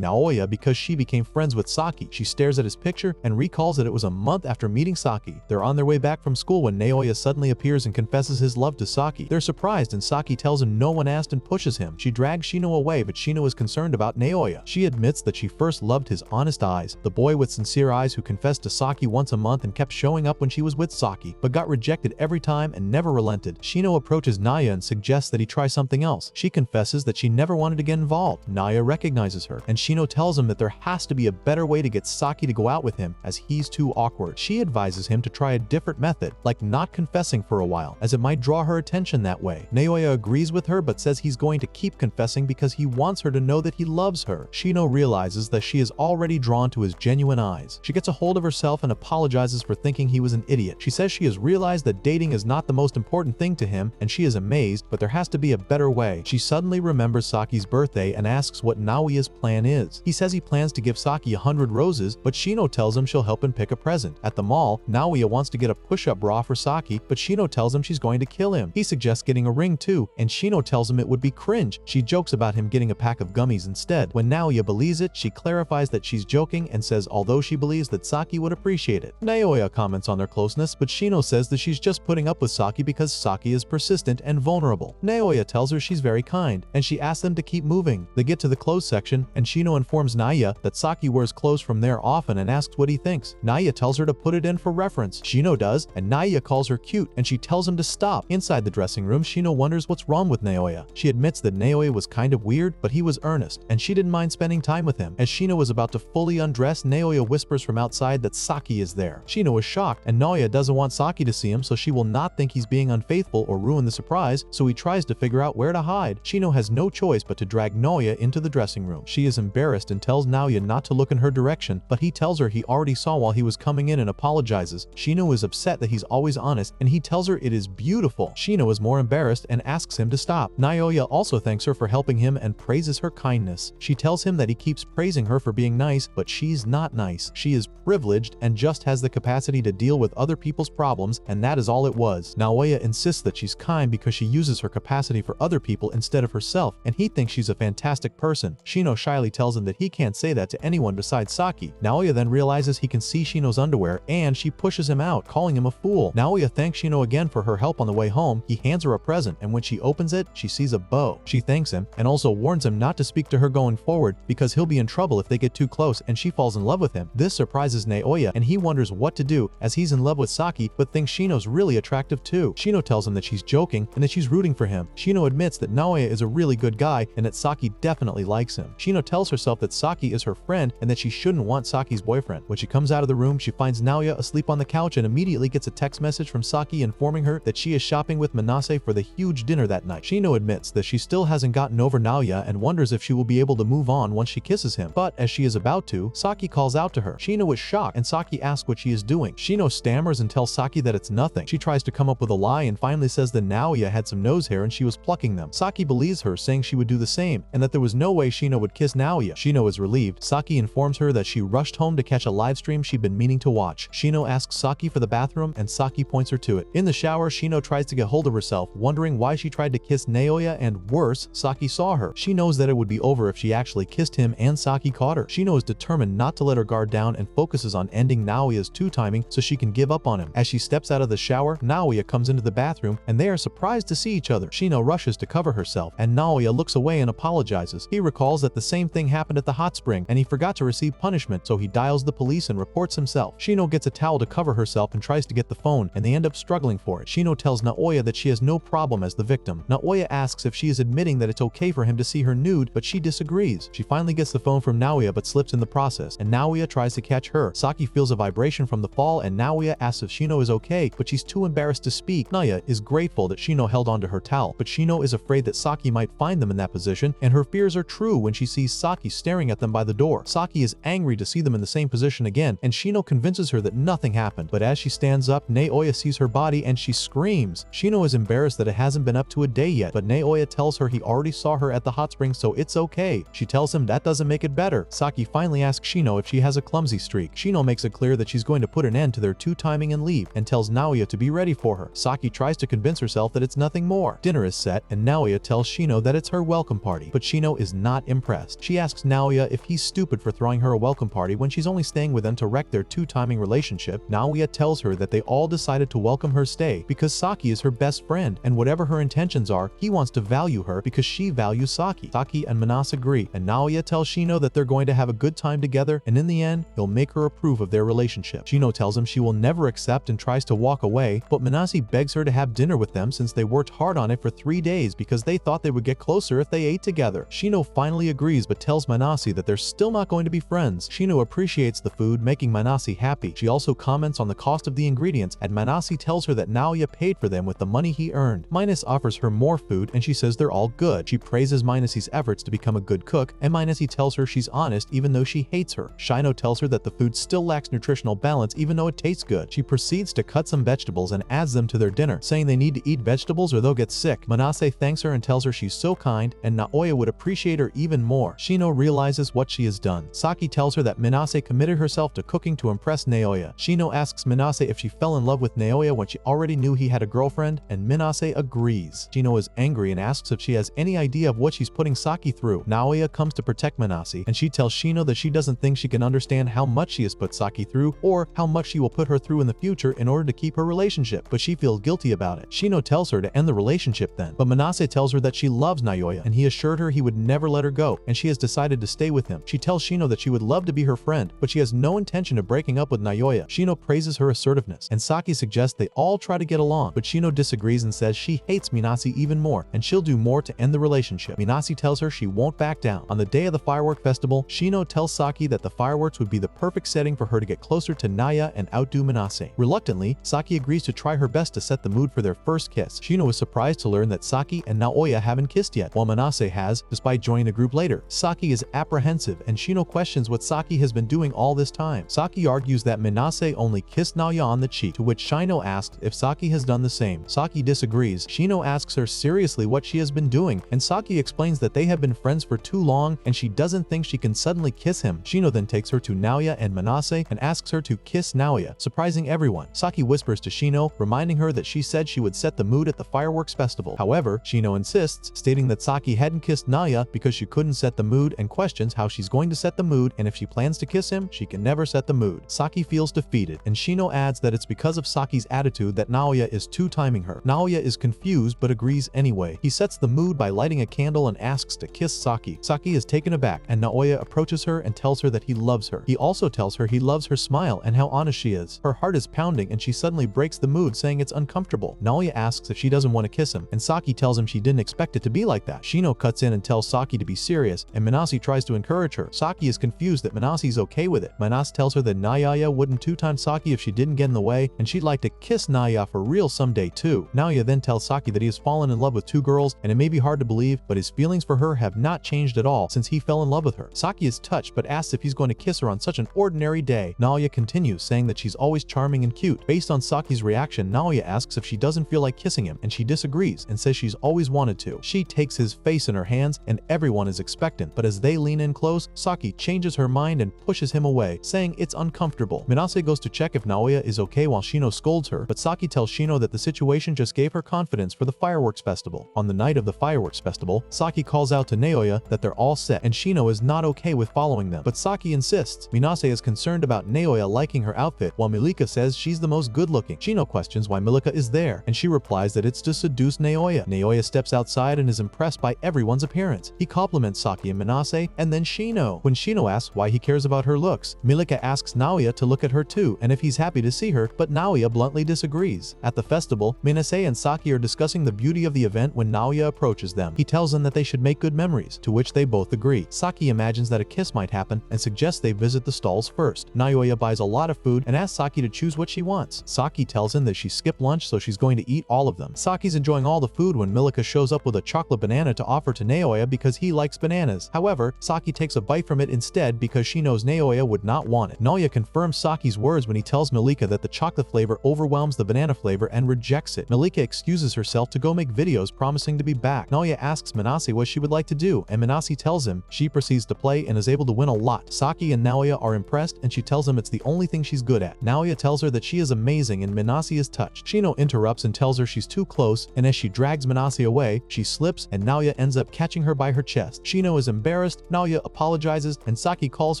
Naoya because she became friends with Saki. She stares at his picture and recalls that it was a month after meeting Saki. They're on their way back from school when Naoya suddenly appears and confesses his love to Saki. They're surprised and Saki tells him no one asked and pushes him. She drags Shino away, but Shino is concerned about Naoya. She admits that she first loved his honest eyes, the boy with sincere eyes who confessed to Saki once a month and kept showing up when she was with Saki, but got rejected every time and never relented. Shino approaches Naya and suggests that he try something else. She confesses that she never wanted to get involved. Naya recognizes her, and Shino tells him that there has to be a better way to get Saki to go out with him, as he's too awkward. She advises him to try a different method, like not confessing for a while, as it might draw her attention that way. Naoya agrees with her but says he's going to keep confessing because he wants her to know that he loves her. Shino realizes that she is already drawn to his genuine eyes. She gets a hold of herself and apologizes for thinking he was an idiot. She says she has realized that dating is not the most important thing to him, and she is amazed, but there has to be a better way. She suddenly remembers Saki's birthday and asks what Naoya's plan is. He says he plans to give Saki 100 roses, but Shino tells him she'll help him pick a present. At the mall, Naoya wants to get a push-up bra for Saki, but Shino tells him she's going to kill him. He suggests getting a ring too, and Shino tells him it would be cringe. She jokes about him getting a pack of gummies instead. When Naoya believes it, she clarifies that she's joking and says although she believes that Saki would appreciate it. Naoya comments on their closeness, but Shino says that she's just putting up with Saki because Saki is persistent and vulnerable. Naoya tells her she's very kind, and she asks them to keep moving. They get to the clothes section, and Shino informs Naya that Saki wears clothes from there often and asks what he thinks. Naya tells her to put it in for reference. Shino does, and Naya calls her cute, and she tells him to stop. Inside the dressing room, Shino wonders what's wrong with Naoya. She admits that Naoya was kind of weird, but he was earnest, and she didn't mind spending time with him. As Shino was about to fully undress, Naoya whispers from outside that Saki is there. Shino is shocked, and Naoya doesn't want Saki to see him so she will not think he's being unfaithful or ruin the surprise, so he tries to figure out where to hide. Shino has no choice but to drag Naoya into the dressing room. She is embarrassed and tells Naoya not to look in her direction, but he tells her he already saw while he was coming in and apologizes. Shino is upset that he's always honest, and he tells her it is beautiful. Shino is more embarrassed and asks him to stop. Naoya also thanks her for helping him and praises her kindness. She tells him that he keeps praising her for being nice, but she's not nice. She is privileged and just has the the capacity to deal with other people's problems, and that is all it was. Naoya insists that she's kind because she uses her capacity for other people instead of herself, and he thinks she's a fantastic person. Shino shyly tells him that he can't say that to anyone besides Saki. Naoya then realizes he can see Shino's underwear, and she pushes him out, calling him a fool. Naoya thanks Shino again for her help on the way home. He hands her a present, and when she opens it, she sees a bow. She thanks him, and also warns him not to speak to her going forward because he'll be in trouble if they get too close, and she falls in love with him. This surprises Naoya, and he wonders what to do as he's in love with Saki, but thinks Shino's really attractive too. Shino tells him that she's joking and that she's rooting for him. Shino admits that Naoya is a really good guy and that Saki definitely likes him. Shino tells herself that Saki is her friend and that she shouldn't want Saki's boyfriend. When she comes out of the room, she finds Naoya asleep on the couch and immediately gets a text message from Saki informing her that she is shopping with Manase for the huge dinner that night. Shino admits that she still hasn't gotten over Naoya and wonders if she will be able to move on once she kisses him. But as she is about to, Saki calls out to her. Shino is shocked and Saki asks what she is doing. Shino stammers and tells Saki that it's nothing. She tries to come up with a lie and finally says that Naoya had some nose hair and she was plucking them. Saki believes her, saying she would do the same and that there was no way Shino would kiss Naoya. Shino is relieved. Saki informs her that she rushed home to catch a live stream she'd been meaning to watch. Shino asks Saki for the bathroom and Saki points her to it. In the shower, Shino tries to get hold of herself, wondering why she tried to kiss Naoya, and worse, Saki saw her. She knows that it would be over if she actually kissed him and Saki caught her. Shino is determined not to let her guard down and focuses on ending Naoya's two-timing so she can give up on him. As she steps out of the shower, Naoya comes into the bathroom and they are surprised to see each other. Shino rushes to cover herself and Naoya looks away and apologizes. He recalls that the same thing happened at the hot spring and he forgot to receive punishment, so he dials the police and reports himself. Shino gets a towel to cover herself and tries to get the phone, and they end up struggling for it. Shino tells Naoya that she has no problem as the victim. Naoya asks if she is admitting that it's okay for him to see her nude, but she disagrees. She finally gets the phone from Naoya but slips in the process, and Naoya tries to catch her. Saki feels a vibration from the fall and Naoya asks if Shino is okay, but she's too embarrassed to speak. Naoya is grateful that Shino held onto her towel, but Shino is afraid that Saki might find them in that position, and her fears are true when she sees Saki staring at them by the door. Saki is angry to see them in the same position again, and Shino convinces her that nothing happened. But as she stands up, Naoya sees her body and she screams. Shino is embarrassed that it hasn't been up to a day yet, but Naoya tells her he already saw her at the hot spring, so it's okay. She tells him that doesn't make it better. Saki finally asks Shino if she has a clumsy streak. Shino makes it clear that she's going to put an end to their two-timing and leave, and tells Naoya to be ready for her. Saki tries to convince herself that it's nothing more. Dinner is set, and Naoya tells Shino that it's her welcome party, but Shino is not impressed. She asks Naoya if he's stupid for throwing her a welcome party when she's only staying with them to wreck their two-timing relationship. Naoya tells her that they all decided to welcome her stay because Saki is her best friend, and whatever her intentions are, he wants to value her because she values Saki. Saki and Manase agree, and Naoya tells Shino that they're going to have a good time together, and in the end, he'll make her approve of their relationship. Shino tells him she will never accept and tries to walk away, but Manase begs her to have dinner with them since they worked hard on it for 3 days because they thought they would get closer if they ate together. Shino finally agrees but tells Manase that they're still not going to be friends. Shino appreciates the food, making Manase happy. She also comments on the cost of the ingredients, and Manase tells her that Naoya paid for them with the money he earned. Minus offers her more food and she says they're all good. She praises Minase's efforts to become a good cook, and Minase tells her she's honest even though she hates her. Shino tells her that the food still lacks nutritional balance even though it tastes good. She proceeds to cut some vegetables and adds them to their dinner, saying they need to eat vegetables or they'll get sick. Manase thanks her and tells her she's so kind and Naoya would appreciate her even more. Shino realizes what she has done. Saki tells her that Manase committed herself to cooking to impress Naoya. Shino asks Manase if she fell in love with Naoya when she already knew he had a girlfriend, and Manase agrees. Shino is angry and asks if she has any idea of what she's putting Saki through. Naoya comes to protect Manase, and she tells Shino that she doesn't think she can understand how much she has put Saki through or how much she will put her through in the future in order to keep her relationship, but she feels guilty about it. Shino tells her to end the relationship then, but Manase tells her that she loves Naoya and he assured her he would never let her go, and she has decided to stay with him. She tells Shino that she would love to be her friend, but she has no intention of breaking up with Naoya. Shino praises her assertiveness, and Saki suggests they all try to get along, but Shino disagrees and says she hates Minase even more, and she'll do more to end the relationship. Minase tells her she won't back down. On the day of the firework festival, Shino tells Saki that the fireworks would be the perfect setting for her to get closer to Naya and outdo Minase. Reluctantly, Saki agrees to try her best to set the mood for their first kiss. Shino is surprised to learn that Saki and Naoya haven't kissed yet, while Minase has, despite joining the group later. Saki is apprehensive, and Shino questions what Saki has been doing all this time. Saki argues that Minase only kissed Naoya on the cheek, to which Shino asks if Saki has done the same. Saki disagrees. Shino asks her seriously what she has been doing, and Saki explains that they have been friends for too long and she doesn't think she can suddenly kiss him. Shino then takes her to Naoya and Minase and asks her to kiss Naoya, surprising everyone. Saki whispers to Shino, reminding her that she said she would set the mood at the fireworks festival. However, Shino insists, stating that Saki hadn't kissed Naoya because she couldn't set the mood, and questions how she's going to set the mood, and if she plans to kiss him, she can never set the mood. Saki feels defeated, and Shino adds that it's because of Saki's attitude that Naoya is two-timing her. Naoya is confused but agrees anyway. He sets the mood by lighting a candle and asks to kiss Saki. Saki is taken aback, and Naoya approaches her and tells her that he loves her. He also tells her he loves her smile and how honest she is. Her heart is pounding and she suddenly breaks the mood, saying it's uncomfortable. Naoya asks if she doesn't want to kiss him, and Saki tells him she didn't expect it to be like that. Shino cuts in and tells Saki to be serious, and Manase tries to encourage her. Saki is confused that Manase's okay with it. Manase tells her that Naoya wouldn't two-time Saki if she didn't get in the way, and she'd like to kiss Naoya for real someday too. Naoya then tells Saki that he has fallen in love with two girls, and it may be hard to believe, but his feelings for her have not changed at all since he fell in love with her. Saki is touched but asks if he's going to kiss her on such an ordinary day. Naoya continues, saying that she's always charming and cute. Based on Saki's reaction, Naoya asks if she doesn't feel like kissing him, and she disagrees and says she's always wanted to. She takes his face in her hands, and everyone is expectant, but as they lean in close, Saki changes her mind and pushes him away, saying it's uncomfortable. Manase goes to check if Naoya is okay while Shino scolds her, but Saki tells Shino that the situation just gave her confidence for the fireworks festival. On the night of the fireworks festival, Saki calls out to Naoya that they're all set, and Shino is not okay with following them, but Saki insists. Minase is concerned about Naoya liking her outfit, while Milika says she's the most good-looking. Shino questions why Milika is there, and she replies that it's to seduce Naoya. Naoya steps outside and is impressed by everyone's appearance. He compliments Saki and Manase, and then Shino. When Shino asks why he cares about her looks, Milika asks Naoya to look at her too, and if he's happy to see her, but Naoya bluntly disagrees. At the festival, Minase and Saki are discussing the beauty of the event when Naoya approaches them. He tells them that they should make good memories, to which they both agree. Saki imagines that a kiss might happen and suggests they visit the stalls first. Naoya buys a lot of food and asks Saki to choose what she wants. Saki tells him that she skipped lunch, so she's going to eat all of them. Saki's enjoying all the food when Milika shows up with a chocolate banana to offer to Naoya because he likes bananas. However, Saki takes a bite from it instead because she knows Naoya would not want it. Naoya confirms Saki's words when he tells Milika that the chocolate flavor overwhelms the banana flavor and rejects it. Milika excuses herself to go make videos, promising to be back. Naoya asks Manase what she would like to do, and Manase tells him. She proceeds to play and is able to win a lot. Saki and Naoya are impressed, and she tells him it's the only thing she's good at. Naoya tells her that she is amazing, and Manase is touched. Shino interrupts and tells her she's too close, and as she drags Manase away, she slips, and Naoya ends up catching her by her chest. Shino is embarrassed, Naoya apologizes, and Saki calls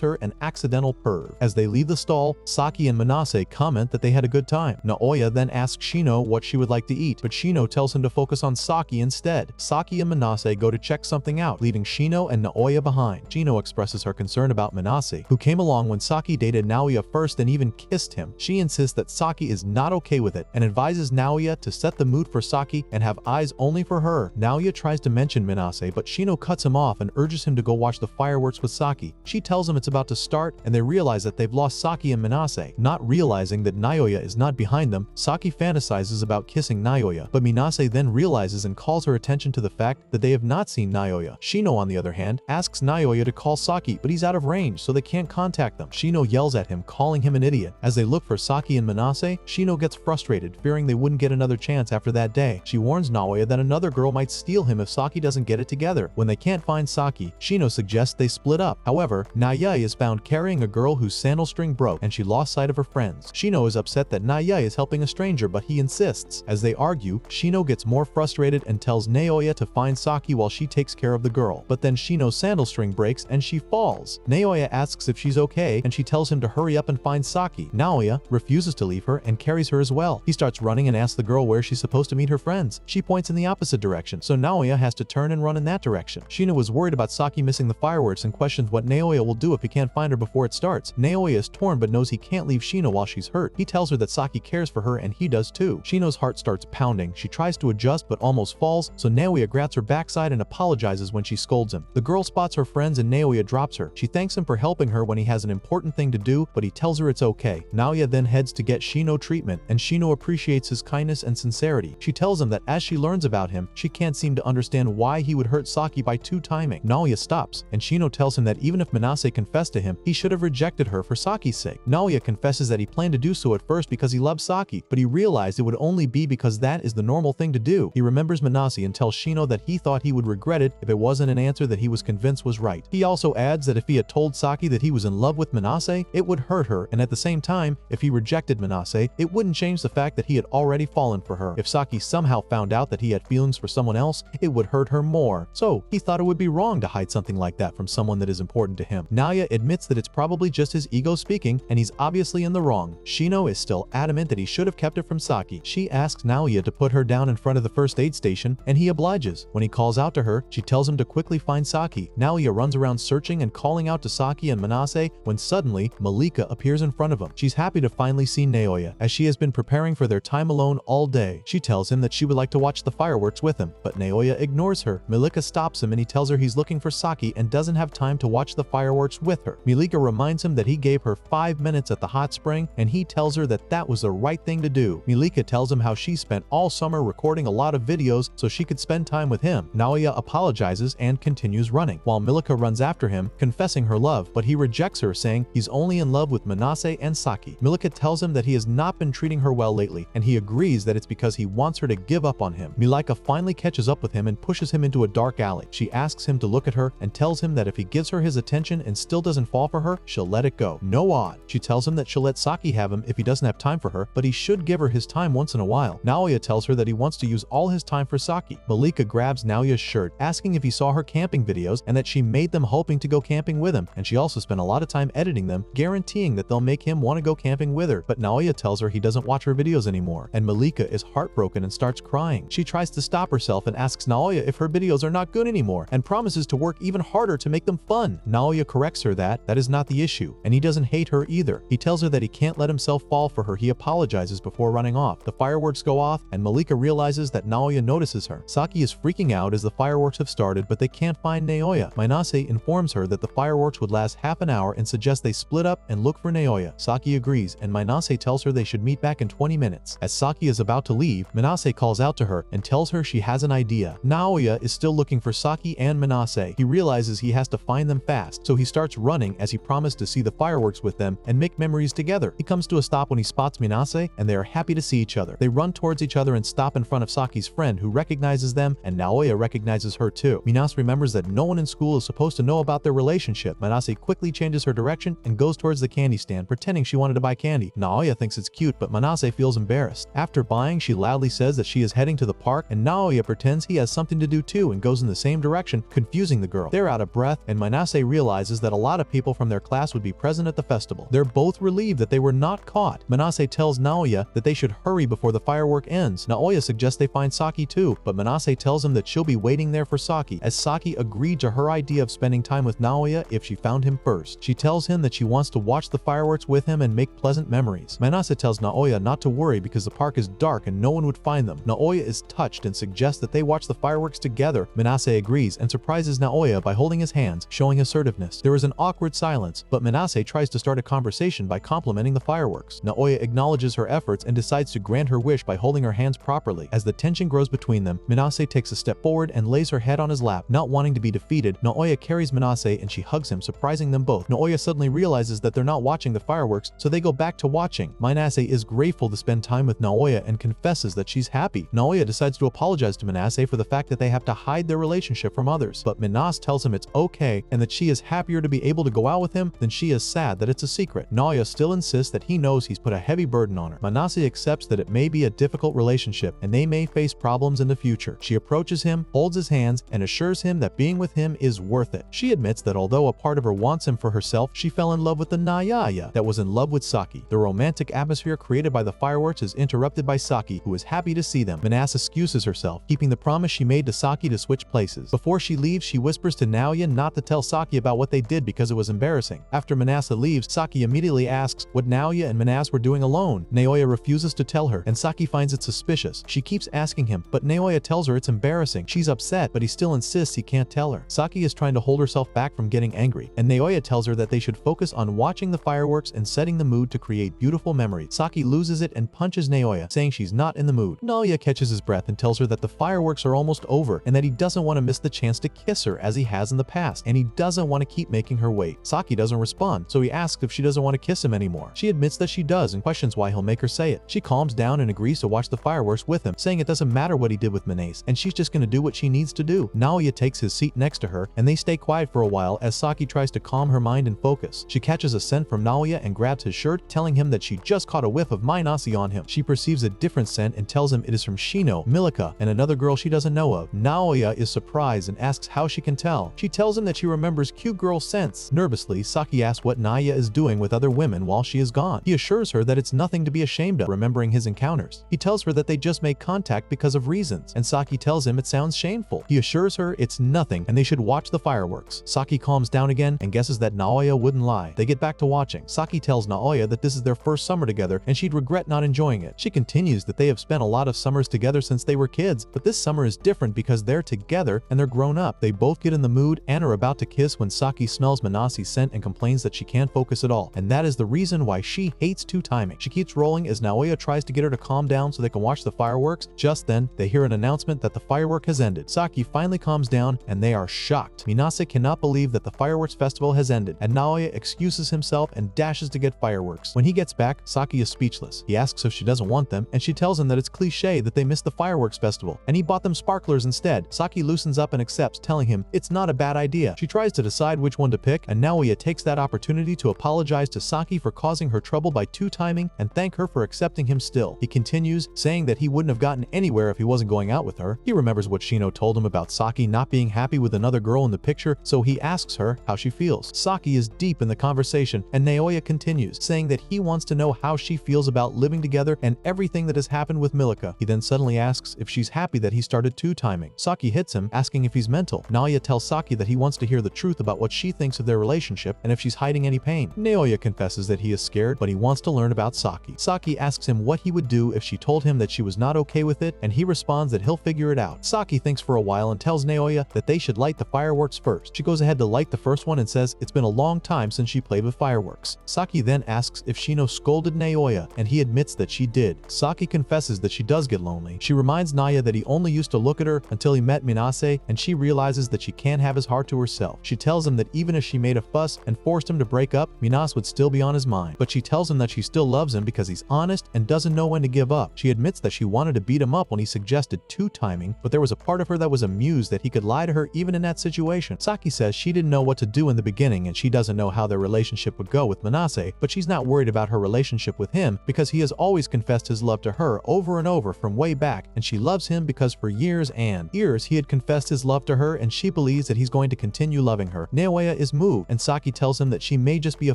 her an accidental perv. As they leave the stall, Saki and Manase comment that they had a good time. Naoya then asks Shino what she would like to eat, but Shino tells him to focus on Saki instead. Saki and Manase go to check something out, leaving Shino and Naoya behind. Shino expresses her concern about Manase, who came along when Saki dated Naoya first and even kissed him. She insists that Saki is not okay with it and advises Naoya to set the mood for Saki and have eyes only for her. Naoya tries to mention Manase, but Shino cuts him off and urges him to go watch the fireworks with Saki. She tells him it's about to start, and they realize that they've lost Saki and Manase. Not realizing that Naoya is not behind them, Saki fantasizes about kissing Naoya, but Minase then realizes and calls her attention to the fact that they have not seen Naoya. Shino, on the other hand, asks Naoya to call Saki, but he's out of range, so they can't contact them. Shino yells at him, calling him an idiot. As they look for Saki and Manase, Shino gets frustrated, fearing they wouldn't get another chance after that day. She warns Naoya that another girl might steal him if Saki doesn't get it together. When they can't find Saki, Shino suggests they split up. However, Naoya is found carrying a girl whose sandal string broke, and she lost sight of her friends. Shino is upset that Naoya is helping a stranger, but he insists. As they argue, Shino gets more frustrated and tells Naoya to find Saki while she takes care of the girl. But then Shino's sandal string breaks and she falls. Naoya asks if she's okay, and she tells him to hurry up and find Saki. Naoya refuses to leave her and carries her as well. He starts running and asks the girl where she's supposed to meet her friends. She points in the opposite direction, so Naoya has to turn and run in that direction. Shino is worried about Saki missing the fireworks and questions what Naoya will do if he can't find her before it starts. Naoya is torn but knows he can't leave Shino while she's hurt. He tells her that Saki cares for her, and he does too. Shino's heart starts pounding. She tries to adjust but almost falls, so Naoya grabs her backside and apologizes when she scolds him. The girl spots her friends and Naoya drops her. She thanks him for helping her when he has an important thing to do, but he tells her it's okay. Naoya then heads to get Shino treatment, and Shino appreciates his kindness and sincerity. She tells him that as she learns about him, she can't seem to understand why he would hurt Saki by two-timing. Naoya stops, and Shino tells him that even if Manase confessed to him, he should have rejected her for Saki's sake. Naoya confesses that he planned to do so at first because he loved Saki, but he realized it would only be because that is the normal thing to do. He remembers Manase and tells Shino that he thought he would regret it if it wasn't an answer that he was convinced was right. He also adds that if he had told Saki that he was in love with Manase, it would hurt her her, and at the same time, if he rejected Manase, it wouldn't change the fact that he had already fallen for her. If Saki somehow found out that he had feelings for someone else, it would hurt her more. So he thought it would be wrong to hide something like that from someone that is important to him. Naoya admits that it's probably just his ego speaking, and he's obviously in the wrong. Shino is still adamant that he should have kept it from Saki. She asks Naoya to put her down in front of the first aid station, and he obliges. When he calls out to her, she tells him to quickly find Saki. Naoya runs around searching and calling out to Saki and Manase when suddenly Malika appears in front of him. She's happy to finally see Naoya, as she has been preparing for their time alone all day. She tells him that she would like to watch the fireworks with him, but Naoya ignores her. Malika stops him and he tells her he's looking for Saki and doesn't have time to watch the fireworks with her. Malika reminds him that he gave her 5 minutes at the hot spring, and he tells her that that was the right thing to do. Malika tells him how she spent all summer recording a lot of videos so she could spend time with him. Naoya apologizes and continues running, while Malika runs after him, confessing her love, but he rejects her, saying he's only in love with Manase and Saki. Malika tells him that he has not been treating her well lately, and he agrees that it's because he wants her to give up on him. Malika finally catches up with him and pushes him into a dark alley. She asks him to look at her and tells him that if he gives her his attention and still doesn't fall for her, she'll let it go. No odd. She tells him that she'll let Saki have him if he doesn't have time for her, but he should give her his time once in a while. Naoya tells her that he wants to use all his time for Saki. Malika grabs Naoya's shirt, asking if he saw her camping videos and that she made them hoping to go camping with him, and she also spent a lot of time editing them, guaranteeing that they'll make him want to go camping with her. But Naoya tells her he doesn't watch her videos anymore, and Malika is heartbroken and starts crying. She tries to stop herself and asks Naoya if her videos are not good anymore, and promises to work even harder to make them fun. Naoya corrects her that that is not the issue, and he doesn't hate her either. He tells her that he can't let himself fall for her. He apologizes before running off. The fireworks go off, and Malika realizes that Naoya notices her. Saki is freaking out as the fireworks have started, but they can't find Naoya. Manase informs her that the fireworks would last half an hour and suggests they split up and look for Naoya. Saki agrees, and Manase tells her they should meet back in 20 minutes. As Saki is about to leave, Manase calls out to her and tells her she has an idea. Naoya is still looking for Saki and Manase. He realizes he has to find them fast, so he starts running as he promised to see the fireworks with them and make memories together. He comes to a stop when he spots Manase, and they are happy to see each other. They run towards each other and stop in front of Saki's friend, who recognizes them, and Naoya recognizes her too. Minase remembers that no one in school is supposed to know about their relationship. Manase quickly changes her direction and goes towards the candy stand, pretending she wanted to buy candy. Naoya thinks it's cute, but Manase feels embarrassed. After buying, she loudly says that she is heading to the park, and Naoya pretends he has something to do too and goes in the same direction, confusing the girl. They're out of breath, and Manase realizes that a lot of people from their class would be present at the festival. They're both relieved that they were not caught. Manase tells Naoya that they should hurry before the firework ends. Naoya suggests they find Saki too, but Manase tells him that she'll be waiting there for Saki, as Saki agreed to her idea of spending time with Naoya if she found him first. She tells him that she wants to watch the fireworks with him and make pleasant memories. Manase tells Naoya not to worry because the park is dark and no one would find them. Naoya is touched and suggests that they watch the fireworks together. Manase agrees and surprises Naoya by holding his hands, showing assertiveness. There is an awkward silence, but Manase tries to start a conversation by complimenting the fireworks. Naoya acknowledges her efforts and decides to grant her wish by holding her hands properly. As the tension grows between them, Manase takes a step forward and lays her head on his lap. Not wanting to be defeated, Naoya carries Manase and she hugs him, surprising them both. Naoya suddenly realizes that they're not watching the fireworks, so they go back to watching. Manase is grateful to spend time with Naoya and confesses that she's happy. Naoya decides to apologize to Manase for the fact that they have to hide their relationship from others, but Manase tells him it's okay and that she is happier to be able to go out with him than she is sad that it's a secret. Naoya still insists that he knows he's put a heavy burden on her. Manase accepts that it may be a difficult relationship and they may face problems in the future. She approaches him, holds his hands, and assures him that being with him is worth it. She admits that although a part of her wants him for herself, she fell in love with the Naoya that was in love with Saki. The romantic atmosphere created by the fireworks is interrupted by Saki, who is happy to see them. Manase excuses herself, keeping the promise she made to Saki to switch places. Before she leaves, she whispers to Naoya not to tell Saki about what they did because it was embarrassing. After Manase leaves, Saki immediately asks what Naoya and Manase were doing alone. Naoya refuses to tell her, and Saki finds it suspicious. She keeps asking him, but Naoya tells her it's embarrassing. She's upset, but he still insists he can't tell her. Saki is trying to hold herself back from getting angry, and Naoya tells her that they should focus on watching the fireworks and setting the mood to create beautiful memories. Saki loses it and punches Naoya, saying she's not in the mood. Naoya catches his breath and tells her that the fireworks are almost over and that he doesn't want to miss the chance to kiss her as he has in the past, and he doesn't want to keep making her wait. Saki doesn't respond, so he asks if she doesn't want to kiss him anymore. She admits that she does and questions why he'll make her say it. She calms down and agrees to watch the fireworks with him, saying it doesn't matter what he did with Manase, and she's just going to do what she needs to do. Naoya takes his seat next to her, and they stay quiet for a while as Saki tries to calm her mind and focus. She catches a scent from Naoya and grabs his shirt, telling him that she just caught a whiff of Minase on him. She perceives a different scent and tells him it is from Shino, Milika, and another girl she doesn't know of. Naoya is surprised and asks how she can tell. She tells him that she remembers cute girl scents. Nervously, Saki asks what Naoya is doing with other women while she is gone. He assures her that it's nothing to be ashamed of, remembering his encounters. He tells her that they just made contact because of reasons, and Saki tells him it sounds shameful. He assures her it's nothing and they should watch the fireworks. Saki calms down again and guesses that Naoya wouldn't lie. They get back to watching. Saki tells Naoya that this is their first summer together and she'd regret not enjoying it. She continues that they have spent a lot of summers together since they were kids, but this summer is different because they're together and they're grown up. They both get in the mood and are about to kiss when Saki smells Minase's scent and complains that she can't focus at all, and that is the reason why she hates two-timing. She keeps rolling as Naoya tries to get her to calm down so they can watch the fireworks. Just then, they hear an announcement that the firework has ended. Saki finally calms down and they are shocked. Minase cannot believe that the fireworks festival has ended, and Naoya excuses himself and dashes to get fireworks. When he gets back, Saki is speechless. He asks if she doesn't want them, and she tells him that it's cliche that they missed the fireworks festival, and he bought them sparklers instead. Saki loosens up and accepts, telling him it's not a bad idea. She tries to decide which one to pick, and Naoya takes that opportunity to apologize to Saki for causing her trouble by two-timing and thank her for accepting him still. He continues, saying that he wouldn't have gotten anywhere if he wasn't going out with her. He remembers what Shino told him about Saki not being happy with another girl in the picture, so he asks her how she feels. Saki is deep in the conversation, and Naoya continues, saying that he wants to know how she feels about living together and everything that has happened with Milika. He then suddenly asks if she's happy that he started two-timing. Saki hits him, asking if he's mental. Naoya tells Saki that he wants to hear the truth about what she thinks of their relationship and if she's hiding any pain. Naoya confesses that he is scared, but he wants to learn about Saki. Saki asks him what he would do if she told him that she was not okay with it, and he responds that he'll figure it out. Saki thinks for a while and tells Naoya that they should light the fireworks first. She goes ahead to light the first one and says it's been a long time since she played with fireworks. Saki then asks if Shino scolded Naoya, and he admits that she did. Saki confesses that she does get lonely. She reminds Naoya that he only used to look at her until he met Minase, and she realizes that she can't have his heart to herself. She tells him that even if she made a fuss and forced him to break up, Minase would still be on his mind. But she tells him that she still loves him because he's honest and doesn't know when to give up. She admits that she wanted to beat him up when he suggested two-timing, but there was a part of her that was amused that he could lie to her even in that situation. Saki says she didn't know what to do in the beginning and she doesn't know how their relationship would go with Minase, but she's not worried about her relationship with him because he has always confessed his love to her over and over from way back, and she loves him because for years and years he had confessed his love to her, and she believes that he's going to continue loving her. Naoya is moved, and Saki tells him that she may just be a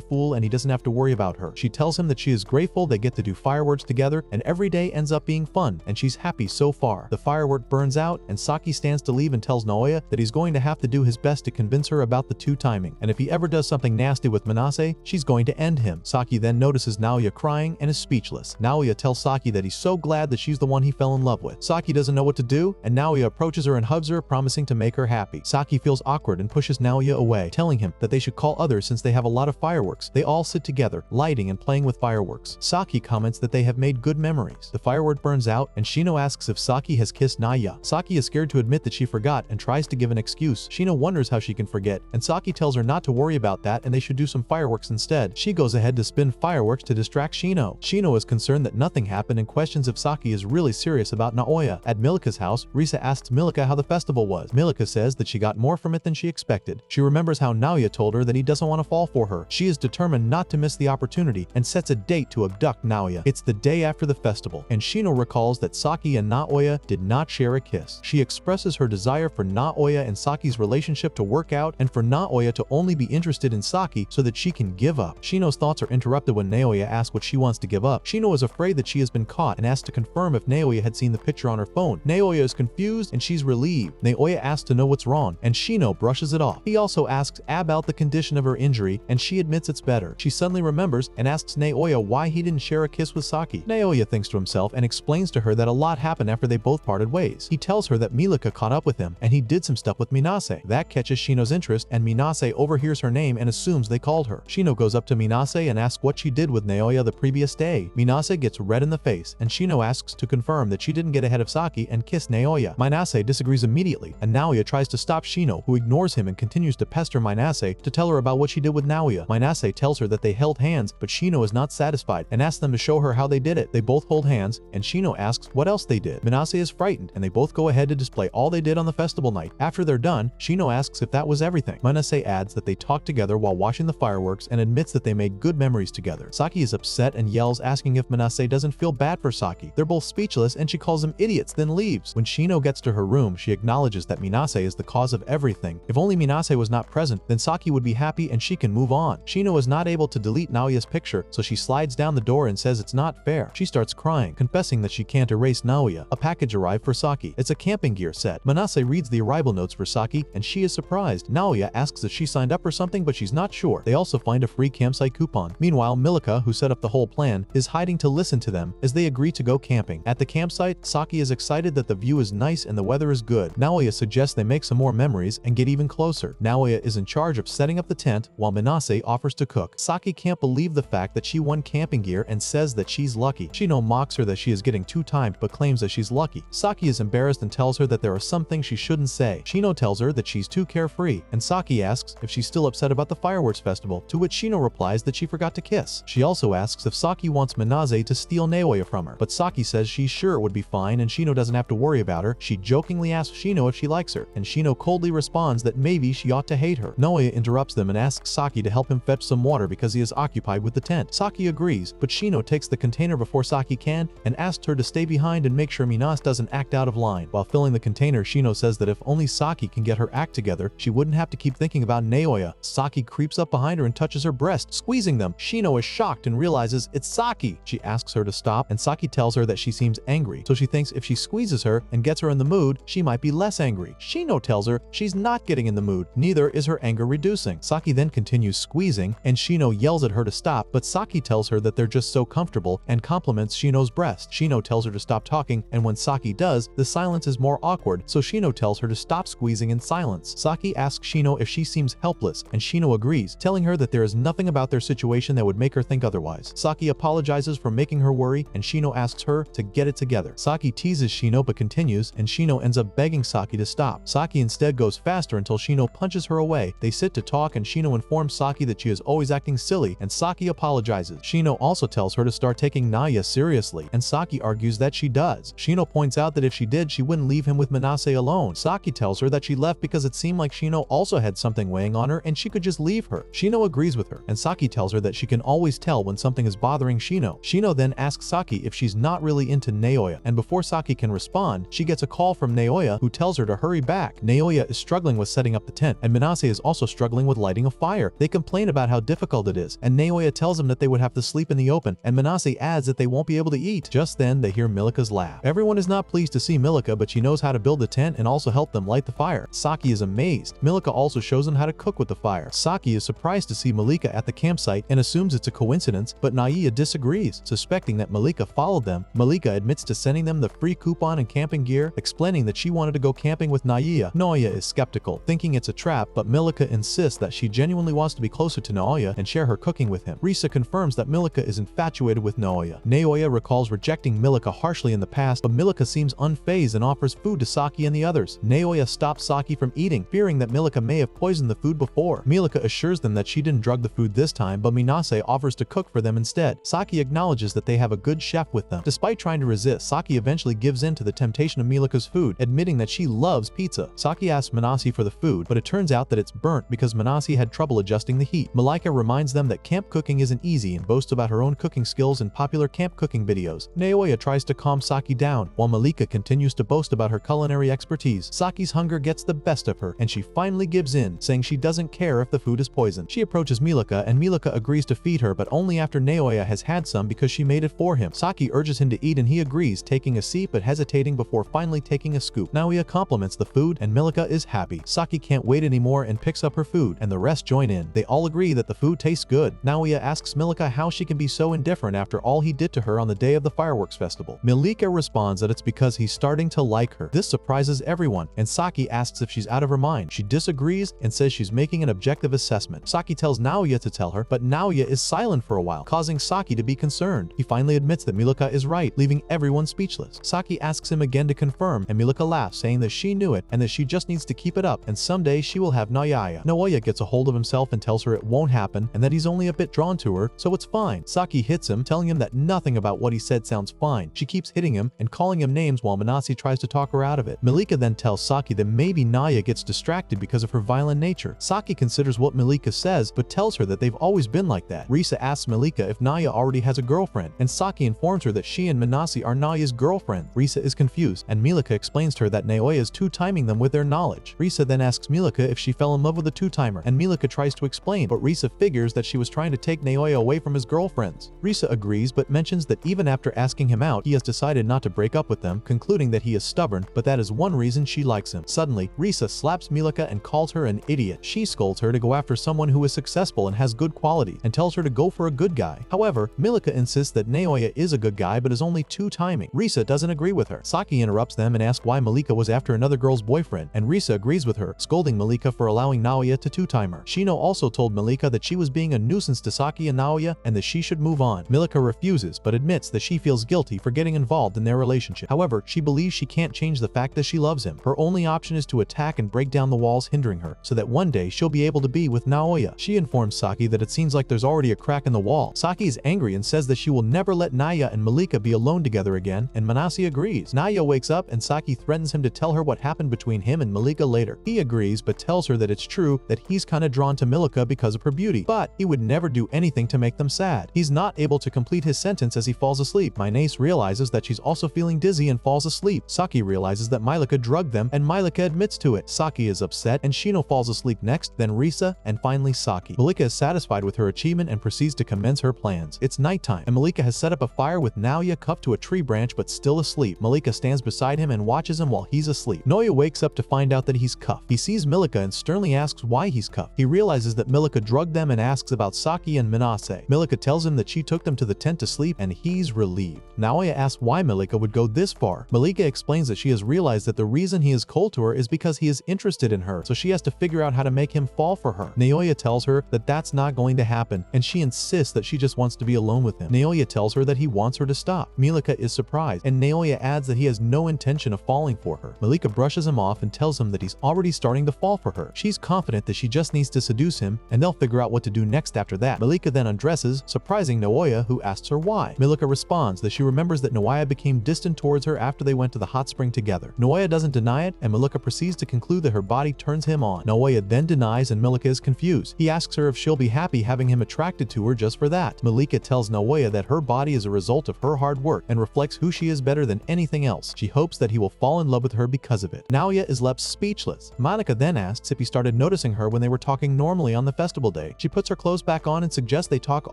fool and he doesn't have to worry about her. She tells him that she is grateful they get to do fireworks together and every day ends up being fun, and she's happy so far. The firework burns out and Saki stands to leave and tells Naoya that he's going to have to do his best to convince her about the two-timing, and if he ever does something nasty with Minase, she's going to end him. Saki then notices Naoya crying and is speechless. Naoya tells Saki that he's so glad that she's the one he fell in love with. Saki doesn't know what to do, and Naoya approaches her and hugs her, promising to make her happy. Saki feels awkward and pushes Naoya away, telling him that they should call others since they have a lot of fireworks. They all sit together, lighting and playing with fireworks. Saki comments that they have made good memories. The firework burns out, and Shino asks if Saki has kissed Naoya. Saki is scared to admit that she forgot and tries to give an excuse. Shino wonders how she can forget, and Saki tells her not to worry about that and they should do some fireworks instead. She goes ahead to spin fireworks to distract Shino. Shino is concerned that nothing happened and questions if Saki is really serious about Naoya. At Milika's house, RIZZ asks Milika how the festival was. Milika says that she got more from it than she expected. She remembers how Naoya told her that he doesn't want to fall for her. She is determined not to miss the opportunity and sets a date to abduct Naoya. It's the day after the festival, and Shino recalls that Saki and Naoya did not share a kiss. She expresses her desire for Naoya and Saki's relationship to work out and for Naoya to only be interested in Saki so that she can give up. Shino's thoughts are interrupted when Naoya asks what she wants to give up. Shino is afraid that she has been caught and asks to confirm if Naoya had seen the picture on her phone. Naoya is confused and she's relieved. Naoya asks to know what's wrong, and Shino brushes it off. He also asks about the condition of her injury, and she admits it's better. She suddenly remembers and asks Naoya why he didn't share a kiss with Saki. Naoya thinks to himself and explains to her that a lot happened after they both parted ways. He tells her that Milika caught up with him and he did some stuff with Minase. That catches Shino's interest, and Minase overhears her name and assumes they called her. Shino goes up to Minase and asks what she did with Naoya the previous day. Minase gets red in the face, and Shino asks to confirm that she didn't get ahead of Saki and kiss Naoya. Minase disagrees immediately, and Naoya tries to stop Shino, who ignores him and continues to pester Minase to tell her about what she did with Naoya. Minase tells her that they held hands, but Shino is not satisfied and asks them to show her how they did it. They both hold hands, and Shino asks what else they did. Minase is frightened, and they both go ahead to display all they did on the festival night. After they're done, Shino asks if that was everything. Minase adds that they talked together while watching the fireworks and admits admits that they made good memories together. Saki is upset and yells, asking if Minase doesn't feel bad for Saki. They're both speechless and she calls them idiots, then leaves. When Shino gets to her room, she acknowledges that Minase is the cause of everything. If only Minase was not present, then Saki would be happy and she can move on. Shino is not able to delete Naoya's picture, so she slides down the door and says it's not fair. She starts crying, confessing that she can't erase Naoya. A package arrived for Saki. It's a camping gear set. Minase reads the arrival notes for Saki and she is surprised. Naoya asks if she signed up for something, but she's not sure. They also find a free campsite coupon. Meanwhile, Milika, who set up the whole plan, is hiding to listen to them as they agree to go camping. At the campsite, Saki is excited that the view is nice and the weather is good. Naoya suggests they make some more memories and get even closer. Naoya is in charge of setting up the tent while Minase offers to cook. Saki can't believe the fact that she won camping gear and says that she's lucky. Shino mocks her that she is getting too timed but claims that she's lucky. Saki is embarrassed and tells her that there are some things she shouldn't say. Shino tells her that she's too carefree, and Saki asks if she's still upset about the fireworks festival, to which Shino replies that she forgot to kiss. She also asks if Saki wants Minase to steal Naoya from her, but Saki says she's sure it would be fine and Shino doesn't have to worry about her. She jokingly asks Shino if she likes her, and Shino coldly responds that maybe she ought to hate her. Naoya interrupts them and asks Saki to help him fetch some water because he is occupied with the tent. Saki agrees, but Shino takes the container before Saki can and asks her to stay behind and make sure Minase doesn't act out of line. While filling the container, Shino says that if only Saki can get her act together, she wouldn't have to keep thinking about Naoya. Saki creeps up behind her and touches her breast, squeezing them. Shino is shocked and realizes it's Saki. She asks her to stop, and Saki tells her that she seems angry, so she thinks if she squeezes her and gets her in the mood, she might be less angry. Shino tells her she's not getting in the mood, neither is her anger reducing. Saki then continues squeezing, and Shino yells at her to stop, but Saki tells her that they're just so comfortable and compliments Shino's breast. Shino tells her to stop talking, and when Saki does, the silence is more awkward, so Shino tells her to stop squeezing in silence. Saki asks Shino if she seems helpless, and Shino agrees, telling her that there is nothing about their situation that would make her think otherwise. Saki apologizes for making her worry, and Shino asks her to get it together. Saki teases Shino but continues, and Shino ends up begging Saki to stop. Saki instead goes faster until Shino punches her away. They sit to talk, and Shino informs Saki that she is always acting silly, and Saki apologizes. Shino also tells her to start taking Naoya seriously, and Saki argues that she does. Shino points out that if she did, she wouldn't leave him with Minase alone. Saki tells her that she left because it seemed like Shino also had something weighing on her and she could just leave her. Shino agrees with her, and Saki tells her that she can always tell when something is bothering Shino. Shino then asks Saki if she's not really into Naoya, and before Saki can respond, she gets a call from Naoya, who tells her to hurry back. Naoya is struggling with setting up the tent, and Minase is also struggling with lighting a fire. They complain about how difficult it is, and Naoya tells them that they would have to sleep in the open, and Minase adds that they won't be able to eat. Just then, they hear Milika's laugh. Everyone is not pleased to see Milika, but she knows how to build the tent and also help them light the fire. Saki is amazed. Milika also shows them how to cook with the fire. Saki is surprised to see Milika at the campsite and assumes it's a coincidence, but Naoya disagrees, suspecting that Milika followed them. Milika admits to sending them the free coupon and camping gear, explaining that she wanted to go camping with Naoya. Naoya is skeptical, thinking it's a trap, but Milika insists that she genuinely wants to be closer to Naoya and share her cooking with him. RIZZ confirms that Milika is infatuated with Naoya. Naoya recalls rejecting Milika harshly in the past, but Milika seems unfazed and offers food to Saki and the others. Naoya stops Saki from eating, fearing that Milika may have poisoned the food before. Milika assures them that she didn't drug the food this time, but Minase offers to cook for them instead. Saki acknowledges that they have a good chef with them. Despite trying to resist, Saki eventually gives in to the temptation of Milika's food, admitting that she loves pizza. Saki asks Minase for the food, but it turns out that it's burnt because Minase had trouble adjusting the heat. Malika reminds them that camp cooking isn't easy and boasts about her own cooking skills in popular camp cooking videos. Naoya tries to calm Saki down, while Malika continues to boast about her culinary expertise. Saki's hunger gets the best of her, and she finally gives in, saying she doesn't care if the food is poisoned. She approaches Milika, and Milika agrees to feed her, but only after Naoya has had some because she made it for him. Saki urges him to eat and he agrees, taking a seat but hesitating before finally taking a scoop. Naoya compliments the food, and Milika is happy. Saki can't wait anymore and picks up her food, and the rest join in. They all agree that the food tastes good. Naoya asks Milika how she can be so indifferent after all he did to her on the day of the fireworks festival. Milika responds that it's because he's starting to like her. This surprises everyone, and Saki asks if she's out of her mind. She disagrees and says she's making an objective assessment. Saki tells Naoya to tell her, but Naoya is silent for a while, causing Saki to be concerned. He finally admits that Milika is right, leaving everyone speechless. Saki asks him again to confirm, and Milika laughs, saying that she knew it and that she just needs to keep it up, and someday she will have Naoya. Naoya gets a hold of himself and tells her it won't happen and that he's only a bit drawn to her, so it's fine. Saki hits him, telling him that nothing about what he said sounds fine. She keeps hitting him and calling him names while Minase tries to talk her out of it. Milika then tells Saki that maybe Naoya gets distracted because of her violent nature. Saki considers what Milika says, but tells her that they've always been like that. RIZZ asks Malika if Naoya already has a girlfriend, and Saki informs her that she and Manase are Naoya's girlfriends. RIZZ is confused, and Malika explains to her that Naoya is two-timing them with their knowledge. RIZZ then asks Malika if she fell in love with a two-timer, and Malika tries to explain, but RIZZ figures that she was trying to take Naoya away from his girlfriends. RIZZ agrees, but mentions that even after asking him out, he has decided not to break up with them, concluding that he is stubborn, but that is one reason she likes him. Suddenly, RIZZ slaps Malika and calls her an idiot. She scolds her to go after someone who is successful and has good quality, and tells her to go for a good guy. However, Malika insists that Naoya is a good guy but is only two-timing. RIZZ doesn't agree with her. Saki interrupts them and asks why Malika was after another girl's boyfriend, and RIZZ agrees with her, scolding Malika for allowing Naoya to two-time her. Shino also told Malika that she was being a nuisance to Saki and Naoya and that she should move on. Malika refuses, but admits that she feels guilty for getting involved in their relationship. However, she believes she can't change the fact that she loves him. Her only option is to attack and break down the walls hindering her, so that one day she'll be able to be with Naoya. She informs Saki that it seems like there's already a crack in the wall. Saki is angry and says that she will never let Naoya and Malika be alone together again, and Manase agrees. Naoya wakes up and Saki threatens him to tell her what happened between him and Malika later. He agrees, but tells her that it's true that he's kinda drawn to Malika because of her beauty, but he would never do anything to make them sad. He's not able to complete his sentence as he falls asleep. Manase realizes that she's also feeling dizzy and falls asleep. Saki realizes that Malika drugged them, and Malika admits to it. Saki is upset, and Shino falls asleep next, then RIZZ, and finally Saki. Malika is satisfied with her achievement and proceeds to commence her plans. It's nighttime, and Malika has set up a fire with Naoya cuffed to a tree branch but still asleep. Malika stands beside him and watches him while he's asleep. Naoya wakes up to find out that he's cuffed. He sees Malika and sternly asks why he's cuffed. He realizes that Malika drugged them and asks about Saki and Manase. Malika tells him that she took them to the tent to sleep, and he's relieved. Naoya asks why Malika would go this far. Malika explains that she has realized that the reason he is cold to her is because he is interested in her, so she has to figure out how to make him fall for her. Naoya tells her that that's not going to happen, and she insists that she just wants to be alone with him. Naoya tells her that he wants her to stop. Malika is surprised, and Naoya adds that he has no intention of falling for her. Malika brushes him off and tells him that he's already starting to fall for her. She's confident that she just needs to seduce him, and they'll figure out what to do next after that. Malika then undresses, surprising Naoya, who asks her why. Malika responds that she remembers that Naoya became distant towards her after they went to the hot spring together. Naoya doesn't deny it, and Malika proceeds to conclude that her body turns him on. Naoya then denies, and Malika is confused. He asks her if she'll be happy having him attracted to her just for that. Malika tells Naoya that her body is a result of her hard work and reflects who she is better than anything else. She hopes that he will fall in love with her because of it. Naoya is left speechless. Monica then asks if he started noticing her when they were talking normally on the festival day. She puts her clothes back on and suggests they talk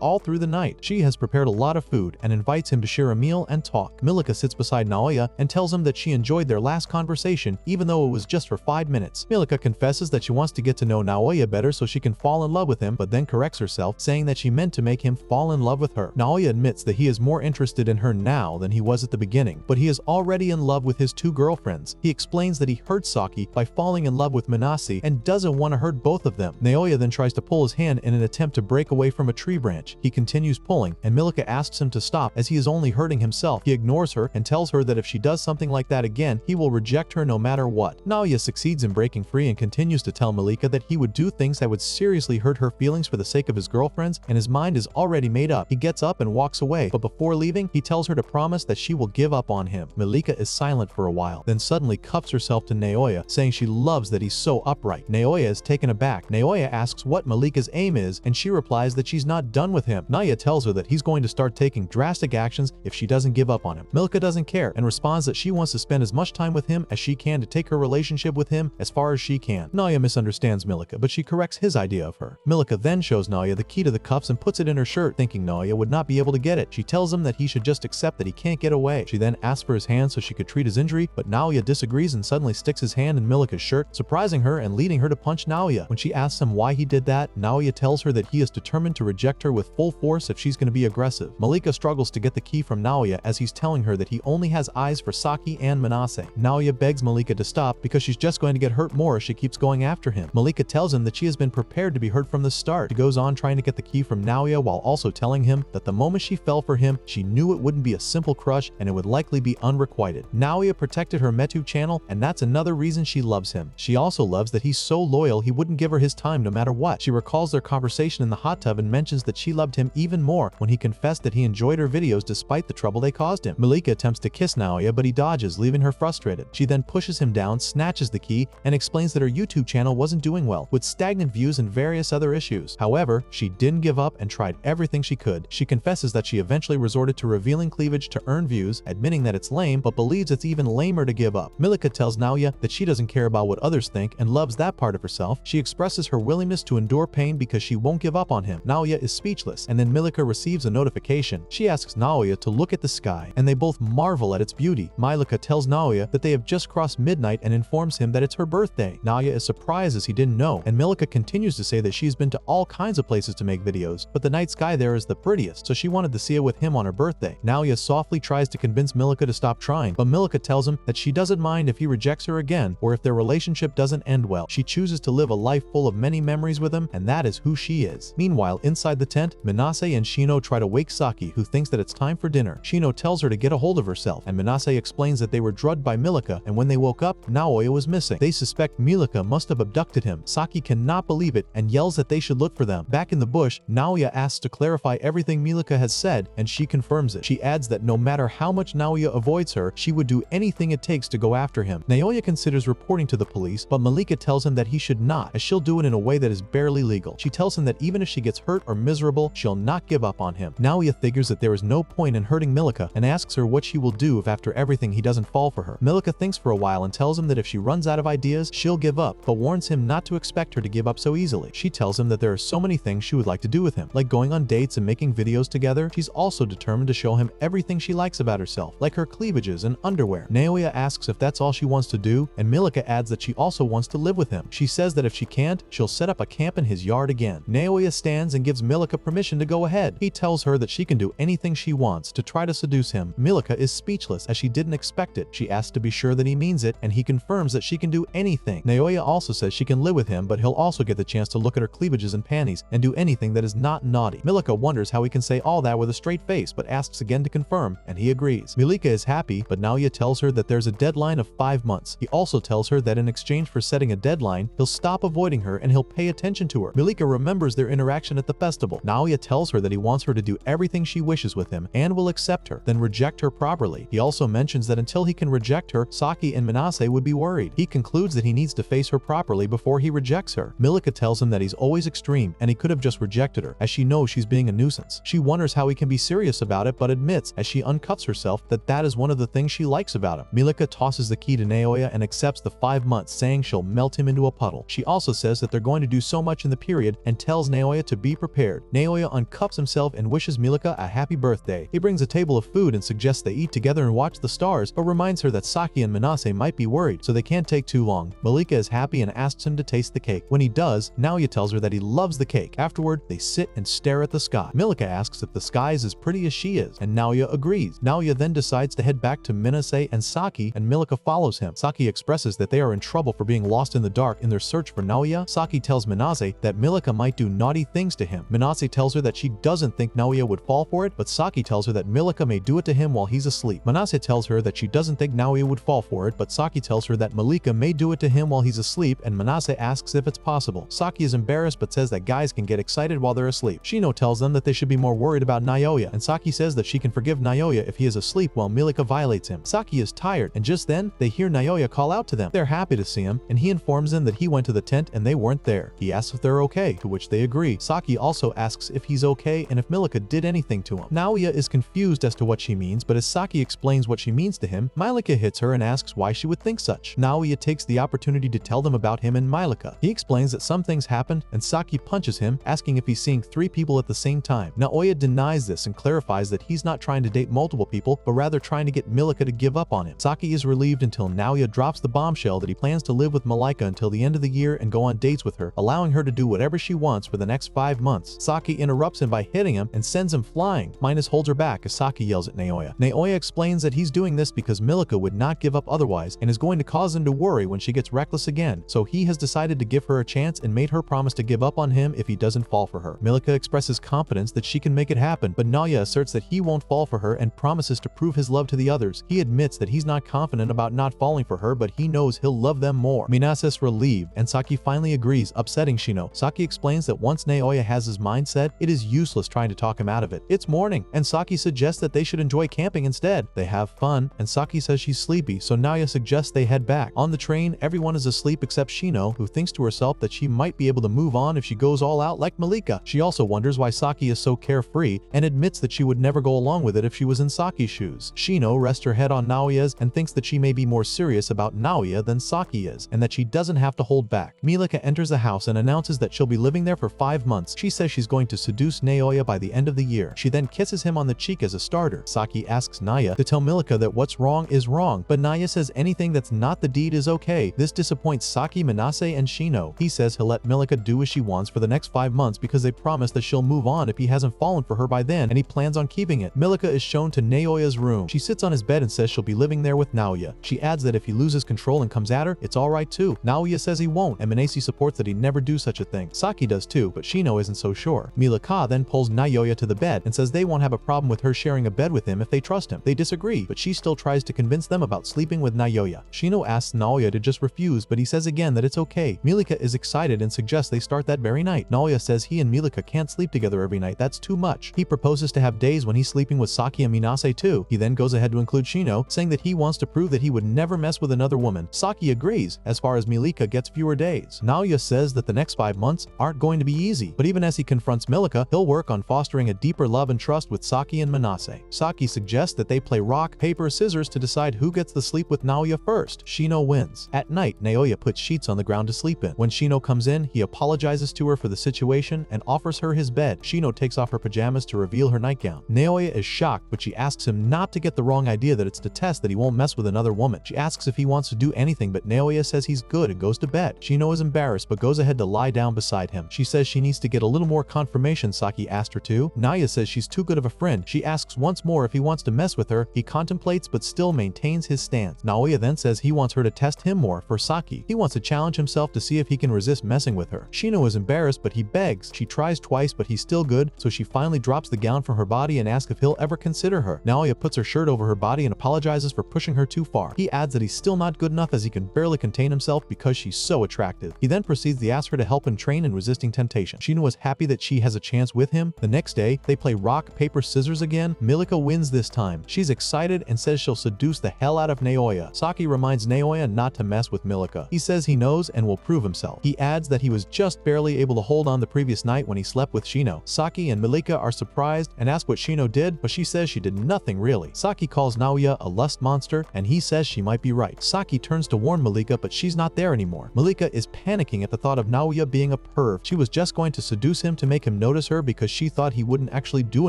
all through the night. She has prepared a lot of food and invites him to share a meal and talk. Malika sits beside Naoya and tells him that she enjoyed their last conversation even though it was just for 5 minutes. Malika confesses that she wants to get to know Naoya better so she can fall in love with him, but then corrects herself, saying that she meant to make him fall in love with her. Naoya admits that he is more interested in her now than he was at the beginning, but he is already in love with his two girlfriends. He explains that he hurt Saki by falling in love with Manase and doesn't want to hurt both of them. Naoya then tries to pull his hand in an attempt to break away from a tree branch. He continues pulling, and Malika asks him to stop as he is only hurting himself. He ignores her and tells her that if she does something like that again, he will reject her no matter what. Naoya succeeds in breaking free and continues to tell Malika that he would do things that would seriously hurt her feelings for the sake of his girlfriends, and his mind is already made up. He gets up and walks away, but before leaving, he tells her to promise that she will give up on him. Malika is silent for a while, then suddenly cuffs herself to Naoya, saying she loves that he's so upright. Naoya is taken aback. Naoya asks what Malika's aim is, and she replies that she's not done with him. Naoya tells her that he's going to start taking drastic actions if she doesn't give up on him. Malika doesn't care and responds that she wants to spend as much time with him as she can to take her relationship with him as far as she can. Naoya misunderstands Malika, but she corrects his idea of her. Malika then shows Naoya the key to the cuffs and puts it in her shirt, thinking Naoya would not be able to get it. She tells him that he should just accept that he can't get away. She then asks for his hand so she could treat his injury, but Naoya disagrees and suddenly sticks his hand in Malika's shirt, surprising her and leading her to punch Naoya. When she asks him why he did that, Naoya tells her that he is determined to reject her with full force if she's going to be aggressive. Malika struggles to get the key from Naoya as he's telling her that he only has eyes for Saki and Manase. Naoya begs Malika to stop because she's just going to get hurt more as she keeps going after him. Malika tells him that she has been prepared to be hurt from the start. She goes on trying to get the key from Naoya while also telling him that the moment she fell for him, she knew it wouldn't be a simple crush and it would likely be unrequited. Naoya protected her Metu channel, and that's another reason she loves him. She also loves that he's so loyal he wouldn't give her his time no matter what. She recalls their conversation in the hot tub and mentions that she loved him even more when he confessed that he enjoyed her videos despite the trouble they caused him. Malika attempts to kiss Naoya, but he dodges, leaving her frustrated. She then pushes him down, snatches the key, and explains that her YouTube channel wasn't doing well, with stagnant views and various other issues. views. However, she didn't give up and tried everything she could. She confesses that she eventually resorted to revealing cleavage to earn views, admitting that it's lame, but believes it's even lamer to give up. Milika tells Naoya that she doesn't care about what others think and loves that part of herself. She expresses her willingness to endure pain because she won't give up on him. Naoya is speechless, and then Milika receives a notification. She asks Naoya to look at the sky, and they both marvel at its beauty. Milika tells Naoya that they have just crossed midnight and informs him that it's her birthday. Naoya is surprised as he didn't know, and Milika continues to say that she's been to all kinds of places to make videos, but the night sky there is the prettiest, so she wanted to see it with him on her birthday. Naoya softly tries to convince Milika to stop trying, but Milika tells him that she doesn't mind if he rejects her again or if their relationship doesn't end well. She chooses to live a life full of many memories with him, and that is who she is. Meanwhile, inside the tent, Minase and Shino try to wake Saki, who thinks that it's time for dinner. Shino tells her to get a hold of herself, and Minase explains that they were drugged by Milika, and when they woke up, Naoya was missing. They suspect Milika must have abducted him. Saki cannot believe it and yells that they should look for them. Back in the bush, Naoya asks to clarify everything Milika has said, and she confirms it. She adds that no matter how much Naoya avoids her, she would do anything it takes to go after him. Naoya considers reporting to the police, but Malika tells him that he should not, as she'll do it in a way that is barely legal. She tells him that even if she gets hurt or miserable, she'll not give up on him. Naoya figures that there is no point in hurting Milika and asks her what she will do if after everything he doesn't fall for her. Milika thinks for a while and tells him that if she runs out of ideas, she'll give up, but warns him not to expect her to give up so easily. She tells him that there are so many things she would like to do with him, like going on dates and making videos together. She's also determined to show him everything she likes about herself, like her cleavages and underwear. Naoya asks if that's all she wants to do, and Milika adds that she also wants to live with him. She says that if she can't, she'll set up a camp in his yard again. Naoya stands and gives Milika permission to go ahead. He tells her that she can do anything she wants to try to seduce him. Milika is speechless as she didn't expect it. She asks to be sure that he means it, and he confirms that she can do anything. Naoya also says she can live with him, but he'll also get the chance to look at her cleavages and panties and do anything that is not naughty. Milika wonders how he can say all that with a straight face, but asks again to confirm, and he agrees. Milika is happy, but Naoya tells her that there's a deadline of 5 months. He also tells her that in exchange for setting a deadline, he'll stop avoiding her and he'll pay attention to her. Milika remembers their interaction at the festival. Naoya tells her that he wants her to do everything she wishes with him and will accept her, then reject her properly. He also mentions that until he can reject her, Saki and Minase would be worried. He concludes that he needs to face her properly before he rejects her. Milika tells him that he's always extreme and he could have just rejected her, as she knows she's being a nuisance. She wonders how he can be serious about it, but admits as she uncuffs herself that that is one of the things she likes about him. Milika tosses the key to Naoya and accepts the 5 months, saying she'll melt him into a puddle. She also says that they're going to do so much in the period and tells Naoya to be prepared. Naoya uncuffs himself and wishes Milika a happy birthday. He brings a table of food and suggests they eat together and watch the stars, but reminds her that Saki and Minase might be worried, so they can't take too long. Milika is happy and asks him to taste the cake. When he does, Naoya tells her that he loves the cake. Afterward, they sit and stare at the sky. Milika asks if the sky is as pretty as she is, and Naoya agrees. Naoya then decides to head back to Minase and Saki, and Milika follows him. Saki expresses that they are in trouble for being lost in the dark in their search for Naoya. Saki tells Minase that Milika might do naughty things to him. Minase tells her that she doesn't think Naoya would fall for it, but Saki tells her that Milika may do it to him while he's asleep. Minase tells her that she doesn't think Naoya would fall for it, but Saki tells her that Milika may do it to him while he's asleep, and Minase asks if it's possible. Saki is embarrassed but says that guys can get excited while they're asleep. Shino tells them that they should be more worried about Naoya, and Saki says that she can forgive Naoya if he is asleep while Milika violates him. Saki is tired, and just then, they hear Naoya call out to them. They're happy to see him, and he informs them that he went to the tent and they weren't there. He asks if they're okay, to which they agree. Saki also asks if he's okay and if Milika did anything to him. Naoya is confused as to what she means, but as Saki explains what she means to him, Milika hits her and asks why she would think such. Naoya takes the opportunity to tell them about him and Milika. He explains that some things happened, and Saki punches him, asking if he's seeing 3 people at the same time. Naoya denies this and clarifies that he's not trying to date multiple people, but rather trying to get Milika to give up on him. Saki is relieved until Naoya drops the bombshell that he plans to live with Malika until the end of the year and go on dates with her, allowing her to do whatever she wants for the next 5 months. Saki interrupts him by hitting him and sends him flying. Minus holds her back as Saki yells at Naoya. Naoya explains that he's doing this because Milika would not give up otherwise and is going to cause him to worry when she gets reckless again, so he has decided to give her a chance and made her promise to give up on him if he doesn't fall for her. Milika expresses confidence that she can make it happen, but Naoya asserts that he won't fall for her and promises to prove his love to the others. He admits that he's not confident about not falling for her, but he knows he'll love them more. Minase is relieved, and Saki finally agrees, upsetting Shino. Saki explains that once Naoya has his mind set, it is useless trying to talk him out of it. It's morning, and Saki suggests that they should enjoy camping instead. They have fun, and Saki says she's sleepy, so Naoya suggests they head back. On the train, everyone is asleep except Shino, who thinks to herself that she might be able to move on if she she goes all out like Malika. She also wonders why Saki is so carefree and admits that she would never go along with it if she was in Saki's shoes. Shino rests her head on Naoya's and thinks that she may be more serious about Naoya than Saki is, and that she doesn't have to hold back. Milika enters the house and announces that she'll be living there for 5 months. She says she's going to seduce Naoya by the end of the year. She then kisses him on the cheek as a starter. Saki asks Naya to tell Milika that what's wrong is wrong, but Naya says anything that's not the deed is okay. This disappoints Saki, Manase, and Shino. He says he'll let Milika do as she wants for the next 5 months because they promise that she'll move on if he hasn't fallen for her by then, and he plans on keeping it. Milika is shown to Naoya's room. She sits on his bed and says she'll be living there with Naoya. She adds that if he loses control and comes at her, it's alright too. Naoya says he won't, and Manase supports that he'd never do such a thing. Saki does too, but Shino isn't so sure. Milika then pulls Naoya to the bed and says they won't have a problem with her sharing a bed with him if they trust him. They disagree, but she still tries to convince them about sleeping with Naoya. Shino asks Naoya to just refuse, but he says again that it's okay. Milika is excited and suggests they start that very night. Naoya says he and Milika can't sleep together every night, that's too much. He proposes to have days when he's sleeping with Saki and Minase too. He then goes ahead to include Shino, saying that he wants to prove that he would never mess with another woman. Saki agrees, as far as Milika gets fewer days. Naoya says that the next 5 months aren't going to be easy, but even as he confronts Milika, he'll work on fostering a deeper love and trust with Saki and Manase. Saki suggests that they play rock, paper, scissors to decide who gets the sleep with Naoya first. Shino wins. At night, Naoya puts sheets on the ground to sleep in. When Shino comes in, he apologizes to her for the situation and offers her his bed. Shino takes off her pajamas to reveal her nightgown. Naoya is shocked, but she asks him not to get the wrong idea that it's to test that he won't mess with another woman. She asks if he wants to do anything, but Naoya says he's good and goes to bed. Shino is embarrassed, but goes ahead to lie down beside him. She says she needs to get a little more confirmation Saki asked her to. Naya says she's too good of a friend. She asks once more if he wants to mess with her. He contemplates but still maintains his stance. Naoya then says he wants her to test him more for Saki. He wants to challenge himself to see if he can resist messing with her. Shino is embarrassed, but he begs. She tries twice, but he's still good, so she finally drops the gown from her body and asks if he'll ever consider her. Naoya puts her shirt over her body and apologizes for pushing her too far. He adds that he's still not good enough as he can barely contain himself because she's so attractive. He then proceeds to ask her to help him train in resisting temptation. Shino is happy that she has a chance with him. The next day, they play rock, paper, scissors again. Milika wins this time. She's excited and says she'll seduce the hell out of Naoya. Saki reminds Naoya not to mess with Milika. He says he knows and will prove himself. He adds that he was just barely able to hold on the previous night when he slept with Shino. Saki and Milika are surprised and ask what Shino did, but she says she did nothing really. Saki calls Naoya a lust monster, and he says she might be right. Saki turns to warn Milika, but she's not there anymore. Milika is panicking at the thought of Naoya being a perv. She was just going to seduce him to make him notice her because she thought he wouldn't actually do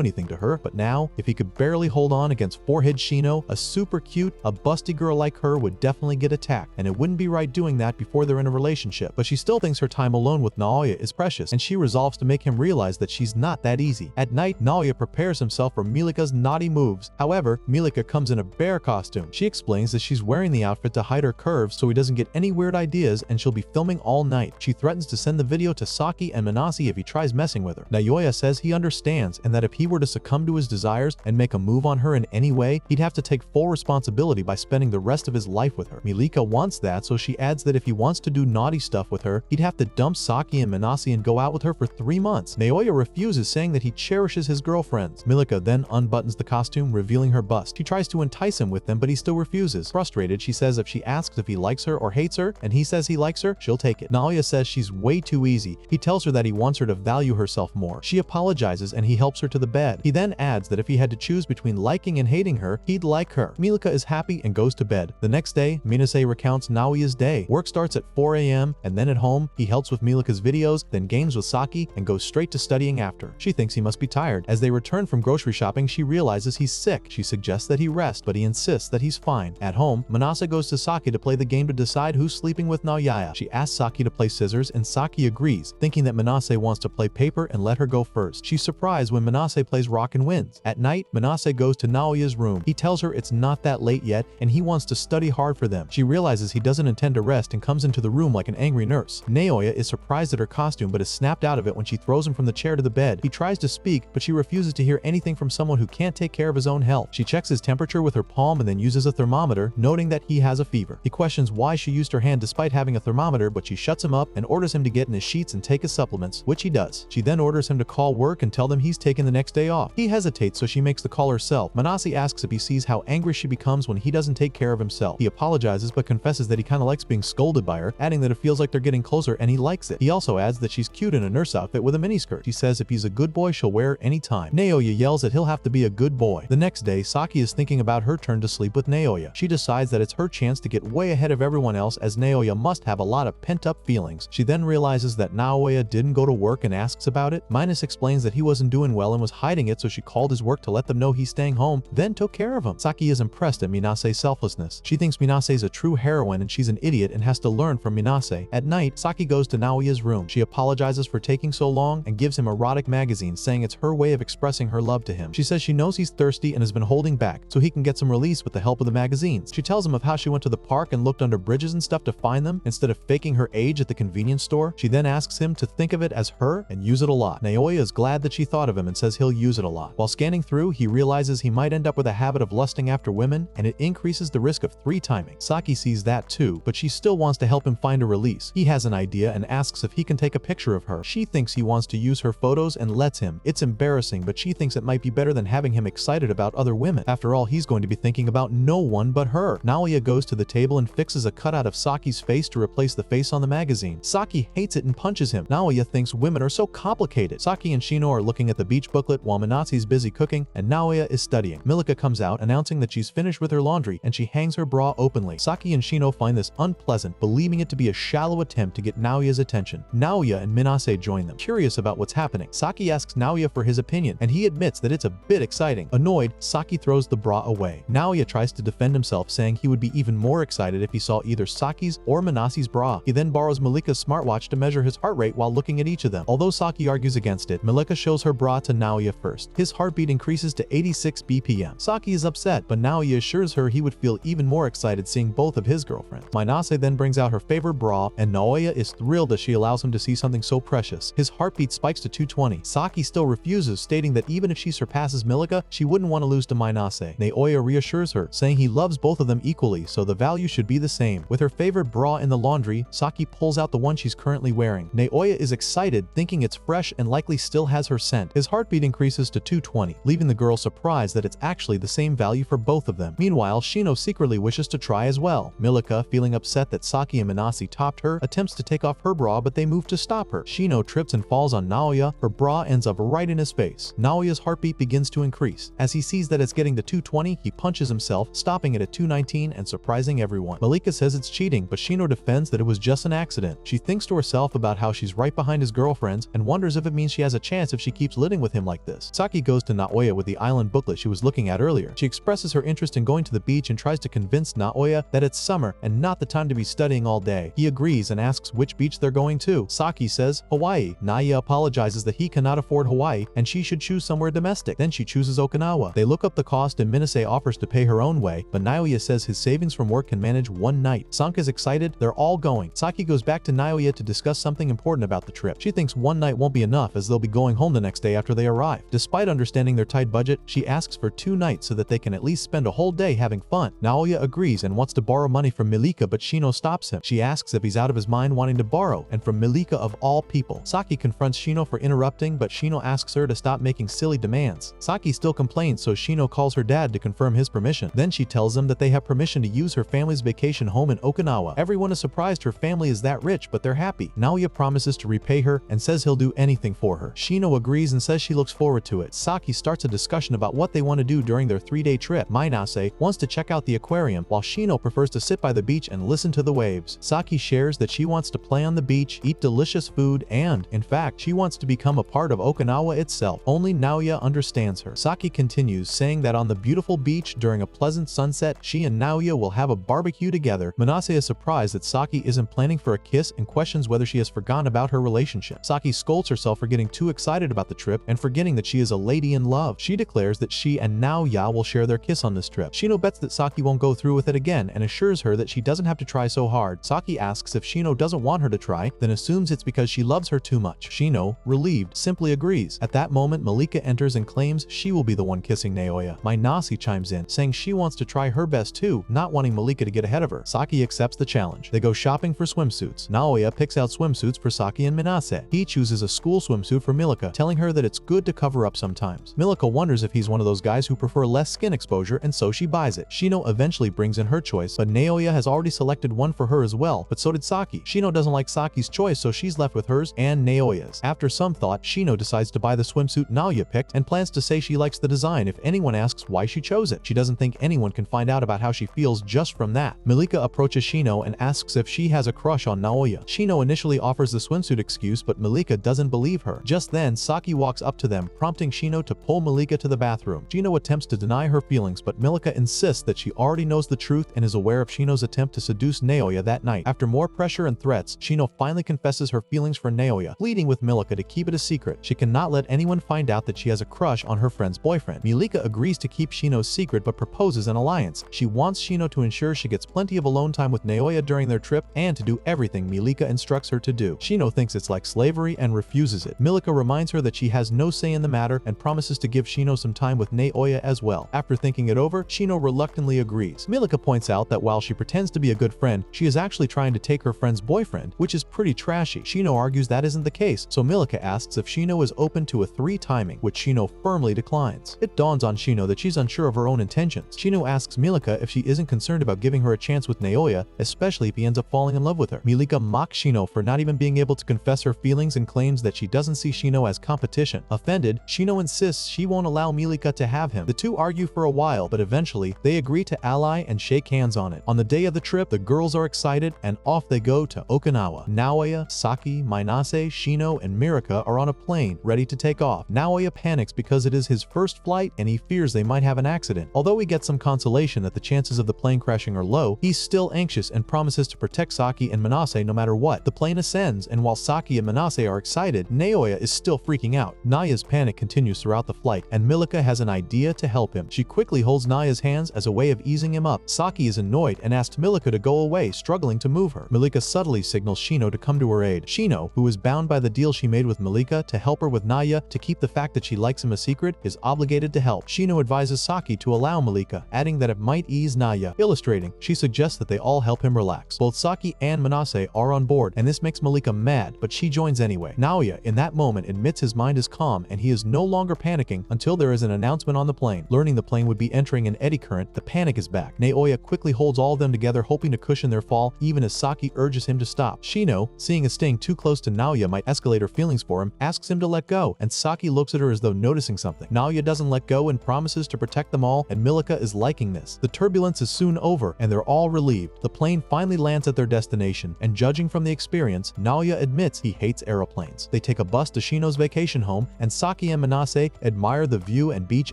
anything to her, but now, if he could barely hold on against forehead Shino, a super cute, a busty girl like her would definitely get attacked, and it wouldn't be right doing that before they're in a relationship. But she still thinks her time alone with Naoya is precious, and she resolves to make him realize that she's not that easy. At night, Naoya prepares himself for Milika's naughty moves. However, Milika comes in a bear costume. She explains that she's wearing the outfit to hide her curves so he doesn't get any weird ideas, and she'll be filming all night. She threatens to send the video to Saki and Manase if he tries messing with her. Naoya says he understands, and that if he were to succumb to his desires and make a move on her in any way, he'd have to take full responsibility by spending the rest of his life with her. Milika wants that, so she adds that if he wants to do naughty stuff with her, he'd have to dump Saki and Manase and go out with her for 3 months. Naoya refuses, saying that he cherishes his girlfriends. Milika then unbuttons the costume, revealing her bust. She tries to entice him with them, but he still refuses. Frustrated, she says if she asks if he likes her or hates her, and he says he likes her, she'll take it. Naoya says she's way too easy. He tells her that he wants her to value herself more. She apologizes and he helps her to the bed. He then adds that if he had to choose between liking and hating her, he'd like her. Milika is happy and goes to bed. The next day, Minase recounts Naoya's day. Work starts at 4 a.m. and then at home, he helps with Milika's videos, then games with Saki, and goes straight to studying after. She thinks he must be tired. As they return from grocery shopping, she realizes he's sick. She suggests that he rest, but he insists that he's fine. At home, Manase goes to Saki to play the game to decide who's sleeping with Naoya. She asks Saki to play scissors, and Saki agrees, thinking that Manase wants to play paper and let her go first. She's surprised when Manase plays rock and wins. At night, Manase goes to Naoya's room. He tells her it's not that late yet, and he wants to study hard for them. She realizes he doesn't intend to rest and comes into the room like an angry nurse. Naoya is surprised at her costume, but is snapped out of it when she throws him from the chair to the bed. He tries to speak, but she refuses to hear anything from someone who can't take care of his own health. She checks his temperature with her palm and then uses a thermometer, noting that he has a fever. He questions why she used her hand despite having a thermometer, but she shuts him up and orders him to get in his sheets and take his supplements, which he does. She then orders him to call work and tell them he's taking the next day off. He hesitates, so she makes the call herself. Manase asks if he sees how angry she becomes when he doesn't take care of himself. He apologizes but confesses that he kinda likes being scolded by her, adding that it feels like they're getting closer and he likes it. He also adds adds that she's cute in a nurse outfit with a miniskirt. She says if he's a good boy, she'll wear it anytime. Naoya yells that he'll have to be a good boy. The next day, Saki is thinking about her turn to sleep with Naoya. She decides that it's her chance to get way ahead of everyone else, as Naoya must have a lot of pent-up feelings. She then realizes that Naoya didn't go to work and asks about it. Minus explains that he wasn't doing well and was hiding it, so she called his work to let them know he's staying home, then took care of him. Saki is impressed at Minase's selflessness. She thinks Minase's a true heroine and she's an idiot and has to learn from Minase. At night, Saki goes to Naoya's room. She apologizes for taking so long and gives him erotic magazines, saying it's her way of expressing her love to him. She says she knows he's thirsty and has been holding back, so he can get some release with the help of the magazines. She tells him of how she went to the park and looked under bridges and stuff to find them, instead of faking her age at the convenience store. She then asks him to think of it as her and use it a lot. Naoya is glad that she thought of him and says he'll use it a lot. While scanning through, he realizes he might end up with a habit of lusting after women, and it increases the risk of 3 timing. Saki sees that too, but she still wants to help him find a release. He has an idea and asks if he can take a picture of her. She thinks he wants to use her photos and lets him. It's embarrassing, but she thinks it might be better than having him excited about other women. After all, he's going to be thinking about no one but her. Naoya goes to the table and fixes a cutout of Saki's face to replace the face on the magazine. Saki hates it and punches him. Naoya thinks women are so complicated. Saki and Shino are looking at the beach booklet while Minase's busy cooking and Naoya is studying. Milika comes out announcing that she's finished with her laundry and she hangs her bra openly. Saki and Shino find this unpleasant, believing it to be a shallow attempt to get Naoya's attention. Naoya and Minase join them, curious about what's happening. Saki asks Naoya for his opinion and he admits that it's a bit exciting. Annoyed, Saki throws the bra away. Naoya tries to defend himself, saying he would be even more excited if he saw either Saki's or Minase's bra. He then borrows Malika's smartwatch to measure his heart rate while looking at each of them. Although Saki argues against it, Malika shows her bra to Naoya first. His heartbeat increases to 86 BPM. Saki is upset, but Naoya assures her he would feel even more excited seeing both of his girlfriends. Minase then brings out her favorite bra, and Naoya is thrilled as she allows him to see something so precious. His heartbeat spikes to 220. Saki still refuses, stating that even if she surpasses Milika, she wouldn't want to lose to Minase. Naoya reassures her, saying he loves both of them equally, so the value should be the same. With her favorite bra in the laundry, Saki pulls out the one she's currently wearing. Naoya is excited, thinking it's fresh and likely still has her scent. His heartbeat increases to 220, leaving the girl surprised that it's actually the same value for both of them. Meanwhile, Shino secretly wishes to try as well. Milika, feeling upset that Saki and Minase topped her, attempts to take off her bra, but they move to stop her. Shino trips and falls on Naoya. Her bra ends up right in his face. Naoya's heartbeat begins to increase. As he sees that it's getting to 220, he punches himself, stopping it at 219 and surprising everyone. Malika says it's cheating, but Shino defends that it was just an accident. She thinks to herself about how she's right behind his girlfriends and wonders if it means she has a chance if she keeps living with him like this. Saki goes to Naoya with the island booklet she was looking at earlier. She expresses her interest in going to the beach and tries to convince Naoya that it's summer and not the time to be studying all day. He agrees and asks which beach they're going to. Saki says Hawaii. Naoya apologizes that he cannot afford Hawaii and she should choose somewhere domestic. Then she chooses Okinawa. They look up the cost and Minase offers to pay her own way, but Naoya says his savings from work can manage one night. Sanka is excited. They're all going. Saki goes back to Naoya to discuss something important about the trip. She thinks one night won't be enough as they'll be going home the next day after they arrive. Despite understanding their tight budget, she asks for 2 nights so that they can at least spend a whole day having fun. Naoya agrees and wants to borrow money from Milika, but Shino stops him. She asks if he's out of his mind wanting to borrow, and from Milika of all people. Saki confronts Shino for interrupting, but Shino asks her to stop making silly demands. Saki still complains, so Shino calls her dad to confirm his permission. Then she tells him that they have permission to use her family's vacation home in Okinawa. Everyone is surprised her family is that rich, but they're happy. Naoya promises to repay her and says he'll do anything for her. Shino agrees and says she looks forward to it. Saki starts a discussion about what they want to do during their 3-day trip. Minase wants to check out the aquarium, while Shino prefers to sit by the beach and listen to the waves. Saki shares that she wants to play on the beach, eat delicious food, and, in fact, she wants to become a part of Okinawa itself. Only Naoya understands her. Saki continues, saying that on the beautiful beach during a pleasant sunset, she and Naoya will have a barbecue together. Minase is surprised that Saki isn't planning for a kiss and questions whether she has forgotten about her relationship. Saki scolds herself for getting too excited about the trip and forgetting that she is a lady in love. She declares that she and Naoya will share their kiss on this trip. Shino bets that Saki won't go through with it again and assures her that she doesn't have to try so hard. Saki asks if Shino doesn't want her to try, then assumes it's because she loves her too much. Shino, relieved, simply agrees. At that moment, Malika enters and claims she will be the one kissing Naoya. Minase chimes in, saying she wants to try her best too, not wanting Malika to get ahead of her. Saki accepts the challenge. They go shopping for swimsuits. Naoya picks out swimsuits for Saki and Minase. He chooses a school swimsuit for Milika, telling her that it's good to cover up sometimes. Milika wonders if he's one of those guys who prefer less skin exposure, and so she buys it. Shino eventually brings in her choice, but Naoya has already selected one for her as well, but so did Saki. Shino doesn't like Saki's choice, so she she's left with hers and Naoya's. After some thought, Shino decides to buy the swimsuit Naoya picked and plans to say she likes the design if anyone asks why she chose it. She doesn't think anyone can find out about how she feels just from that. Malika approaches Shino and asks if she has a crush on Naoya. Shino initially offers the swimsuit excuse, but Malika doesn't believe her. Just then, Saki walks up to them, prompting Shino to pull Malika to the bathroom. Shino attempts to deny her feelings, but Malika insists that she already knows the truth and is aware of Shino's attempt to seduce Naoya that night. After more pressure and threats, Shino finally confesses her feelings for Naoya, pleading with Malika to keep it a secret. She cannot let anyone find out that she has a crush on her friend's boyfriend. Malika agrees to keep Shino's secret but proposes an alliance. She wants Shino to ensure she gets plenty of alone time with Naoya during their trip and to do everything Malika instructs her to do. Shino thinks it's like slavery and refuses it. Malika reminds her that she has no say in the matter and promises to give Shino some time with Naoya as well. After thinking it over, Shino reluctantly agrees. Malika points out that while she pretends to be a good friend, she is actually trying to take her friend's boyfriend, which is pretty trashy. Shino argues that isn't the case, so Malika asks if Shino is open to a 3 timing, which Shino firmly declines. It dawns on Shino that she's unsure of her own intentions. Shino asks Malika if she isn't concerned about giving her a chance with Naoya, especially if he ends up falling in love with her. Malika mocks Shino for not even being able to confess her feelings and claims that she doesn't see Shino as competition. Offended, Shino insists she won't allow Malika to have him. The two argue for a while, but eventually they agree to ally and shake hands on it. On the day of the trip, the girls are excited and off they go to Okinawa. Naoya, Saki, Minase, Shino, and Miraka are on a plane ready to take off. Naoya panics because it is his first flight and he fears they might have an accident. Although he gets some consolation that the chances of the plane crashing are low, he's still anxious and promises to protect Saki and Minase no matter what. The plane ascends, and while Saki and Minase are excited, Naoya is still freaking out. Naya's panic continues throughout the flight, and Malika has an idea to help him. She quickly holds Naya's hands as a way of easing him up. Saki is annoyed and asks Malika to go away, struggling to move her. Malika subtly signals Shino to come to her aid. Shino, who is bound by the deal she made with Malika to help her with Naya to keep the fact that she likes him a secret, is obligated to help. Shino advises Saki to allow Malika, adding that it might ease Naya. Illustrating, she suggests that they all help him relax. Both Saki and Minase are on board, and this makes Malika mad, but she joins anyway. Naoya, in that moment, admits his mind is calm and he is no longer panicking until there is an announcement on the plane. Learning the plane would be entering an eddy current, the panic is back. Naoya quickly holds all of them together, hoping to cushion their fall, even as Saki urges him to stop. Shino, seeing a staying too close to Naoya might escalate her feelings for him, asks him to let go, and Saki looks at her as though noticing something. Naoya doesn't let go and promises to protect them all, and Malika is liking this. The turbulence is soon over, and they're all relieved. The plane finally lands at their destination, and judging from the experience, Naoya admits he hates aeroplanes. They take a bus to Shino's vacation home, and Saki and Minase admire the view and beach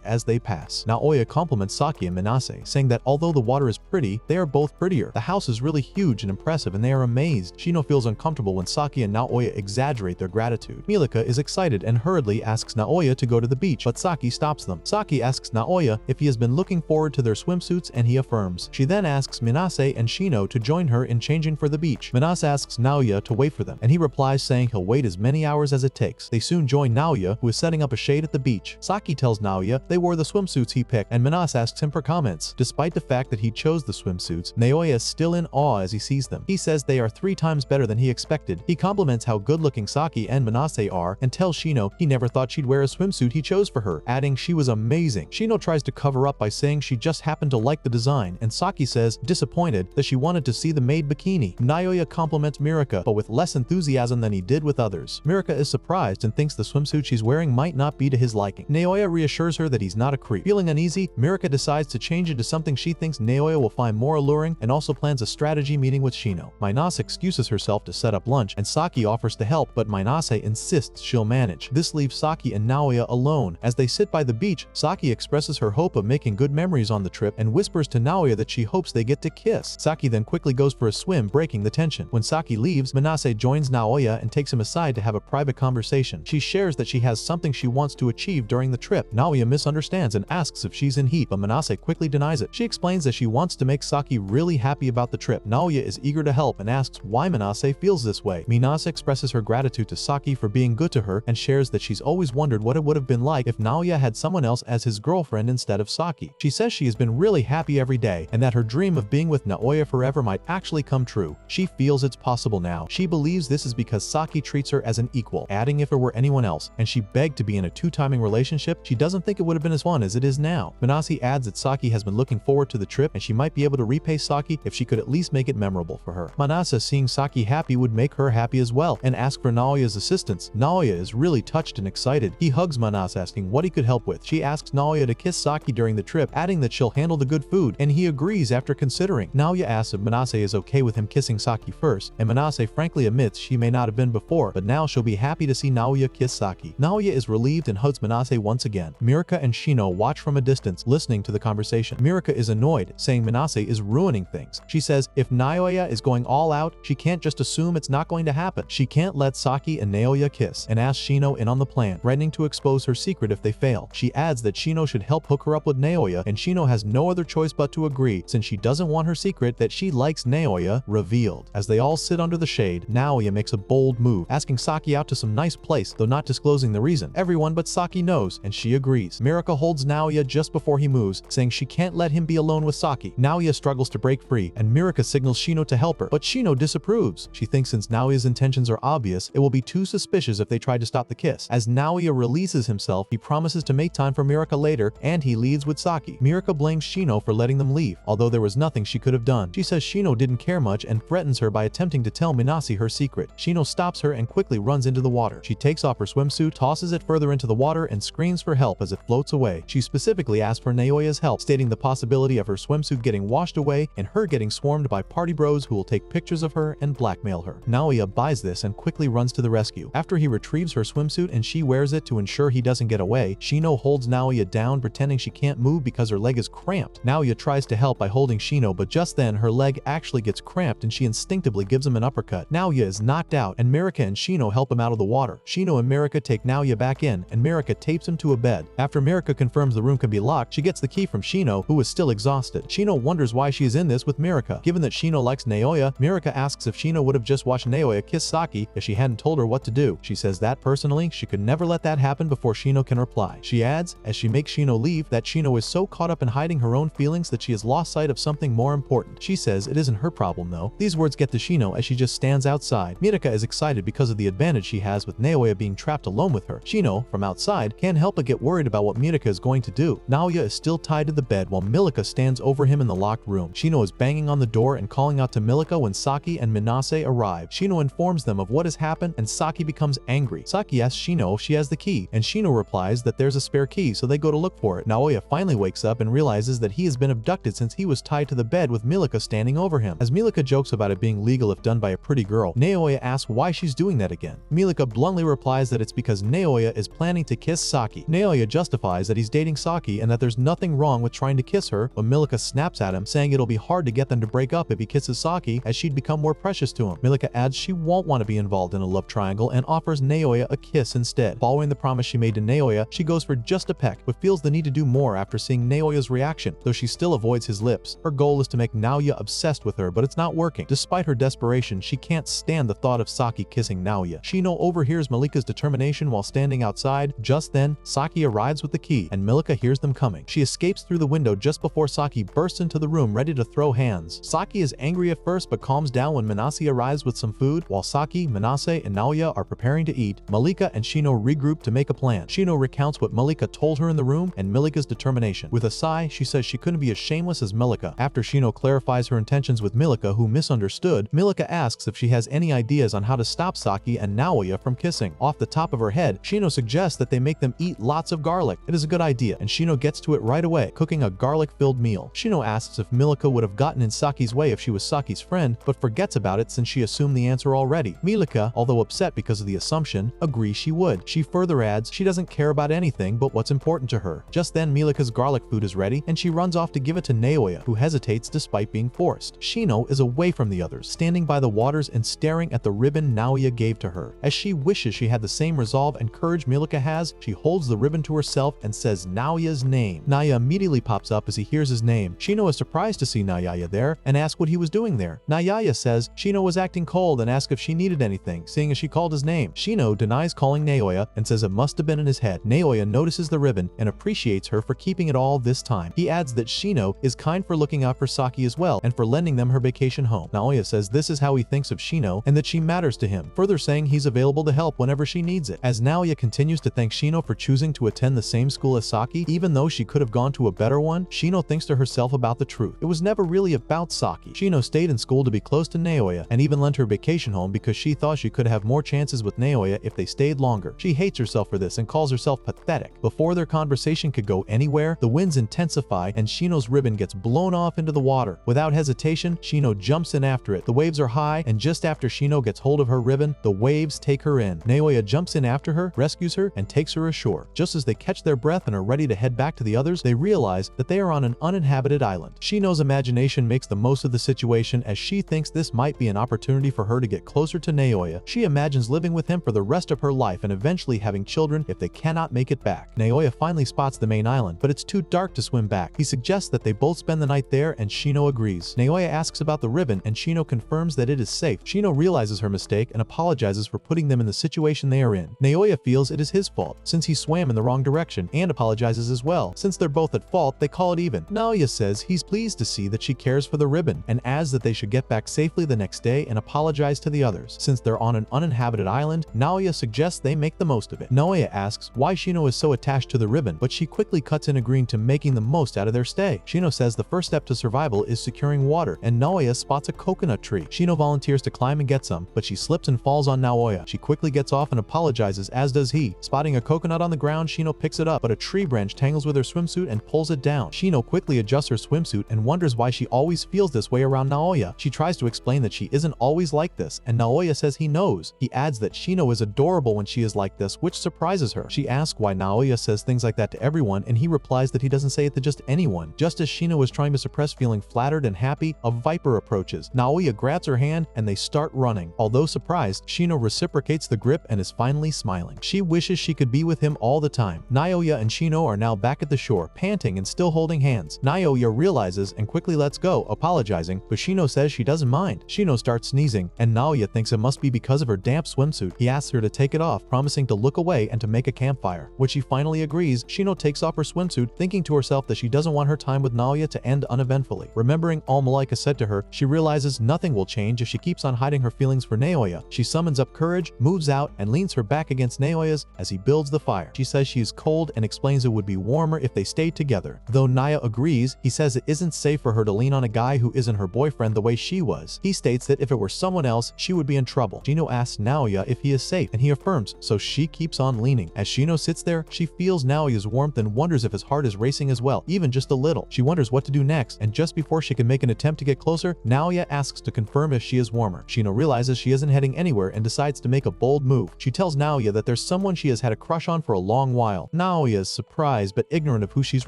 as they pass. Naoya compliments Saki and Minase, saying that although the water is pretty, they are both prettier. The house is really huge and impressive, and they are amazed. Shino feels uncomfortable when Saki and Naoya exaggerate their gratitude. Malika is excited and hurriedly asks Naoya to go to the beach, but Saki stops them. Saki asks Naoya if he has been looking forward to their swimsuits, and he affirms. She then asks Minase and Shino to join her in changing for the beach. Minase asks Naoya to wait for them, and he replies saying he'll wait as many hours as it takes. They soon join Naoya, who is setting up a shade at the beach. Saki tells Naoya they wore the swimsuits he picked, and Minase asks him for comments. Despite the fact that he chose the swimsuits, Naoya is still in awe as he sees them. He says they are 3 times better than he expected. He compliments how good-looking Saki and Minase are, and tells Shino he never thought she'd wear a swimsuit he chose for her, adding she was amazing. Shino tries to cover up by saying she just happened to like the design, and Saki says, disappointed, that she wanted to see the maid bikini. Naoya compliments Miraka, but with less enthusiasm than he did with others. Miraka is surprised and thinks the swimsuit she's wearing might not be to his liking. Naoya reassures her that he's not a creep. Feeling uneasy, Miraka decides to change it to something she thinks Naoya will find more alluring, and also plans a strategy meeting with Shino. Minase excuses herself to set up lunch, and Saki offers to help, but Minase insists she'll manage. This leaves Saki and Naoya alone. As they sit by the beach, Saki expresses her hope of making good memories on the trip and whispers to Naoya that she hopes they get to kiss. Saki then quickly goes for a swim, breaking the tension. When Saki leaves, Minase joins Naoya and takes him aside to have a private conversation. She shares that she has something she wants to achieve during the trip. Naoya misunderstands and asks if she's in heat, but Minase quickly denies it. She explains that she wants to make Saki really happy about the trip. Naoya is eager to help and asks why Minase feels this way. Minase expresses her gratitude to Saki for being good to her and shares that she's always wondered what it would have been like if Naoya had someone else as his girlfriend instead of Saki. She says she has been really happy every day and that her dream of being with Naoya forever might actually come true. She feels it's possible now. She believes this is because Saki treats her as an equal, adding if it were anyone else, and she begged to be in a 2-timing relationship, she doesn't think it would have been as fun as it is now. Minase adds that Saki has been looking forward to the trip and she might be able to repay Saki if she could at least make it memorable for her. Manase, seeing Saki happy would make her happy happy as well and asks for Naoya's assistance. Naoya is really touched and excited. He hugs Manase asking what he could help with. She asks Naoya to kiss Saki during the trip, adding that she'll handle the good food, and he agrees after considering. Naoya asks if Manase is okay with him kissing Saki first, and Manase frankly admits she may not have been before, but now she'll be happy to see Naoya kiss Saki. Naoya is relieved and hugs Manase once again. Mirika and Shino watch from a distance, listening to the conversation. Mirika is annoyed, saying Manase is ruining things. She says if Naoya is going all out, she can't just assume it's not going to happen. She can't let Saki and Naoya kiss, and asks Shino in on the plan, threatening to expose her secret if they fail. She adds that Shino should help hook her up with Naoya, and Shino has no other choice but to agree, since she doesn't want her secret that she likes Naoya revealed. As they all sit under the shade, Naoya makes a bold move, asking Saki out to some nice place, though not disclosing the reason. Everyone but Saki knows, and she agrees. Mirika holds Naoya just before he moves, saying she can't let him be alone with Saki. Naoya struggles to break free, and Mirika signals Shino to help her, but Shino disapproves. She thinks since Naoya's intentions are obvious, it will be too suspicious if they try to stop the kiss. As Naoya releases himself, he promises to make time for Mirika later, and he leaves with Saki. Mirika blames Shino for letting them leave, although there was nothing she could have done. She says Shino didn't care much and threatens her by attempting to tell Minase her secret. Shino stops her and quickly runs into the water. She takes off her swimsuit, tosses it further into the water, and screams for help as it floats away. She specifically asks for Naoya's help, stating the possibility of her swimsuit getting washed away and her getting swarmed by party bros who will take pictures of her and blackmail her. Naoya buys this and quickly runs to the rescue. After he retrieves her swimsuit and she wears it to ensure he doesn't get away, Shino holds Naoya down, pretending she can't move because her leg is cramped. Naoya tries to help by holding Shino, but just then her leg actually gets cramped and she instinctively gives him an uppercut. Naoya is knocked out and Mirika and Shino help him out of the water. Shino and Mirika take Naoya back in and Mirika tapes him to a bed. After Mirika confirms the room can be locked, she gets the key from Shino, who is still exhausted. Shino wonders why she is in this with Mirika. Given that Shino likes Naoya, Mirika asks if Shino would have just watched Naoya kiss Saki if she hadn't told her what to do. She says that personally, she could never let that happen before Shino can reply. She adds, as she makes Shino leave, that Shino is so caught up in hiding her own feelings that she has lost sight of something more important. She says it isn't her problem though. These words get to Shino as she just stands outside. Mirika is excited because of the advantage she has with Naoya being trapped alone with her. Shino, from outside, can't help but get worried about what Mirika is going to do. Naoya is still tied to the bed while Milika stands over him in the locked room. Shino is banging on the door and calling out to Milika when Saki and Minase arrive. Shino informs them of what has happened and Saki becomes angry. Saki asks Shino if she has the key, and Shino replies that there's a spare key, so they go to look for it. Naoya finally wakes up and realizes that he has been abducted since he was tied to the bed with Milika standing over him. As Milika jokes about it being legal if done by a pretty girl, Naoya asks why she's doing that again. Milika bluntly replies that it's because Naoya is planning to kiss Saki. Naoya justifies that he's dating Saki and that there's nothing wrong with trying to kiss her, but Milika snaps at him, saying it'll be hard to get them to break up if he kisses Saki, as she'd become more precious to him. Milika adds she won't want to be involved in a love triangle and offers Naoya a kiss instead. Following the promise she made to Naoya, she goes for just a peck, but feels the need to do more after seeing Naoya's reaction, though she still avoids his lips. Her goal is to make Naoya obsessed with her, but it's not working. Despite her desperation, she can't stand the thought of Saki kissing Naoya. Shino overhears Malika's determination while standing outside. Just then, Saki arrives with the key, and Milika hears them coming. She escapes through the window just before Saki bursts into the room ready to throw hands. Saki is angry at first but calms down when Minase arrives with some food. While Saki, Minase, and Naoya are preparing to eat, Malika and Shino regroup to make a plan. Shino recounts what Malika told her in the room and Milika's determination. With a sigh, she says she couldn't be as shameless as Milika. After Shino clarifies her intentions with Milika, who misunderstood, Milika asks if she has any ideas on how to stop Saki and Naoya from kissing. Off the top of her head, Shino suggests that they make them eat lots of garlic. It is a good idea, and Shino gets to it right away, cooking a garlic-filled meal. Shino asks if Milika would have gotten in Saki's way if she was Saki's friend, but forgets about it since she assumed the answer already. Milika, although upset because of the assumption, agrees she would. She further adds she doesn't care about anything but what's important to her. Just then, Milika's garlic food is ready, and she runs off to give it to Naoya, who hesitates despite being forced. Shino is away from the others, standing by the waters and staring at the ribbon Naoya gave to her. As she wishes she had the same resolve and courage Milika has, she holds the ribbon to herself and says Naoya's name. Naya immediately pops up as he hears his name. Shino is surprised to see Nayaya there and asks what he was doing there. Nayaya says Shino was acting cold and asks if she needed anything, seeing as she called his name. Shino denies calling Naoya and says it must have been in his head. Naoya notices the ribbon and appreciates her for keeping it all this time. He adds that Shino is kind for looking out for Saki as well and for lending them her vacation home. Naoya says this is how he thinks of Shino and that she matters to him, further saying he's available to help whenever she needs it. As Naoya continues to thank Shino for choosing to attend the same school as Saki, even though she could have gone to a better one, Shino thinks to herself about the truth. It was never really about Saki. Shino stayed in school to be close to Naoya and even lent her vacation vacation home because she thought she could have more chances with Naoya if they stayed longer. She hates herself for this and calls herself pathetic. Before their conversation could go anywhere, the winds intensify and Shino's ribbon gets blown off into the water. Without hesitation, Shino jumps in after it. The waves are high, and just after Shino gets hold of her ribbon, the waves take her in. Naoya jumps in after her, rescues her, and takes her ashore. Just as they catch their breath and are ready to head back to the others, they realize that they are on an uninhabited island. Shino's imagination makes the most of the situation as she thinks this might be an opportunity for her to get closer to Naoya. She imagines living with him for the rest of her life and eventually having children if they cannot make it back. Naoya finally spots the main island, but it's too dark to swim back. He suggests that they both spend the night there, and Shino agrees. Naoya asks about the ribbon, and Shino confirms that it is safe. Shino realizes her mistake and apologizes for putting them in the situation they are in. Naoya feels it is his fault, since he swam in the wrong direction, and apologizes as well. Since they're both at fault, they call it even. Naoya says he's pleased to see that she cares for the ribbon, and adds that they should get back safely the next day and apologize to the others. Since they're on an uninhabited island, Naoya suggests they make the most of it. Naoya asks why Shino is so attached to the ribbon, but she quickly cuts in agreeing to making the most out of their stay. Shino says the first step to survival is securing water, and Naoya spots a coconut tree. Shino volunteers to climb and get some, but she slips and falls on Naoya. She quickly gets off and apologizes, as does he. Spotting a coconut on the ground, Shino picks it up, but a tree branch tangles with her swimsuit and pulls it down. Shino quickly adjusts her swimsuit and wonders why she always feels this way around Naoya. She tries to explain that she isn't always like this, and Naoya says he knows. He adds that Shino is adorable when she is like this, which surprises her. She asks why Naoya says things like that to everyone, and he replies that he doesn't say it to just anyone. Just as Shino is trying to suppress feeling flattered and happy, a viper approaches. Naoya grabs her hand and they start running. Although surprised, Shino reciprocates the grip and is finally smiling. She wishes she could be with him all the time. Naoya and Shino are now back at the shore, panting and still holding hands. Naoya realizes and quickly lets go, apologizing, but Shino says she doesn't mind. Shino starts sneezing, and Naoya thinks it must be because of her damp swimsuit. He asks her to take it off, promising to look away and to make a campfire. When she finally agrees, Shino takes off her swimsuit, thinking to herself that she doesn't want her time with Naoya to end uneventfully. Remembering all Malika said to her, she realizes nothing will change if she keeps on hiding her feelings for Naoya. She summons up courage, moves out, and leans her back against Naoya's as he builds the fire. She says she is cold and explains it would be warmer if they stayed together. Though Naya agrees, he says it isn't safe for her to lean on a guy who isn't her boyfriend the way she was. He states that if it were someone else, she would be in trouble. Shino asks Naoya if he is safe, and he affirms, so she keeps on leaning. As Shino sits there, she feels Naoya's warmth and wonders if his heart is racing as well, even just a little. She wonders what to do next, and just before she can make an attempt to get closer, Naoya asks to confirm if she is warmer. Shino realizes she isn't heading anywhere and decides to make a bold move. She tells Naoya that there's someone she has had a crush on for a long while. Naoya is surprised but ignorant of who she's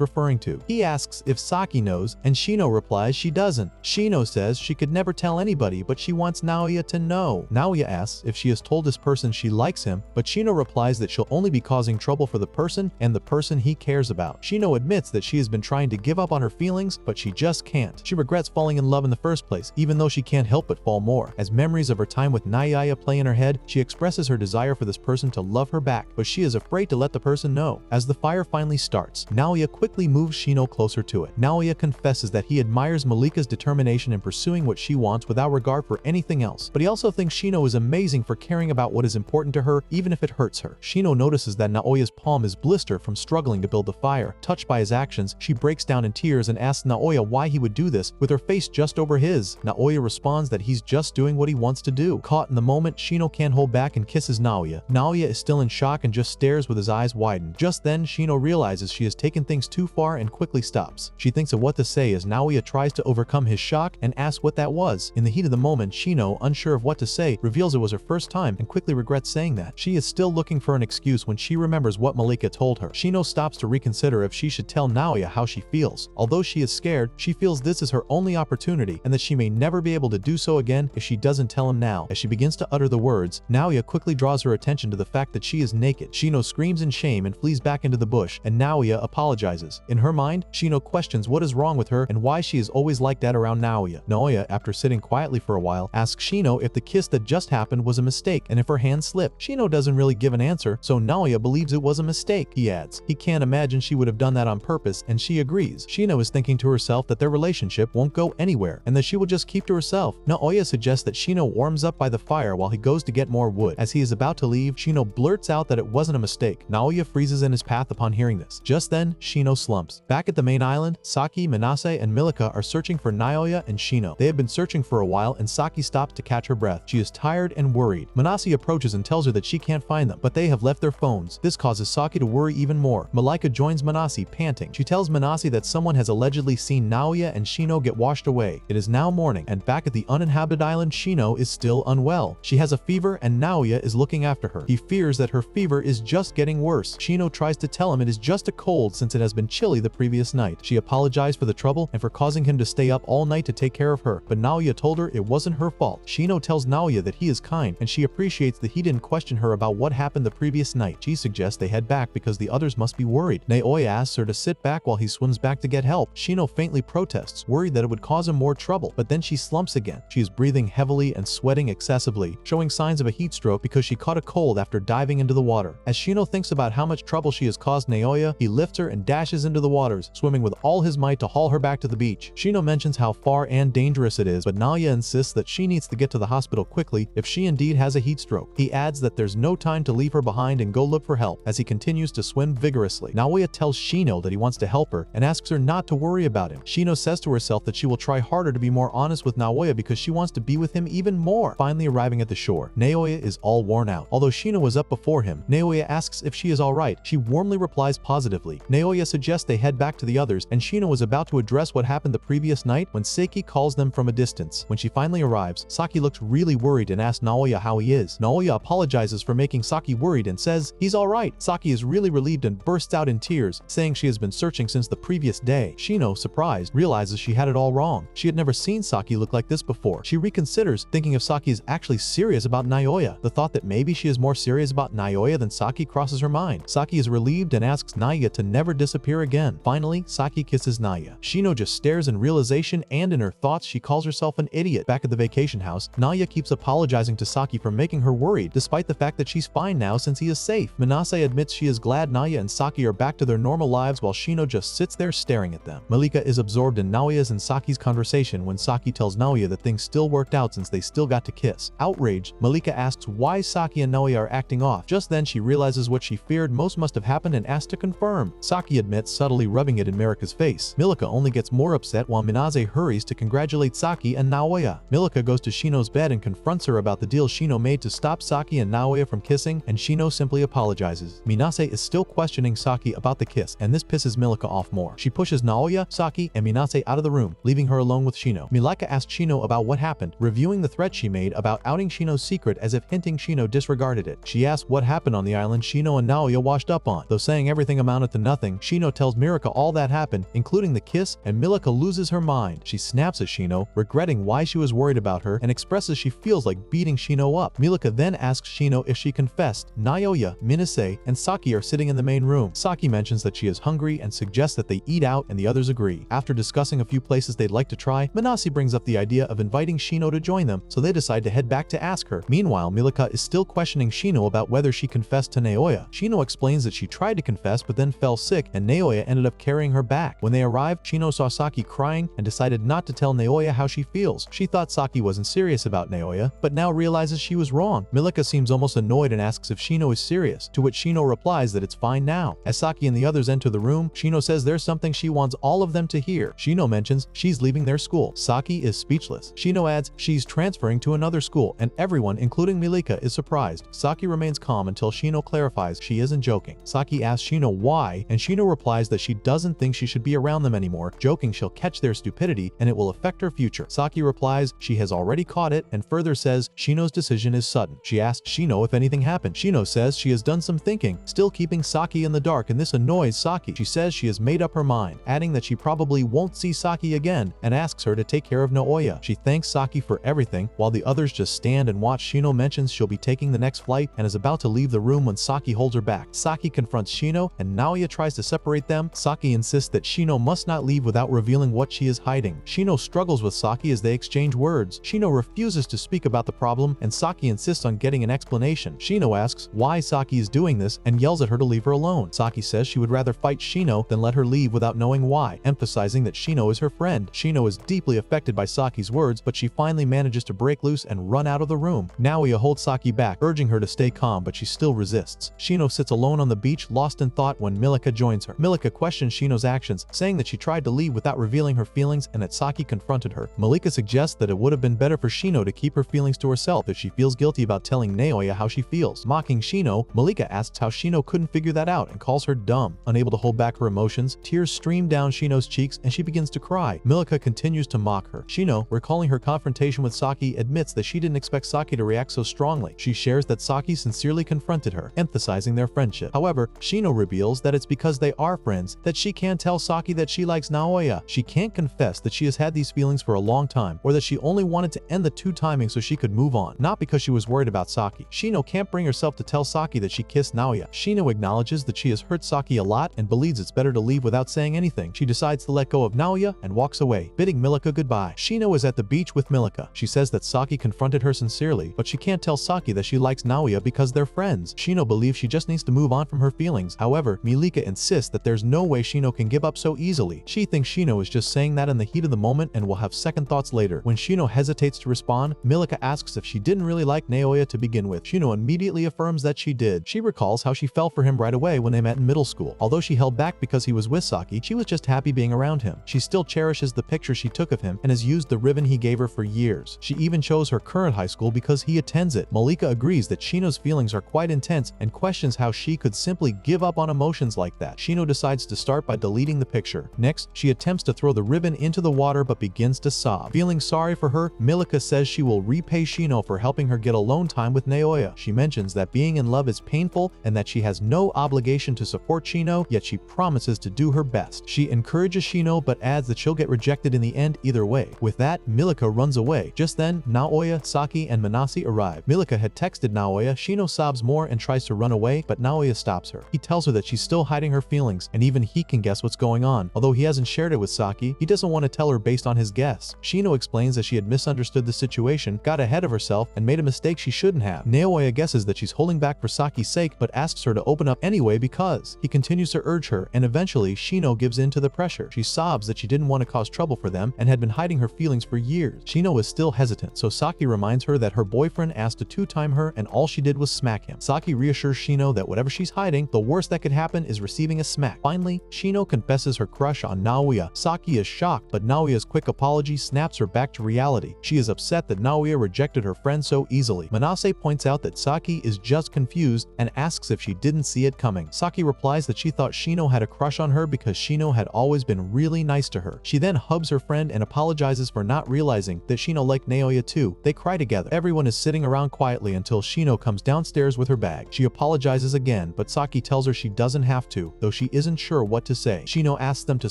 referring to. He asks if Saki knows, and Shino replies she doesn't. Shino says she could never tell anybody, but she wants Naoya to know. Naoya asks if she has told this person she likes him, but Shino replies that she'll only be causing trouble for the person and the person he cares about. Shino admits that she has been trying to give up on her feelings, but she just can't. She regrets falling in love in the first place, even though she can't help but fall more. As memories of her time with Naoya play in her head, she expresses her desire for this person to love her back, but she is afraid to let the person know. As the fire finally starts, Naoya quickly moves Shino closer to it. Naoya confesses that he admires Malika's determination in pursuing what she wants without regard for anything else, but he also thinks Shino is amazing for caring about what is important to her, even if it hurts her. Shino notices that Naoya's palm is blistered from struggling to build the fire. Touched by his actions, she breaks down in tears and asks Naoya why he would do this, with her face just over his. Naoya responds that he's just doing what he wants to do. Caught in the moment, Shino can't hold back and kisses Naoya. Naoya is still in shock and just stares with his eyes widened. Just then, Shino realizes she has taken things too far and quickly stops. She thinks of what to say as Naoya tries to overcome his shock and asks what that was. In the heat of the moment, Shino, unsure of what to say, reveals it was her first time and quickly regrets saying that. She is still looking for an excuse when she remembers what Malika told her. Shino stops to reconsider if she should tell Naoya how she feels. Although she is scared, she feels this is her only opportunity and that she may never be able to do so again if she doesn't tell him now. As she begins to utter the words, Naoya quickly draws her attention to the fact that she is naked. Shino screams in shame and flees back into the bush, and Naoya apologizes. In her mind, Shino questions what is wrong with her and why she is always like that around Naoya. Naoya, after sitting quietly for a while, asks Shino if the kiss that just happened was a mistake and if her hand slipped. Shino doesn't really give an answer, so Naoya believes it was a mistake. He adds he can't imagine she would have done that on purpose, and she agrees. Shino is thinking to herself that their relationship won't go anywhere and that she will just keep to herself. Naoya suggests that Shino warms up by the fire while he goes to get more wood. As he is about to leave, Shino blurts out that it wasn't a mistake. Naoya freezes in his path upon hearing this. Just then, Shino slumps. Back at the main island, Saki, Manase, and Milika are searching for Naoya and Shino. They have been searching for a while, and Saki stops to catch catch her breath. She is tired and worried. Manase approaches and tells her that she can't find them, but they have left their phones. This causes Saki to worry even more. Malika joins Manase, panting. She tells Manase that someone has allegedly seen Naoya and Shino get washed away. It is now morning, and back at the uninhabited island, Shino is still unwell. She has a fever and Naoya is looking after her. He fears that her fever is just getting worse. Shino tries to tell him it is just a cold since it has been chilly the previous night. She apologized for the trouble and for causing him to stay up all night to take care of her, but Naoya told her it wasn't her fault. Shino tells Naoya that he is kind and she appreciates that he didn't question her about what happened the previous night. She suggests they head back because the others must be worried. Naoya asks her to sit back while he swims back to get help. Shino faintly protests, worried that it would cause him more trouble, but then she slumps again. She is breathing heavily and sweating excessively, showing signs of a heat stroke because she caught a cold after diving into the water. As Shino thinks about how much trouble she has caused Naoya, he lifts her and dashes into the waters, swimming with all his might to haul her back to the beach. Shino mentions how far and dangerous it is, but Naoya insists that she needs to get to the hospital quickly if she indeed has a heat stroke. He adds that there's no time to leave her behind and go look for help as he continues to swim vigorously. Naoya tells Shino that he wants to help her and asks her not to worry about him. Shino says to herself that she will try harder to be more honest with Naoya because she wants to be with him even more. Finally arriving at the shore, Naoya is all worn out. Although Shino was up before him, Naoya asks if she is alright. She warmly replies positively. Naoya suggests they head back to the others, and Shino was about to address what happened the previous night when Seiki calls them from a distance. When she finally arrives, Saki looks really worried and asks Naoya how he is. Naoya apologizes for making Saki worried and says he's alright. Saki is really relieved and bursts out in tears, saying she has been searching since the previous day. Shino, surprised, realizes she had it all wrong. She had never seen Saki look like this before. She reconsiders, thinking if Saki is actually serious about Naoya. The thought that maybe she is more serious about Naoya than Saki crosses her mind. Saki is relieved and asks Naoya to never disappear again. Finally, Saki kisses Naoya. Shino just stares in realization, and in her thoughts she calls herself an idiot. Back at the vacation house, Naoya keeps apologizing to Saki for making her worried, despite the fact that she's fine now since he is safe. Manase admits she is glad Naoya and Saki are back to their normal lives while Shino just sits there staring at them. Malika is absorbed in Naoya's and Saki's conversation when Saki tells Naoya that things still worked out since they still got to kiss. Outraged, Malika asks why Saki and Naoya are acting off. Just then she realizes what she feared most must have happened and asks to confirm. Saki admits, subtly rubbing it in Marika's face. Milika only gets more upset while Minase hurries to congratulate Saki and Naoya. Milika goes to Shino's bed and confronts her about the deal Shino made to stop Saki and Naoya from kissing, and Shino simply apologizes. Minase is still questioning Saki about the kiss, and this pisses Milika off more. She pushes Naoya, Saki, and Minase out of the room, leaving her alone with Shino. Milika asks Shino about what happened, reviewing the threat she made about outing Shino's secret as if hinting Shino disregarded it. She asks what happened on the island Shino and Naoya washed up on. Though saying everything amounted to nothing, Shino tells Mirika all that happened, including the kiss, and Milika loses her mind. She snaps at Shino, regretting why she was worried about her, and expresses she feels like beating Shino up. Milika then asks Shino if she confessed. Naoya, Minase, and Saki are sitting in the main room. Saki mentions that she is hungry and suggests that they eat out, and the others agree. After discussing a few places they'd like to try, Manase brings up the idea of inviting Shino to join them, so they decide to head back to ask her. Meanwhile, Milika is still questioning Shino about whether she confessed to Naoya. Shino explains that she tried to confess but then fell sick, and Naoya ended up carrying her back. When they arrived, Shino saw Saki crying and decided not to tell Naoya how she feels. She thought Saki wasn't serious about Naoya, but now realizes she was wrong. Milika seems almost annoyed and asks if Shino is serious, to which Shino replies that it's fine now. As Saki and the others enter the room, Shino says there's something she wants all of them to hear. Shino mentions she's leaving their school. Saki is speechless. Shino adds she's transferring to another school, and everyone, including Milika, is surprised. Saki remains calm until Shino clarifies she isn't joking. Saki asks Shino why, and Shino replies that she doesn't think she should be around them anymore, joking she'll catch their stupidity and it will affect her future. Saki replies she has already caught it, and further says Shino's decision is sudden. She asks Shino if anything happened. Shino says she has done some thinking, still keeping Saki in the dark, and this annoys Saki. She says she has made up her mind, adding that she probably won't see Saki again, and asks her to take care of Naoya. She thanks Saki for everything, while the others just stand and watch. Shino mentions she'll be taking the next flight and is about to leave the room when Saki holds her back. Saki confronts Shino, and Naoya tries to separate them. Saki insists that Shino must not leave without revealing what she is hiding. Shino struggles with Saki as they exchange words. Shino refuses to speak about the problem, and Saki insists on getting an explanation. Shino asks why Saki is doing this and yells at her to leave her alone. Saki says she would rather fight Shino than let her leave without knowing why, emphasizing that Shino is her friend. Shino is deeply affected by Saki's words, but she finally manages to break loose and run out of the room. Naoya holds Saki back, urging her to stay calm, but she still resists. Shino sits alone on the beach, lost in thought, when Milika joins her. Milika questions Shino's actions, saying that she tried to leave without revealing her feelings and that Saki confronted her. Malika suggests that it would have been better for Shino Shino to keep her feelings to herself if she feels guilty about telling Naoya how she feels. Mocking Shino, Malika asks how Shino couldn't figure that out and calls her dumb. Unable to hold back her emotions, tears stream down Shino's cheeks and she begins to cry. Malika continues to mock her. Shino, recalling her confrontation with Saki, admits that she didn't expect Saki to react so strongly. She shares that Saki sincerely confronted her, emphasizing their friendship. However, Shino reveals that it's because they are friends that she can't tell Saki that she likes Naoya. She can't confess that she has had these feelings for a long time, or that she only wanted to end the two timing so she could move on, not because she was worried about Saki. Shino can't bring herself to tell Saki that she kissed Naoya. Shino acknowledges that she has hurt Saki a lot and believes it's better to leave without saying anything. She decides to let go of Naoya and walks away, bidding Milika goodbye. Shino is at the beach with Milika. She says that Saki confronted her sincerely, but she can't tell Saki that she likes Naoya because they're friends. Shino believes she just needs to move on from her feelings. However, Milika insists that there's no way Shino can give up so easily. She thinks Shino is just saying that in the heat of the moment and will have second thoughts later. When Shino hesitates to respond, Milika asks if she didn't really like Naoya to begin with. Shino immediately affirms that she did. She recalls how she fell for him right away when they met in middle school. Although she held back because he was with Saki, she was just happy being around him. She still cherishes the picture she took of him and has used the ribbon he gave her for years. She even chose her current high school because he attends it. Malika agrees that Shino's feelings are quite intense and questions how she could simply give up on emotions like that. Shino decides to start by deleting the picture. Next, she attempts to throw the ribbon into the water but begins to sob. Feeling sorry for her, Milika says she will repay Shino for helping her get alone time with Naoya. She mentions that being in love is painful and that she has no obligation to support Shino, yet she promises to do her best. She encourages Shino but adds that she'll get rejected in the end either way. With that, Milika runs away. Just then, Naoya, Saki, and Manase arrive. Milika had texted Naoya. Shino sobs more and tries to run away, but Naoya stops her. He tells her that she's still hiding her feelings, and even he can guess what's going on. Although he hasn't shared it with Saki, he doesn't want to tell her based on his guess. Shino explains that she had misunderstood the situation, got ahead of herself, and made a mistake she shouldn't have. Naoya guesses that she's holding back for Saki's sake, but asks her to open up anyway because he continues to urge her, and eventually Shino gives in to the pressure. She sobs that she didn't want to cause trouble for them and had been hiding her feelings for years. Shino is still hesitant, so Saki reminds her that her boyfriend asked to two-time her and all she did was smack him. Saki reassures Shino that whatever she's hiding, the worst that could happen is receiving a smack. Finally, Shino confesses her crush on Naoya. Saki is shocked, but Naoya's quick apology snaps her back to reality. She is upset that Naoya rejected her friend so easily. Manase points out that Saki is just confused and asks if she didn't see it coming. Saki replies that she thought Shino had a crush on her because Shino had always been really nice to her. She then hugs her friend and apologizes for not realizing that Shino liked Naoya too. They cry together. Everyone is sitting around quietly until Shino comes downstairs with her bag. She apologizes again, but Saki tells her she doesn't have to, though she isn't sure what to say. Shino asks them to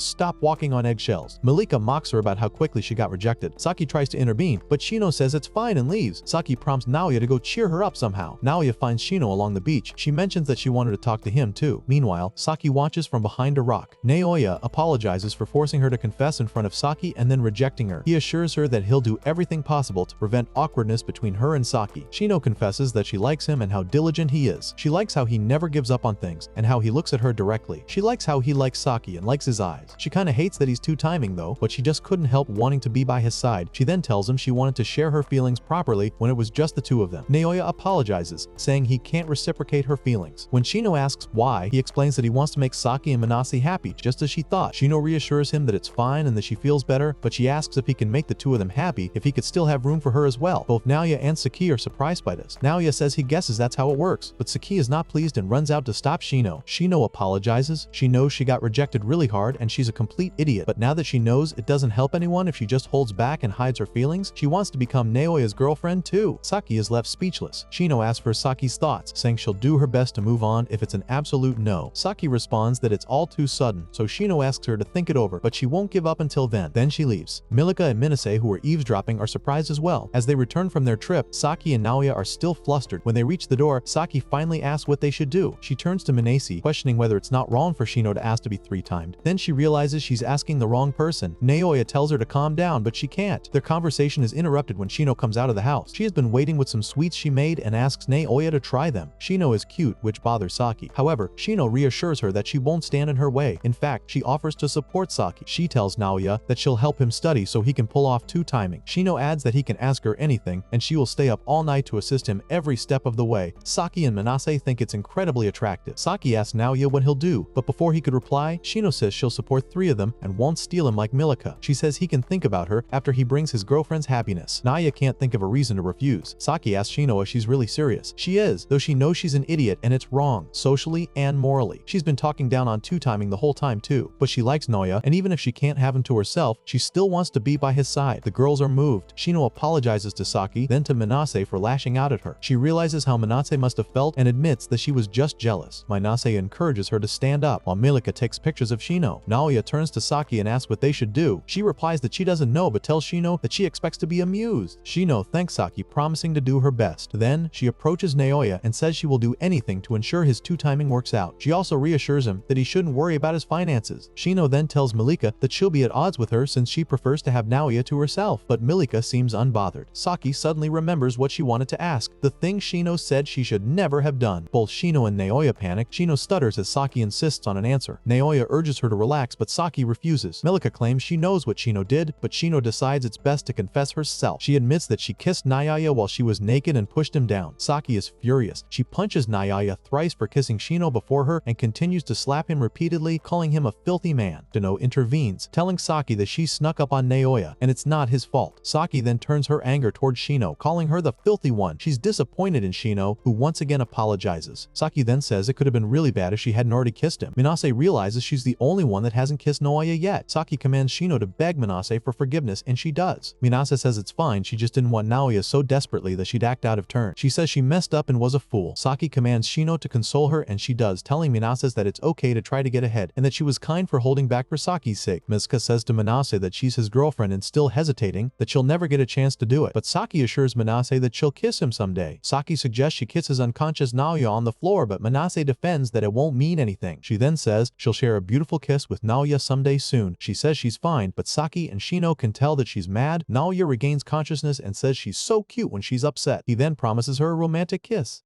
stop walking on eggshells. Malika mocks her about how quickly she got rejected. Saki tries to intervene, but Shino says it's fine and leaves. Saki prompts Naoya to go cheer her up somehow. Naoya finds Shino along the beach. She mentions that she wanted to talk to him too. Meanwhile, Saki watches from behind a rock. Naoya apologizes for forcing her to confess in front of Saki and then rejecting her. He assures her that he'll do everything possible to prevent awkwardness between her and Saki. Shino confesses that she likes him and how diligent he is. She likes how he never gives up on things and how he looks at her directly. She likes how he likes Saki and likes his eyes. She kinda hates that he's two-timing though, but she just couldn't help wanting to be by his side. She then tells him she wanted to share her feelings properly when it was just the two of them. Naoya apologizes, saying he can't reciprocate her feelings. When Shino asks why, he explains that he wants to make Saki and Manase happy, just as she thought. Shino reassures him that it's fine and that she feels better, but she asks if he can make the two of them happy, if he could still have room for her as well. Both Naoya and Saki are surprised by this. Naoya says he guesses that's how it works, but Saki is not pleased and runs out to stop Shino. Shino apologizes. She knows she got rejected really hard and she's a complete idiot, but now that she knows it doesn't help anyone if she just holds back and hides her feelings, she wants to become Naoya's girlfriend too. Saki is left speechless. Shino asks for Saki's thoughts, saying she'll do her best to move on if it's an absolute no. Saki responds that it's all too sudden, so Shino asks her to think it over, but she won't give up until then. Then she leaves. Milika and Minase, who are eavesdropping, are surprised as well. As they return from their trip, Saki and Naoya are still flustered. When they reach the door, Saki finally asks what they should do. She turns to Minase, questioning whether it's not wrong for Shino to ask to be three-timed. Then she realizes she's asking the wrong person. Naoya tells her to calm down, but she can't. Their conversation is interrupted when Shino comes out of the house. She has been waiting with some sweets she made and asks Naoya to try them. Shino is cute, which bothers Saki. However, Shino reassures her that she won't stand in her way. In fact, she offers to support Saki. She tells Naoya that she'll help him study so he can pull off two-timing. Shino adds that he can ask her anything, and she will stay up all night to assist him every step of the way. Saki and Manase think it's incredibly attractive. Saki asks Naoya what he'll do, but before he could reply, Shino says she'll support three of them and won't steal him like Milika. She says he can think about her after he brings his girlfriend's happiness. this. Naoya can't think of a reason to refuse. Saki asks Shino if she's really serious. She is, though she knows she's an idiot and it's wrong, socially and morally. She's been talking down on two-timing the whole time too, but she likes Naoya, and even if she can't have him to herself, she still wants to be by his side. The girls are moved. Shino apologizes to Saki, then to Minase for lashing out at her. She realizes how Minase must have felt and admits that she was just jealous. Minase encourages her to stand up, while Milika takes pictures of Shino. Naoya turns to Saki and asks what they should do. She replies that she doesn't know but tells Shino that she expects to be amused. Shino thanks Saki, promising to do her best. Then, she approaches Naoya and says she will do anything to ensure his two-timing works out. She also reassures him that he shouldn't worry about his finances. Shino then tells Milika that she'll be at odds with her since she prefers to have Naoya to herself, but Milika seems unbothered. Saki suddenly remembers what she wanted to ask, the thing Shino said she should never have done. Both Shino and Naoya panic. Shino stutters as Saki insists on an answer. Naoya urges her to relax, but Saki refuses. Milika claims she knows what Shino did, but Shino decides it's best to confess herself. She admits that she kissed Naoya while she was naked and pushed him down. Saki is furious. She punches Naoya thrice for kissing Shino before her and continues to slap him repeatedly, calling him a filthy man. Deno intervenes, telling Saki that she snuck up on Naoya and it's not his fault. Saki then turns her anger towards Shino, calling her the filthy one. She's disappointed in Shino, who once again apologizes. Saki then says it could have been really bad if she hadn't already kissed him. Minase realizes she's the only one that hasn't kissed Naoya yet. Saki commands Shino to beg Minase for forgiveness, and she does. Minase says it's fine, she just didn't want Naoya so desperately that she'd act out of turn. She says she messed up and was a fool. Saki commands Shino to console her, and she does, telling Minase that it's okay to try to get ahead and that she was kind for holding back for Saki's sake. Mizuka says to Minase that she's his girlfriend and still hesitating, that she'll never get a chance to do it, but Saki assures Minase that she'll kiss him someday. Saki suggests she kisses unconscious Naoya on the floor, but Minase defends that it won't mean anything. She then says she'll share a beautiful kiss with Naoya someday soon. She says she's fine, but Saki and Shino can tell that she's mad. Naoya regains consciousness and says she's so cute when she's upset. He then promises her a romantic kiss.